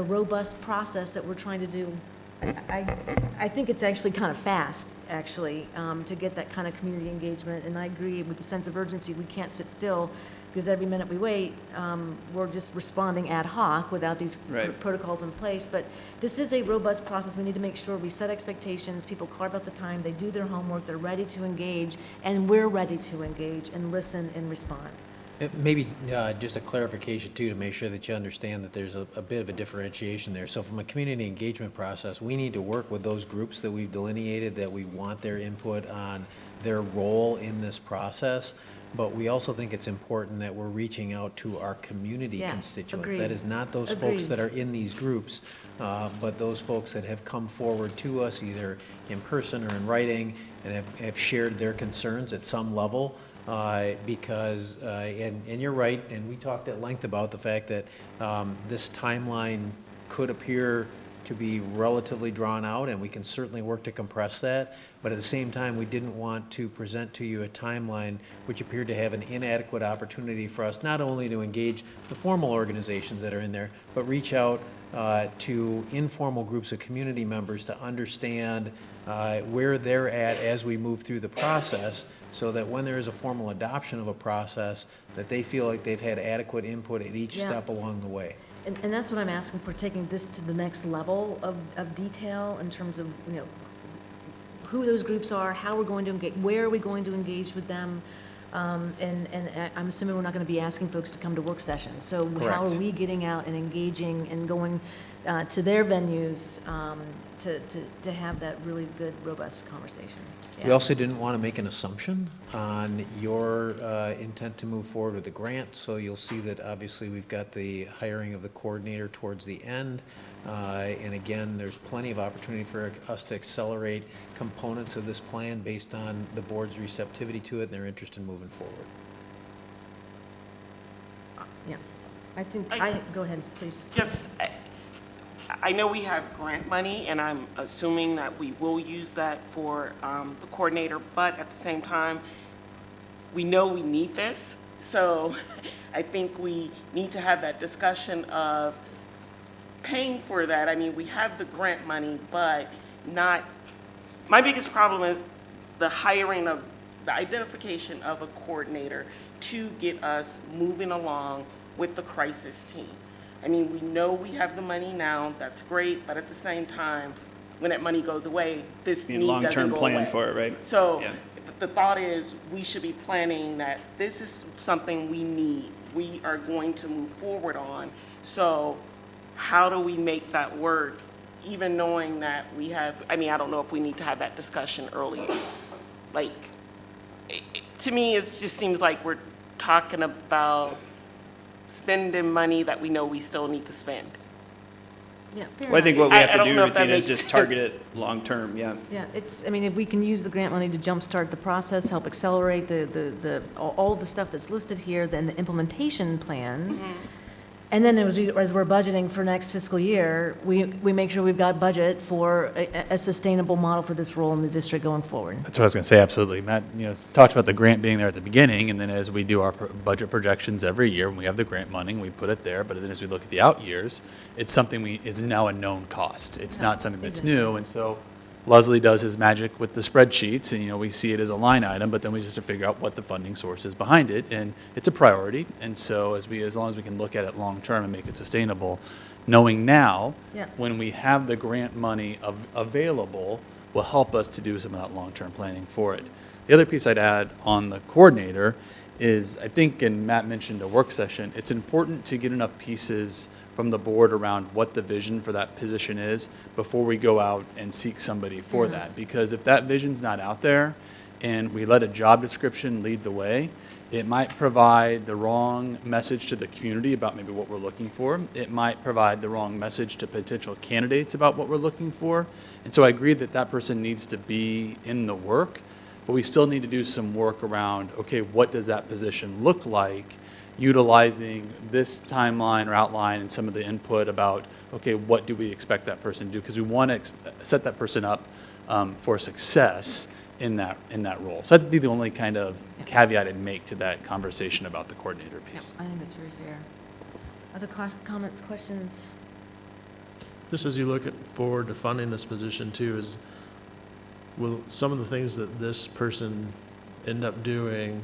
robust process that we're trying to do. I think it's actually kind of fast, actually, to get that kind of community engagement. And I agree with the sense of urgency. We can't sit still, because every minute we wait, we're just responding ad hoc without these protocols in place. But this is a robust process. We need to make sure we set expectations, people carve out the time, they do their homework, they're ready to engage, and we're ready to engage and listen and respond.
Maybe just a clarification too, to make sure that you understand that there's a bit of a differentiation there. So from a community engagement process, we need to work with those groups that we've delineated that we want their input on their role in this process. But we also think it's important that we're reaching out to our community constituents.
Agreed.
That is not those folks that are in these groups, but those folks that have come forward to us either in person or in writing and have shared their concerns at some level. Because, and you're right, and we talked at length about the fact that this timeline could appear to be relatively drawn out, and we can certainly work to compress that. But at the same time, we didn't want to present to you a timeline which appeared to have an inadequate opportunity for us not only to engage the formal organizations that are in there, but reach out to informal groups of community members to understand where they're at as we move through the process, so that when there is a formal adoption of a process, that they feel like they've had adequate input at each step along the way.
And that's what I'm asking for, taking this to the next level of detail in terms of, who those groups are, how we're going to engage, where are we going to engage with them. And I'm assuming we're not going to be asking folks to come to work sessions. So how are we getting out and engaging and going to their venues to have that really good, robust conversation?
We also didn't want to make an assumption on your intent to move forward with the grant, so you'll see that obviously we've got the hiring of the coordinator towards the end, and again, there's plenty of opportunity for us to accelerate components of this plan based on the board's receptivity to it and their interest in moving forward.
Yeah, I think, go ahead, please.
Yes, I know we have grant money, and I'm assuming that we will use that for the coordinator, but at the same time, we know we need this. So I think we need to have that discussion of paying for that. I mean, we have the grant money, but not, my biggest problem is the hiring of, the identification of a coordinator to get us moving along with the crisis team. I mean, we know we have the money now, that's great, but at the same time, when that money goes away, this need doesn't go away.
Long-term plan for it, right?
So the thought is we should be planning that this is something we need. We are going to move forward on. So how do we make that work, even knowing that we have, I mean, I don't know if we need to have that discussion earlier. Like, to me, it just seems like we're talking about spending money that we know we still need to spend.
Yeah, fair
Well, I think
enough.
what we have
I
to
don't
do,
know if that
Regina, is
makes
just target
sense.
it long-term, yeah.
Yeah, it's, I mean, if we can use the grant money to jumpstart the process, help accelerate all the stuff that's listed here, then the implementation plan. And then as we're budgeting for next fiscal year, we make sure we've got budget for a sustainable model for this role in the district going forward.
That's what I was going to say, absolutely. Matt, talked about the grant being there at the beginning, and then as we do our budget projections every year, when we have the grant money, we put it there, but then as we look at the out years, it's something is now a known cost. It's not something that's new, and so Leslie does his magic with the spreadsheets, and we see it as a line item, but then we just have to figure out what the funding source is behind it, and it's a priority. And so as long as we can look at it long term and make it sustainable, knowing now when we have the grant money available will help us to do some of that long term planning for it. The other piece I'd add on the coordinator is, I think, and Matt mentioned a work session, it's important to get enough pieces from the board around what the vision for that position is before we go out and seek somebody for that. Because if that vision's not out there and we let a job description lead the way, it might provide the wrong message to the community about maybe what we're looking for. It might provide the wrong message to potential candidates about what we're looking for. And so I agree that that person needs to be in the work, but we still need to do some work around, okay, what does that position look like, utilizing this timeline or outline and some of the input about, okay, what do we expect that person to do? Because we want to set that person up for success in that role. So that'd be the only kind of caveat I'd make to that conversation about the coordinator piece.
I think that's very fair. Other comments, questions?
Just as you look forward to funding this position too, will some of the things that this person end up doing,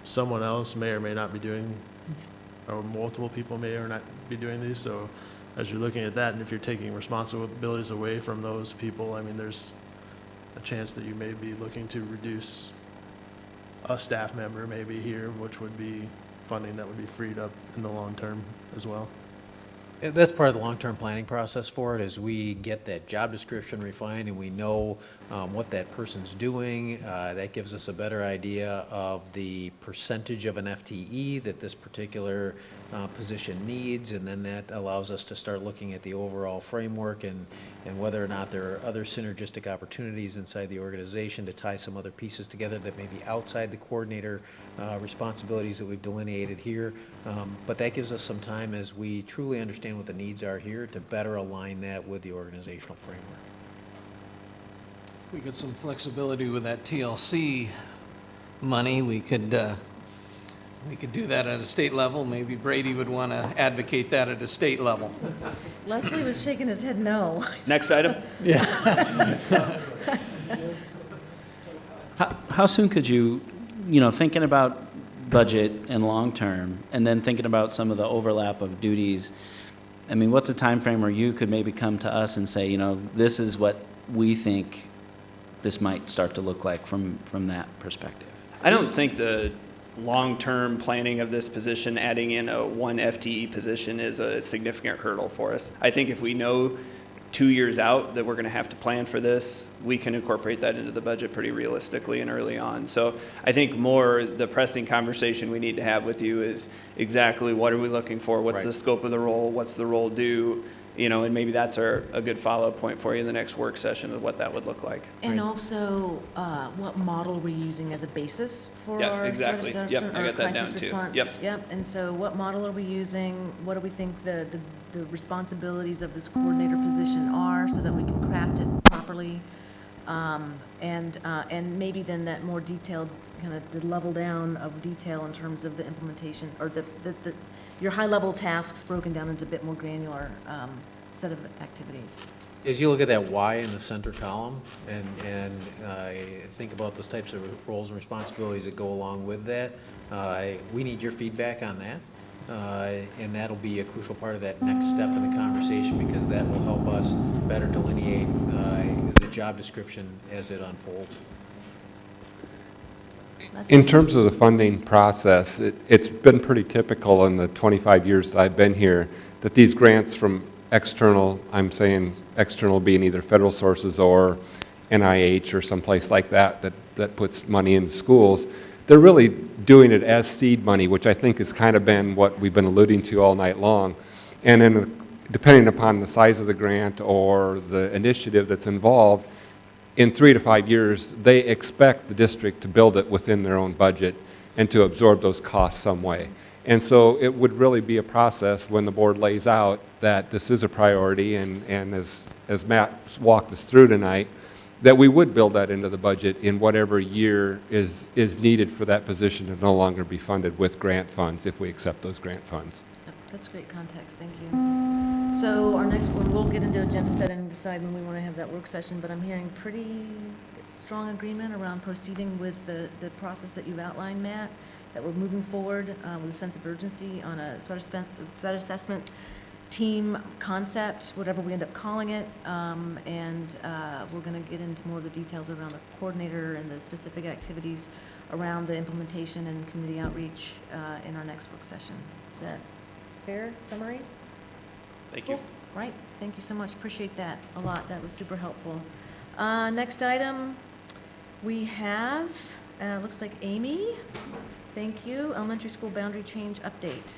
someone else may or may not be doing, or multiple people may or not be doing these. So as you're looking at that, and if you're taking responsibilities away from those people, I mean, there's a chance that you may be looking to reduce a staff member maybe here, which would be funding that would be freed up in the long term as well.
That's part of the long-term planning process for it, is we get that job description refined and we know what that person's doing. That gives us a better idea of the percentage of an FTE that this particular position needs, and then that allows us to start looking at the overall framework and whether or not there are other synergistic opportunities inside the organization to tie some other pieces together that may be outside the coordinator responsibilities that we've delineated here. But that gives us some time, as we truly understand what the needs are here, to better align that with the organizational framework.
We get some flexibility with that TLC money. We could do that at a state level. Maybe Brady would want to advocate that at a state level.
Leslie was shaking his head no.
Next item?
How soon could you, thinking about budget and long-term, and then thinking about some of the overlap of duties, I mean, what's a time frame where you could maybe come to us and say, this is what we think this might start to look like from that perspective?
I don't think the long-term planning of this position, adding in a 1 FTE position, is a significant hurdle for us. I think if we know 2 years out that we're going to have to plan for this, we can incorporate that into the budget pretty realistically and early on. So I think more the pressing conversation we need to have with you is exactly what are we looking for? What's the scope of the role? What's the role do? And maybe that's a good follow-up point for you in the next work session of what that would look like.
And also, what model we're using as a basis for our
exactly.
threat
Yep,
assessment
I
or
got that
crisis
down too.
response?
Yep.
And so what model are we using? What do we think the responsibilities of this coordinator position are, so that we can craft it properly? And maybe then that more detailed, kind of the level down of detail in terms of the implementation, or your high-level tasks broken down into a bit more granular set of activities.
As you look at that Y in the center column and think about those types of roles and responsibilities that go along with that, we need your feedback on that. And that'll be a crucial part of that next step in the conversation, because that will help us better delineate the job description as it unfolds.
Leslie?
In terms of the funding process, it's been pretty typical in the 25 years that I've been here that these grants from external, I'm saying external being either federal sources or NIH or someplace like that puts money into schools, they're really doing it as seed money, which I think has kind of been what we've been alluding to all night long. And then depending upon the size of the grant or the initiative that's involved, in 3 to 5 years, they expect the district to build it within their own budget and to absorb those costs some way. And so it would really be a process when the board lays out that this is a priority, and as Matt walked us through tonight, that we would build that into the budget in whatever year is needed for that position to no longer be funded with grant funds if we accept those grant funds.
That's great context, thank you. So our next one, we'll get into agenda setting and decide when we want to have that work session, but I'm hearing pretty strong agreement around proceeding with the process that you've outlined, Matt, that we're moving forward with a sense of urgency on a threat assessment team concept, whatever we end up calling it, and we're going to get into more of the details around the coordinator and the specific activities around the implementation and community outreach in our next work session. Is that fair summary?
Thank you.
Right, thank you so much, appreciate that a lot, that was super helpful. Next item, we have, looks like Amy, thank you, elementary school boundary change update.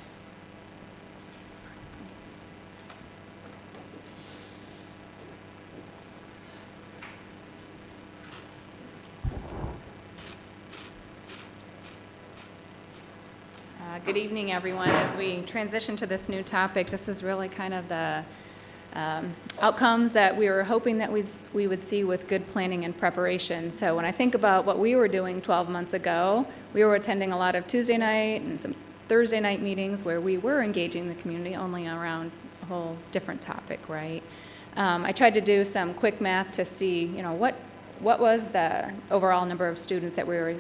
Good evening, everyone. As we transition to this new topic, this is really kind of the outcomes that we were hoping that we would see with good planning and preparation. So when I think about what we were doing 12 months ago, we were attending a lot of Tuesday night and some Thursday night meetings where we were engaging the community only around a whole different topic, right? I tried to do some quick math to see, what was the overall number of students that we were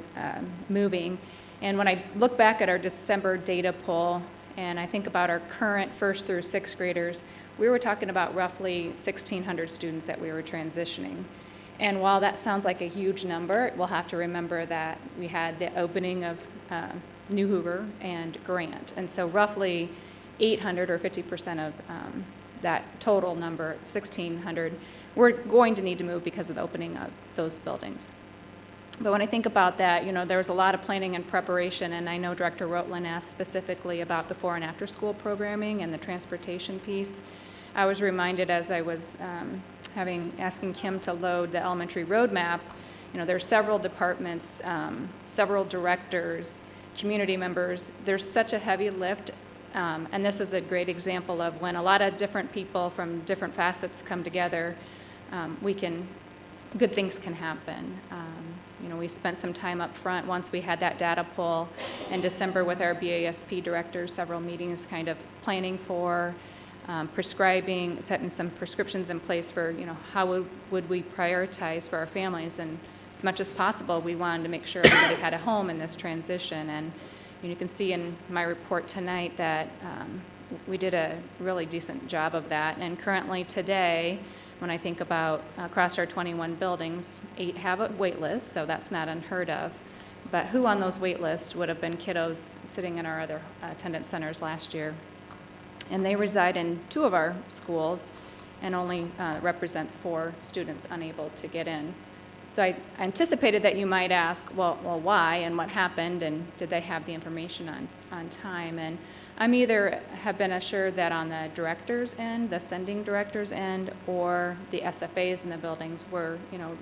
moving. And when I look back at our December data poll, and I think about our current 1st through 6th graders, we were talking about roughly 1,600 students that we were transitioning. And while that sounds like a huge number, we'll have to remember that we had the opening of New Hoover and Grant. And so roughly 800 or 50% of that total number, 1,600, we're going to need to move because of the opening of those buildings. But when I think about that, there was a lot of planning and preparation, and I know Director Rotland asked specifically about the before and after school programming and the transportation piece. I was reminded as I was asking Kim to load the elementary roadmap, there's several departments, several directors, community members. There's such a heavy lift, and this is a great example of when a lot of different people from different facets come together, good things can happen. We spent some time up front once we had that data pull in December with our BASP directors, several meetings kind of planning for prescribing, setting some prescriptions in place for, how would we prioritize for our families. And as much as possible, we wanted to make sure everybody had a home in this transition. And you can see in my report tonight that we did a really decent job of that. And currently today, when I think about across our 21 buildings, 8 have a wait list, so that's not unheard of. But who on those wait lists would have been kiddos sitting in our other attendance centers last year? And they reside in 2 of our schools and only represents 4 students unable to get in. So I anticipated that you might ask, well, why and what happened, and did they have the information on time? And I'm either have been assured that on the director's end, the sending director's end, or the SFAs in the buildings were,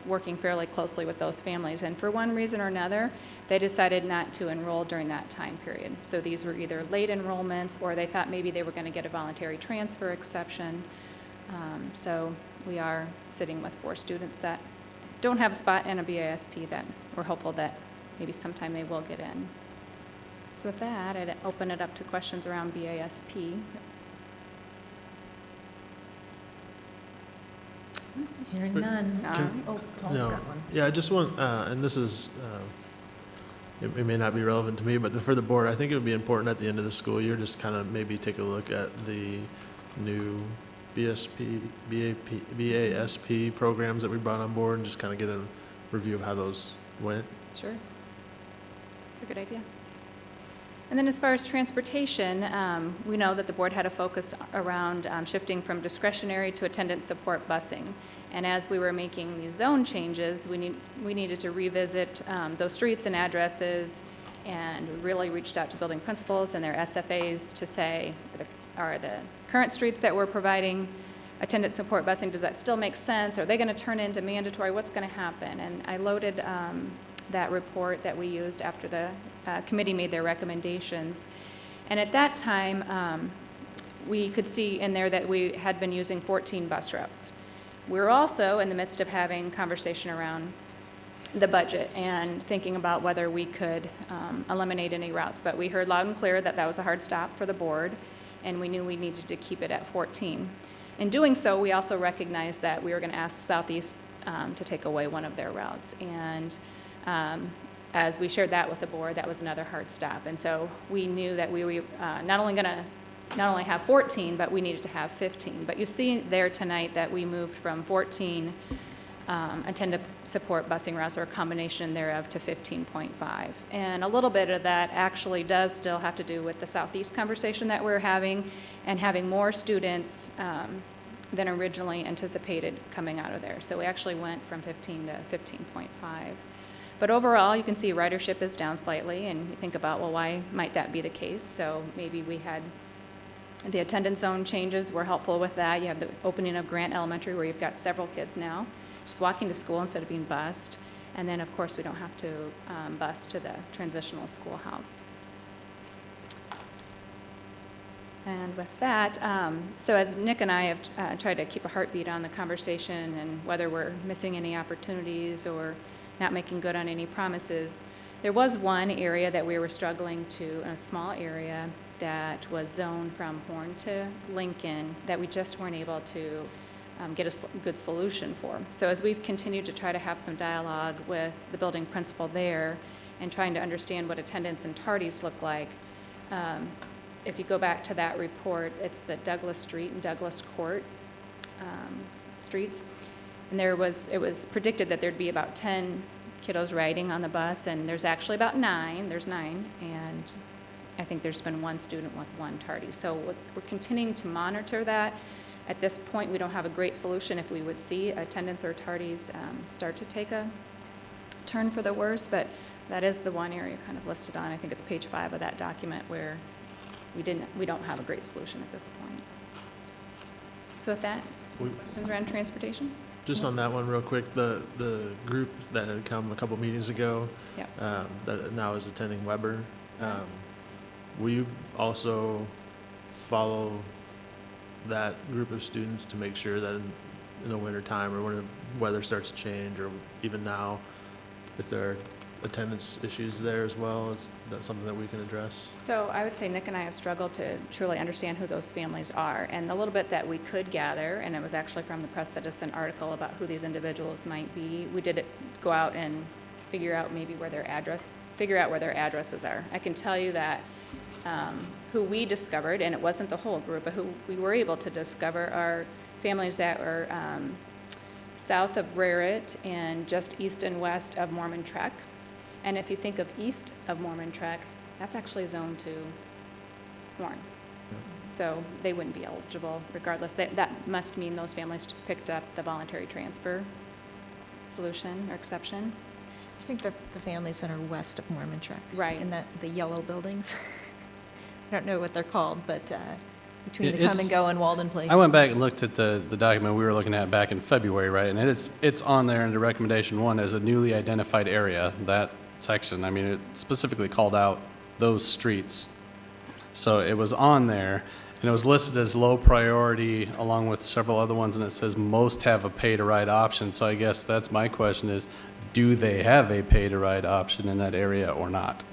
working fairly closely with those families. And for one reason or another, they decided not to enroll during that time period. So these were either late enrollments, or they thought maybe they were going to get a voluntary transfer exception. So we are sitting with 4 students that don't have a spot in a BASP that we're hopeful that maybe sometime they will get in. So with that, I'd open it up to questions around BASP.
Hearing none. Paul's got one.
Yeah, I just want, and this is, it may not be relevant to me, but for the board, I think it would be important at the end of the school year, just kind of maybe take a look at the new BASP programs that we brought on board and just kind of get a review of how those went.
Sure. It's a good idea. And then as far as transportation, we know that the board had a focus around shifting from discretionary to attendance support busing. And as we were making these zone changes, we needed to revisit those streets and addresses, and we really reached out to building principals and their SFAs to say, are the current streets that we're providing attendance support busing, does that still make sense? Are they going to turn into mandatory? What's going to happen? And I loaded that report that we used after the committee made their recommendations. And at that time, we could see in there that we had been using 14 bus routes. We're also in the midst of having conversation around the budget and thinking about whether we could eliminate any routes. But we heard loud and clear that that was a hard stop for the board, and we knew we needed to keep it at 14. In doing so, we also recognized that we were going to ask Southeast to take away one of their routes. And as we shared that with the board, that was another hard stop. And so we knew that we were not only have 14, but we needed to have 15. But you see there tonight that we moved from 14 attendant support busing routes, or a combination thereof, to 15.5. And a little bit of that actually does still have to do with the Southeast conversation that we're having, and having more students than originally anticipated coming out of there. So we actually went from 15 to 15.5. But overall, you can see ridership is down slightly, and you think about, well, why might that be the case? So maybe we had the attendance zone changes were helpful with that. You have the opening of Grant Elementary, where you've got several kids now just walking to school instead of being bused. And then, of course, we don't have to bus to the transitional schoolhouse. And with that, so as Nick and I have tried to keep a heartbeat on the conversation and whether we're missing any opportunities or not making good on any promises, there was one area that we were struggling to, a small area that was zoned from Horn to Lincoln, that we just weren't able to get a good solution for. So as we've continued to try to have some dialogue with the building principal there and trying to understand what attendance and tardies look like, if you go back to that report, it's the Douglas Street and Douglas Court streets. And it was predicted that there'd be about 10 kiddos riding on the bus, and there's actually about 9. There's 9, and I think there's been one student with one tardy. So we're continuing to monitor that. At this point, we don't have a great solution if we would see attendance or tardies start to take a turn for the worse, but that is the one area kind of listed on, I think it's page 5 of that document, where we don't have a great solution at this point. So with that, questions around transportation?
Just on that one real quick, the group that had come a couple meetings ago,
Yep.
that now is attending Weber, will you also follow that group of students to make sure that in the winter time, or when the weather starts to change, or even now, if there are attendance issues there as well, is that something that we can address?
So I would say Nick and I have struggled to truly understand who those families are. And the little bit that we could gather, and it was actually from the Press Citizen article about who these individuals might be, we did go out and figure out maybe where their addresses are. I can tell you that who we discovered, and it wasn't the whole group, but who we were able to discover are families that were south of Raret and just east and west of Mormon Trek. And if you think of east of Mormon Trek, that's actually zoned to Horn. So they wouldn't be eligible regardless. That must mean those families picked up the voluntary transfer solution or exception.
I think the families that are west of Mormon Trek.
Right.
In the yellow buildings. I don't know what they're called, but between the Come and Go and Walden Place.
I went back and looked at the document we were looking at back in February, right? And it's on there under recommendation 1 as a newly identified area, that section. I mean, it specifically called out those streets. So it was on there, and it was listed as low priority along with several other ones, and it says most have a pay-to-ride option. So I guess that's my question is, do they have a pay-to-ride option in that area or not?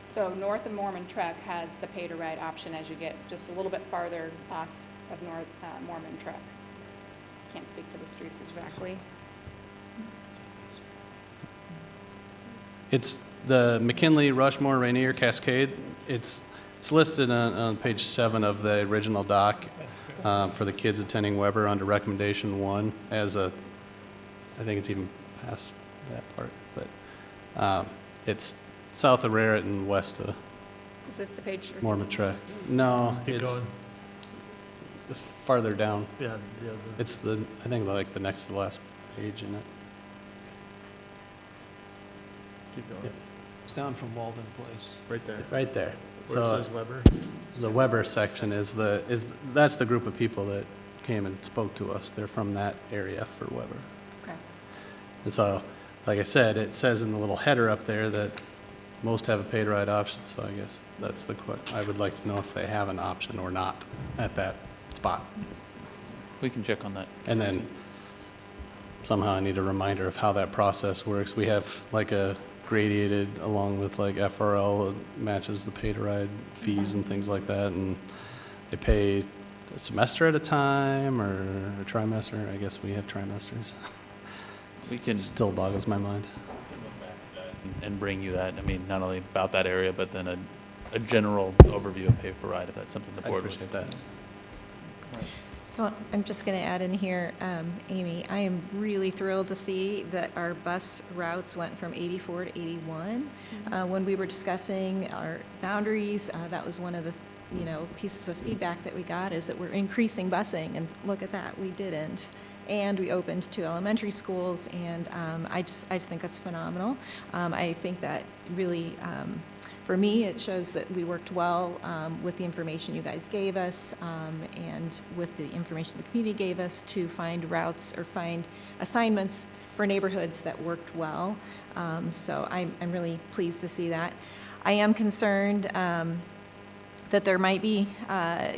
So north of Mormon Trek has the pay-to-ride option as you get just a little bit farther off of North Mormon Trek. Can't speak to the streets exactly.
It's the McKinley, Rushmore, Rainier, Cascade. It's listed on page 7 of the original doc for the kids attending Weber under recommendation 1 as I think it's even past that part, but It's south of Raritt and west of
Is this the page? you're thinking?
Mormatrek. No,
Keep
it's
going.
farther down.
Yeah, yeah.
It's I think like the next to the last page in it.
Keep going.
Yeah.
It's down from Walden Place.
Right there.
Right there.
Where it
So
says Weber.
the Weber section that's the group of people that came and spoke to us. They're from that area for Weber.
Okay.
And so, like I said, it says in the little header up there that most have a paid ride option, so I guess that's I would like to know if they have an option or not at that spot.
We can check on that.
And then somehow I need a reminder of how that process works. We have like a gradated along with like FRL matches the pay to ride fees and things like that, and they pay a semester at a time or a trimester. I guess we have trimesters.
We can
Still boggles my mind.
and bring you that. I mean, not only about that area, but then a general overview of pay per ride, if that's something the
I
board would.
appreciate that.
So I'm just going to add in here, Amy, I am really thrilled to see that our bus routes went from 84 to 81. When we were discussing our boundaries, that was one of the pieces of feedback that we got, is that we're increasing busing, and look at that, we didn't. And we opened 2 elementary schools, and I just think that's phenomenal. I think that really, for me, it shows that we worked well with the information you guys gave us and with the information the community gave us to find routes or find assignments for neighborhoods that worked well. So I'm really pleased to see that. I am concerned that there might be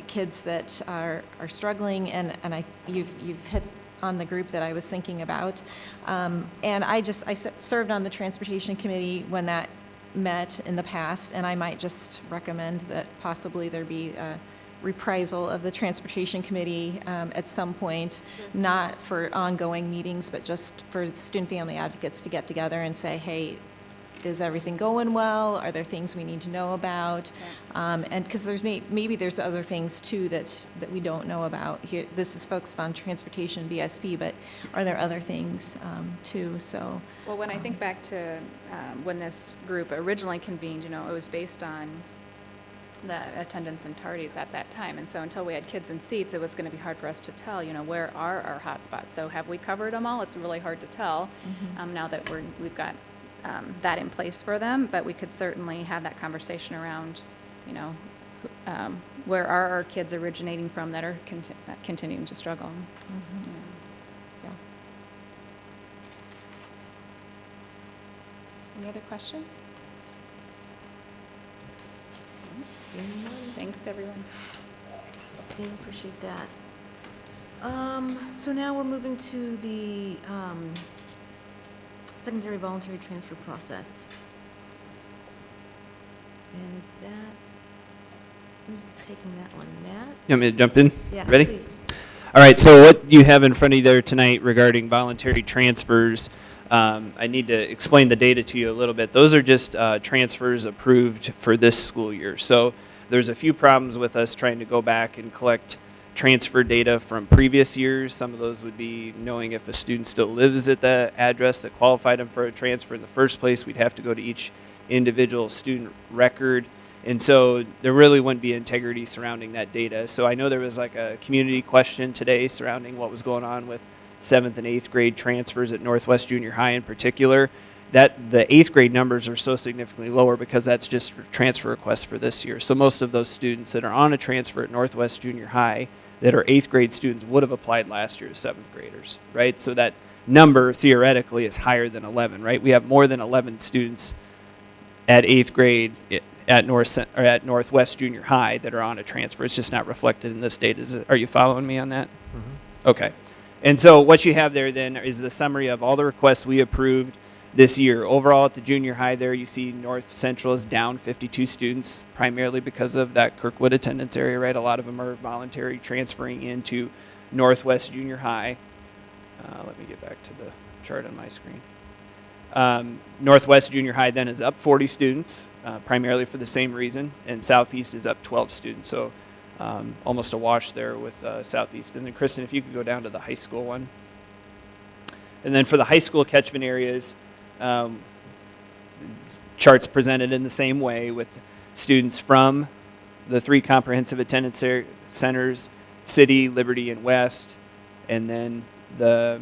kids that are struggling, and you've hit on the group that I was thinking about. And I served on the transportation committee when that met in the past, and I might just recommend that possibly there be a reprisal of the transportation committee at some point, not for ongoing meetings, but just for the student family advocates to get together and say, hey, is everything going well? Are there things we need to know about? And because maybe there's other things too that we don't know about. Here, this is focused on transportation, BSP, but are there other things too? So.
Well, when I think back to when this group originally convened, it was based on the attendance and tardies at that time. And so until we had kids in seats, it was going to be hard for us to tell, where are our hot spots? So have we covered them all? It's really hard to tell now that we've got that in place for them, but we could certainly have that conversation around, where are our kids originating from that are continuing to struggle. Yeah. Any other questions? Thanks, everyone.
Okay, appreciate that. So now we're moving to the secondary voluntary transfer process. And is that, who's taking that one, Matt?
You want me to jump in?
Yeah,
Ready?
please.
All right, so what you have in front of you there tonight regarding voluntary transfers, I need to explain the data to you a little bit. Those are just transfers approved for this school year. So there's a few problems with us trying to go back and collect transfer data from previous years. Some of those would be knowing if a student still lives at the address that qualified them for a transfer in the first place. We'd have to go to each individual student record. And so there really wouldn't be integrity surrounding that data. So I know there was like a community question today surrounding what was going on with 7th and 8th grade transfers at Northwest Junior High in particular. That the 8th grade numbers are so significantly lower because that's just transfer requests for this year. So most of those students that are on a transfer at Northwest Junior High that are 8th grade students would have applied last year as 7th graders, right? So that number theoretically is higher than 11, right? We have more than 11 students at 8th grade at Northwest Junior High that are on a transfer. It's just not reflected in this data. Are you following me on that? Mm-hmm. Okay. And so what you have there then is the summary of all the requests we approved this year. Overall at the junior high there, you see North Central is down 52 students, primarily because of that Kirkwood attendance area, right? A lot of them are voluntary transferring into Northwest Junior High. Let me get back to the chart on my screen. Northwest Junior High then is up 40 students, primarily for the same reason, and Southeast is up 12 students. So almost a wash there with Southeast. And then Kristen, if you could go down to the high school one. And then for the high school catchment areas, charts presented in the same way with students from the 3 comprehensive attendance centers, City, Liberty, and West, and then the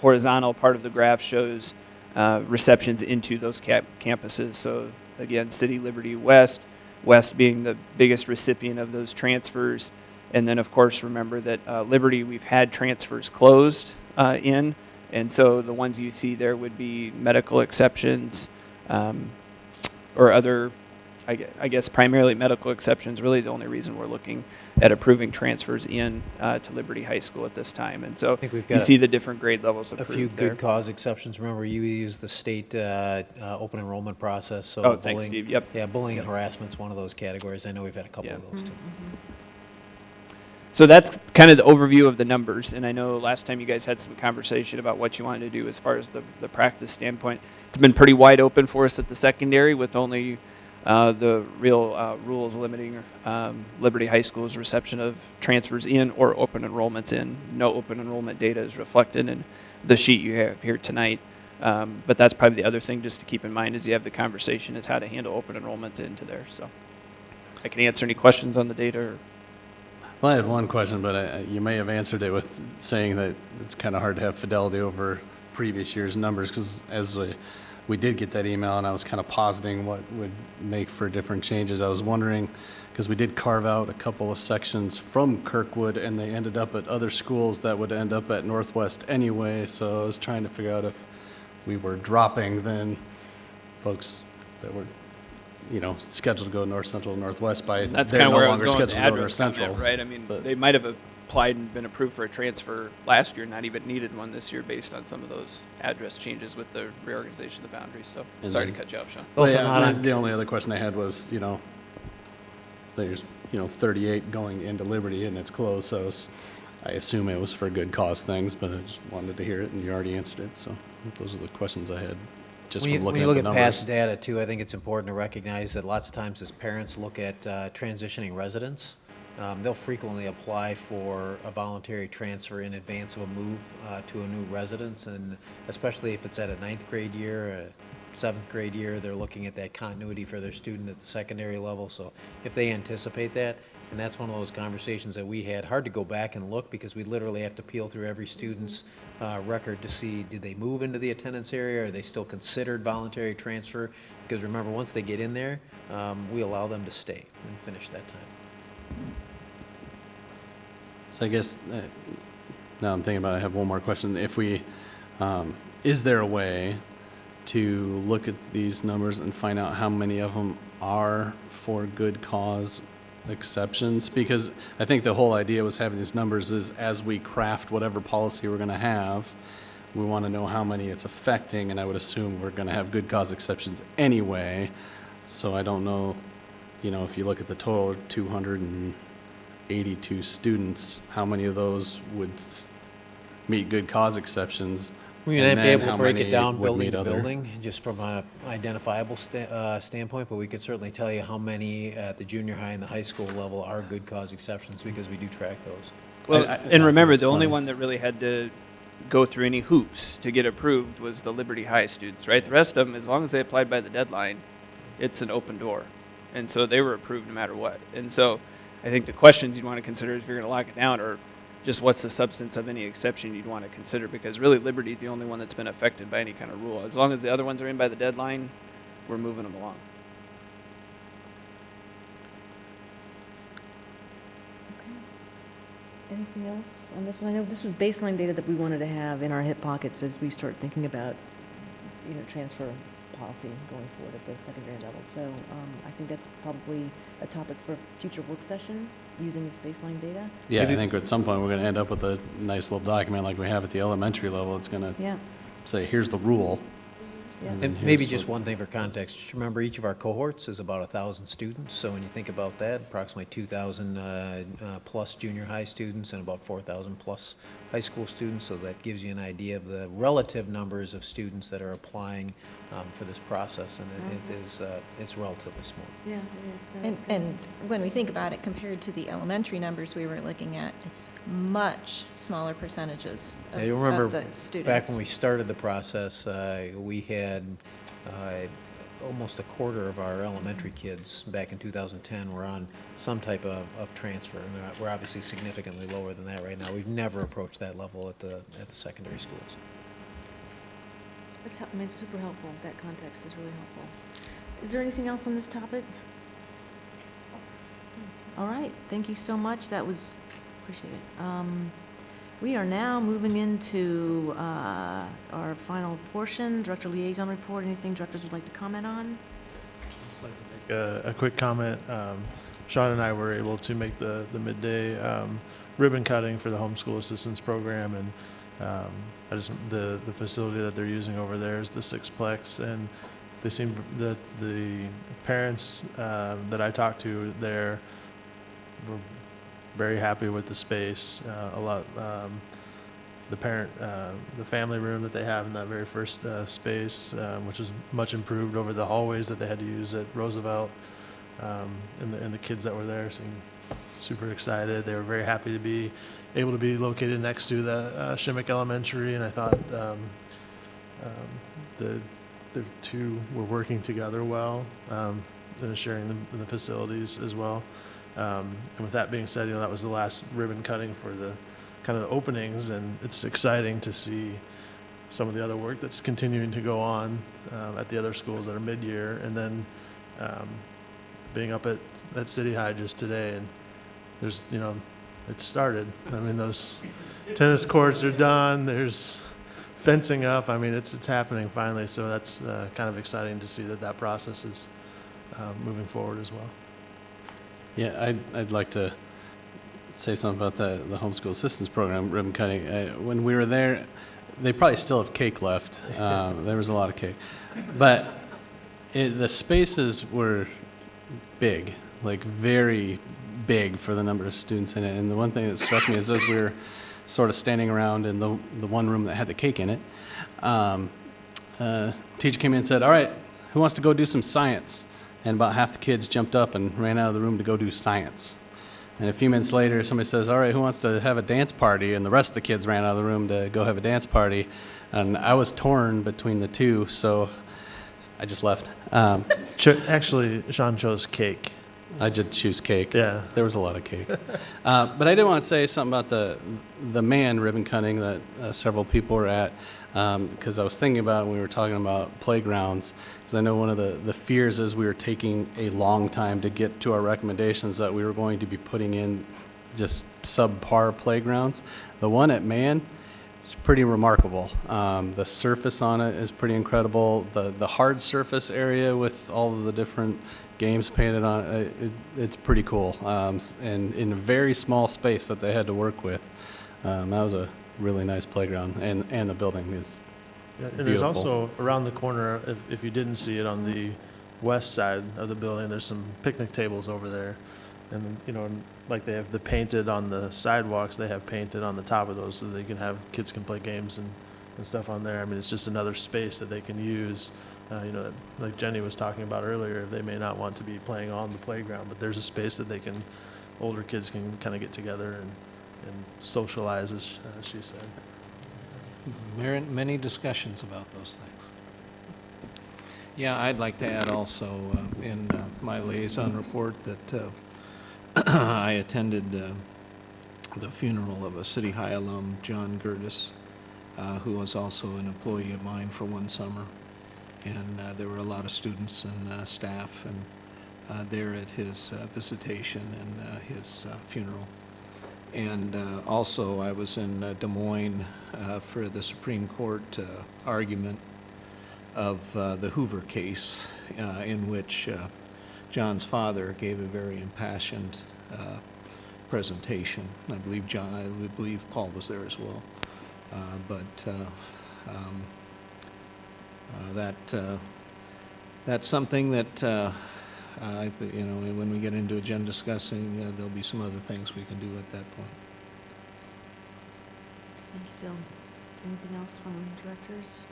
horizontal part of the graph shows receptions into those campuses. So again, City, Liberty, West being the biggest recipient of those transfers. And then, of course, remember that Liberty, we've had transfers closed in, and so the ones you see there would be medical exceptions or other, I guess primarily medical exceptions, really the only reason we're looking at approving transfers in to Liberty High School at this time. And so
think we've
you
got
see the different grade levels
a
approved
few
there.
good cause exceptions. Remember, you use the state open enrollment process, so
Oh, thanks, Steve. Yep.
Yeah, bullying and harassment's one of those categories. I know we've had a couple of those too.
So that's kind of the overview of the numbers, and I know last time you guys had some conversation about what you wanted to do as far as the practice standpoint. It's been pretty wide open for us at the secondary with only the real rules limiting Liberty High School's reception of transfers in or open enrollments in. No open enrollment data is reflected in the sheet you have here tonight. But that's probably the other thing just to keep in mind as you have the conversation is how to handle open enrollments into there. So I can answer any questions on the data. Or
Well, I had one question, but you may have answered it with saying that it's kind of hard to have fidelity over previous year's numbers, because as we did get that email and I was kind of positing what would make for different changes. I was wondering, because we did carve out a couple of sections from Kirkwood and they ended up at other schools that would end up at Northwest anyway, so I was trying to figure out if we were dropping then folks that were scheduled to go North Central, Northwest by
that's
they're
kind of
no
where I was
longer
going with
scheduled
the
to go North
address
Central.
comment, right? I mean,
But-
they might have applied and been approved for a transfer last year, not even needed one this year based on some of those address changes with the reorganization of the boundaries. So
And
sorry
then-
to cut you off, Sean.
Well,
Also
yeah,
not on-
the only other question I had was, there's 38 going into Liberty and it's closed, so I assume it was for good cause things, but I just wanted to hear it and you already answered it. So those are the questions I had just
When
from
you
looking
look
at the
at
numbers.
past data too, I think it's important to recognize that lots of times as parents look at transitioning residents, they'll frequently apply for a voluntary transfer in advance of a move to a new residence, and especially if it's at a 9th grade year, a 7th grade year, they're looking at that continuity for their student at the secondary level. So if they anticipate that, and that's one of those conversations that we had, hard to go back and look because we literally have to peel through every student's record to see, did they move into the attendance area? Are they still considered voluntary transfer? Because remember, once they get in there, we allow them to stay and finish that time.
So I guess, now I'm thinking about it, I have one more question. If we, is there a way to look at these numbers and find out how many of them are for good cause exceptions? Because I think the whole idea was having these numbers is as we craft whatever policy we're going to have, we want to know how many it's affecting, and I would assume we're going to have good cause exceptions anyway. So I don't know, if you look at the total 282 students, how many of those would meet good cause exceptions?
We
and
might be
then
able to
how
break
many
it down
would
building
meet
to
other-
building, just from a identifiable standpoint, but we could certainly tell you how many at the junior high and the high school level are good cause exceptions, because we do track those.
Well,
I
and remember,
think
the
it's
only
fine.
one that really had to go through any hoops to get approved was the Liberty High students, right? The rest of them, as long as they applied by the deadline, it's an open door. And so they were approved no matter what. And so I think the questions you'd want to consider if you're going to lock it down are just what's the substance of any exception you'd want to consider, because really Liberty is the only one that's been affected by any kind of rule. As long as the other ones are in by the deadline, we're moving them along.
Anything else on this one? I know this was baseline data that we wanted to have in our hip pockets as we start thinking about, transfer policy going forward at the secondary level. So I think that's probably a topic for a future work session, using this baseline data.
Yeah, I think at some point we're going to end up with a nice little document like we have at the elementary level. It's going to say, here's the rule.
Yeah.
And then
And maybe
here's
just
what-
one thing for context, just remember each of our cohorts is about 1,000 students. So when you think about that, approximately 2,000 plus junior high students and about 4,000 plus high school students. So that gives you an idea of the relative numbers of students that are applying for this process. And it's relatively small.
Yeah, it is. No, that's good.
And when we think about it, compared to the elementary numbers we were looking at, it's much smaller percentages
Yeah, you
of
remember
the students.
back when we started the process, we had almost a quarter of our elementary kids back in 2010 were on some type of transfer. And we're obviously significantly lower than that right now. We've never approached that level at the secondary schools.
That's, I mean, it's super helpful. That context is really helpful. Is there anything else on this topic? All right, thank you so much. That was, appreciate it. We are now moving into our final portion, Director Liaison Report. Anything directors would like to comment on?
Just like to make a quick comment. Sean and I were able to make the midday ribbon cutting for the homeschool assistance program, and the facility that they're using over there is the Sixplex, and they seem that the parents that I talked to there were very happy with the space. The family room that they have in that very first space, which was much improved over the hallways that they had to use at Roosevelt, and the kids that were there seemed super excited. They were very happy to be able to be located next to the Shimmick Elementary, and I thought the two were working together well, and sharing the facilities as well. And with that being said, that was the last ribbon cutting for the kind of the openings, and it's exciting to see some of the other work that's continuing to go on at the other schools that are mid-year, and then being up at City High just today, and there's, it started. I mean, those tennis courts are done. There's fencing up. I mean, it's happening finally. So that's kind of exciting to see that process is moving forward as well.
Yeah, I'd like to say something about the homeschool assistance program ribbon cutting. When we were there, they probably still have cake left. There was a lot of cake, but the spaces were big, like very big for the number of students in it. And the one thing that struck me is as we were sort of standing around in the one room that had the cake in it, teacher came in and said, "All right, who wants to go do some science?" And about half the kids jumped up and ran out of the room to go do science. And a few minutes later, somebody says, "All right, who wants to have a dance party?" And the rest of the kids ran out of the room to go have a dance party. And I was torn between the two, so I just left.
Actually, Sean chose cake.
I did choose cake.
Yeah.
There was a lot of cake. But I did want to say something about the man ribbon cutting that several people were at, because I was thinking about it when we were talking about playgrounds, because I know one of the fears is we were taking a long time to get to our recommendations that we were going to be putting in just subpar playgrounds. The one at Man, it's pretty remarkable. The surface on it is pretty incredible. The hard surface area with all of the different games painted on it, it's pretty cool. And in a very small space that they had to work with. That was a really nice playground, and the building is
and there's also around the corner, if you didn't see it, on the west side of the building, there's some picnic tables over there. And, like they have the painted on the sidewalks, they have painted on the top of those so they can have, kids can play games and stuff on there. I mean, it's just another space that they can use. Like Jenny was talking about earlier, they may not want to be playing on the playground, but there's a space that older kids can kind of get together and socialize, as she said.
Many discussions about those things. Yeah, I'd like to add also in my liaison report that I attended the funeral of a City High alum, John Gertis, who was also an employee of mine for one summer. And there were a lot of students and staff and there at his visitation and his funeral. And also I was in Des Moines for the Supreme Court argument of the Hoover case, in which John's father gave a very impassioned presentation. I believe Paul was there as well. That's something that when we get into agenda discussing, there'll be some other things we can do at that point.
Thank you, Phil. Anything else from directors?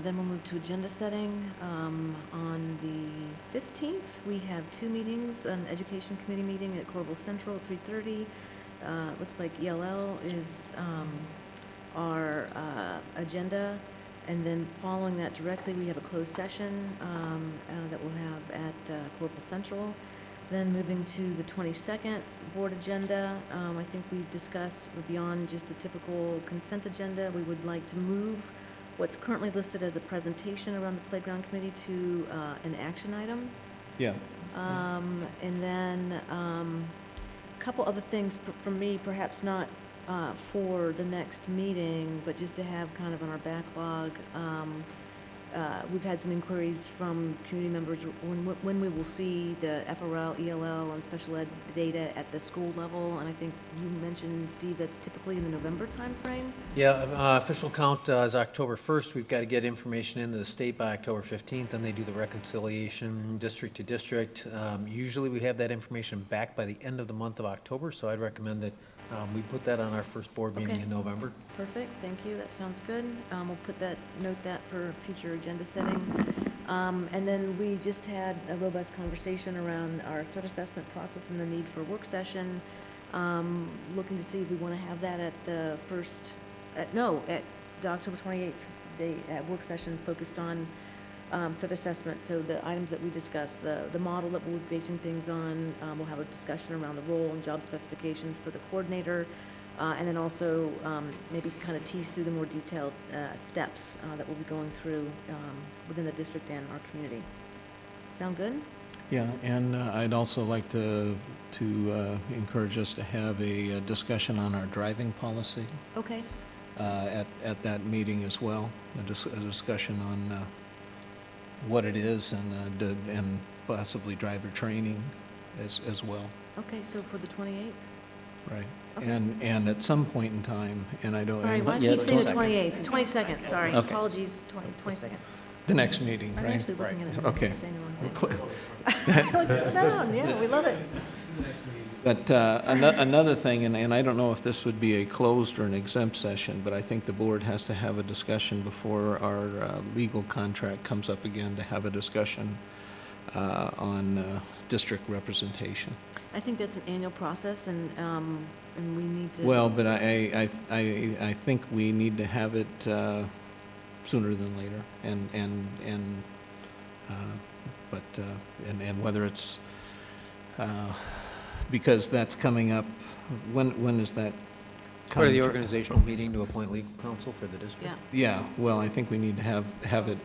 Then we'll move to agenda setting. On the 15th, we have two meetings, an education committee meeting at Corval Central at 3:30. Looks like ELL is our agenda, And then following that directly, we have a closed session that we'll have at Corporal Central. Then moving to the 22nd board agenda, I think we've discussed beyond just the typical consent agenda, we would like to move what's currently listed as a presentation around the playground committee to an action item.
Yeah.
And then a couple other things for me, perhaps not for the next meeting, but just to have kind of on our backlog. We've had some inquiries from community members when we will see the FRL, ELL, and special ed data at the school level. And I think you mentioned, Steve, that's typically in the November timeframe.
Yeah, official count is October 1st. We've got to get information into the state by October 15th, and they do the reconciliation district to district. Usually we have that information back by the end of the month of October, so I'd recommend that we put that on our first board meeting
Okay.
in November.
Perfect, thank you, that sounds good. We'll note that for future agenda setting. And then we just had a robust conversation around our threat assessment process and the need for a work session. Looking to see if we want to have that at the at the October 28th day at work session focused on threat assessment. So the items that we discussed, the model that we'll be basing things on, we'll have a discussion around the role and job specifications for the coordinator, and then also maybe kind of tease through the more detailed steps that we'll be going through within the district and our community. Sound good?
Yeah, and I'd also like to encourage us to have a discussion on our driving policy
Okay.
at that meeting as well, a discussion on what it is and possibly driver training as well.
Okay, so for the 28th?
Right.
Okay.
And at some point in time, and I don't.
Sorry, why do I keep saying the 28th? 22nd, sorry.
Okay.
Apologies, 22nd.
The next meeting,
I'm
right?
actually looking at it.
Okay.
I'm saying the wrong thing. Put it down, yeah, we love it.
But another thing, and I don't know if this would be a closed or an exempt session, but I think the board has to have a discussion before our legal contract comes up again, to have a discussion on district representation.
I think that's an annual process, and we need to.
Well, but I think we need to have it sooner than later, and whether it's because that's coming up. When is that?
Part of the organizational meeting to appoint legal counsel for the district.
Yeah.
Yeah. Well, I think we need to have it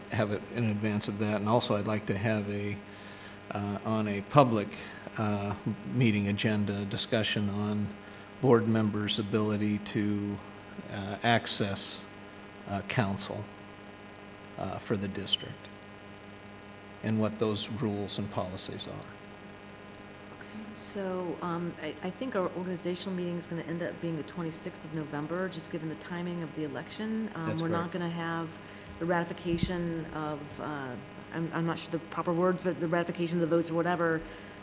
in advance of that, and also I'd like to have on a public meeting agenda discussion on board members' ability to access counsel for the district, and what those rules and policies are.
So I think our organizational meeting is going to end up being the 26th of November, just given the timing of the election.
That's
We're not
correct.
going to have the ratification of, I'm not sure the proper words, but the ratification of the votes or whatever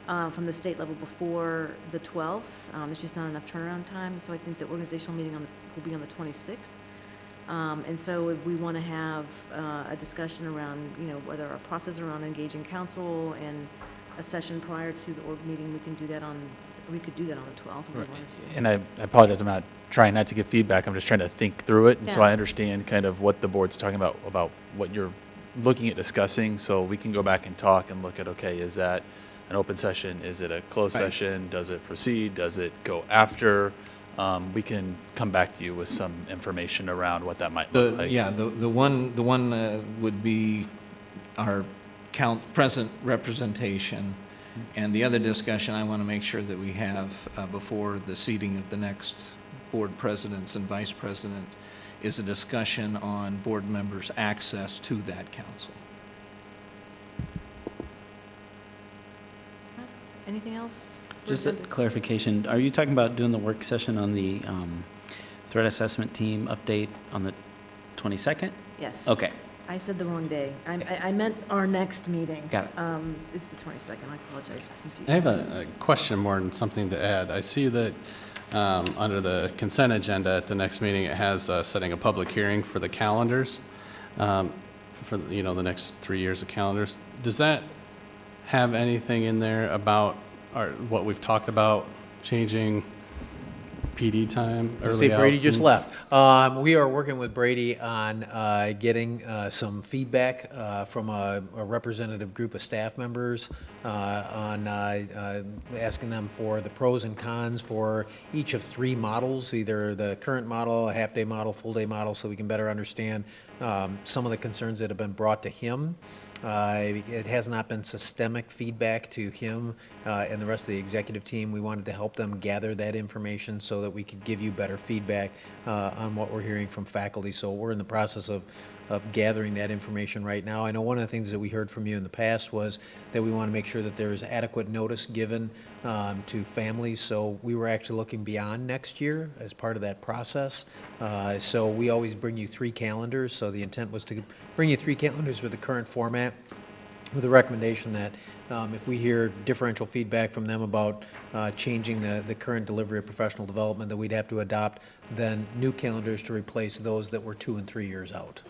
from the state level before the 12th. It's just not enough turnaround time, so I think the organizational meeting will be on the 26th. And so if we want to have a discussion around, whether our process around engaging counsel and a session prior to the org meeting, we could do that on the 12th if we wanted to.
And I apologize, I'm not trying not to give feedback, I'm just trying to think through it, and so
Yeah.
I understand kind of what the board's talking about what you're looking at discussing, so we can go back and talk and look at, okay, is that an open session, is it a closed
Right.
session, does it proceed, does it go after? We can come back to you with some information around what that might look like.
The one would be our present representation, and the other discussion I want to make sure that we have before the seating of the next board presidents and vice president is a discussion on board members' access to that council.
Anything else? for
Just a
agendas?
clarification, are you talking about doing the work session on the threat assessment team update on the 22nd?
Yes.
Okay.
I said the wrong day. I meant our next meeting.
Got it.
It's the 22nd. I apologize for confusion.
I have a question more than something to add. I see that under the consent agenda at the next meeting, it has setting a public hearing for the calendars, for the next 3 years of calendars. Does that have anything in there about what we've talked about, changing PD time?
Did you say Brady just left? We are working with Brady on getting some feedback from a representative group of staff members on asking them for the pros and cons for each of 3 models, either the current model, a half-day model, full-day model, so we can better understand some of the concerns that have been brought to him. It has not been systemic feedback to him and the rest of the executive team. We wanted to help them gather that information so that we could give you better feedback on what we're hearing from faculty. So we're in the process of gathering that information right now. I know one of the things that we heard from you in the past was that we want to make sure that there is adequate notice given to families. So we were actually looking beyond next year as part of that process. So we always bring you 3 calendars. So the intent was to bring you 3 calendars with the current format, with the recommendation that if we hear differential feedback from them about changing the current delivery of professional development, that we'd have to adopt then new calendars to replace those that were 2 and 3 years out.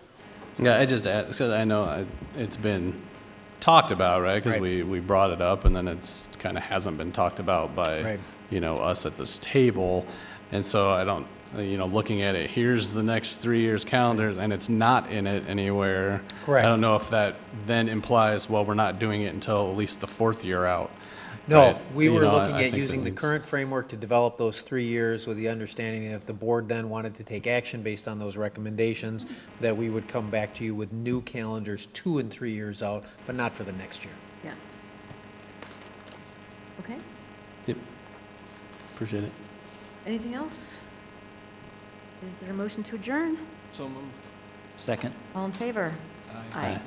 Yeah, I just asked because I know it's been talked about, right? Because we brought it up, and then it's kind of hasn't been talked about by us at this table, and so I don't. Looking at it, here's the next 3 years calendars, and it's not in it anywhere.
Correct.
I don't know if that then implies, well, we're not doing it until at least the 4th year out.
No,
right?
we were looking
I
at
think
using the
that
current framework to develop those 3 years with the understanding that if the board then wanted to take action based on those recommendations, that we would come back to you with new calendars 2 and 3 years out, but not for the next year.
Yeah. Okay.
Yep. Appreciate it.
Anything else? Is there a motion to adjourn?
So moved.
Second.
All in favor?
Aye.
Aye.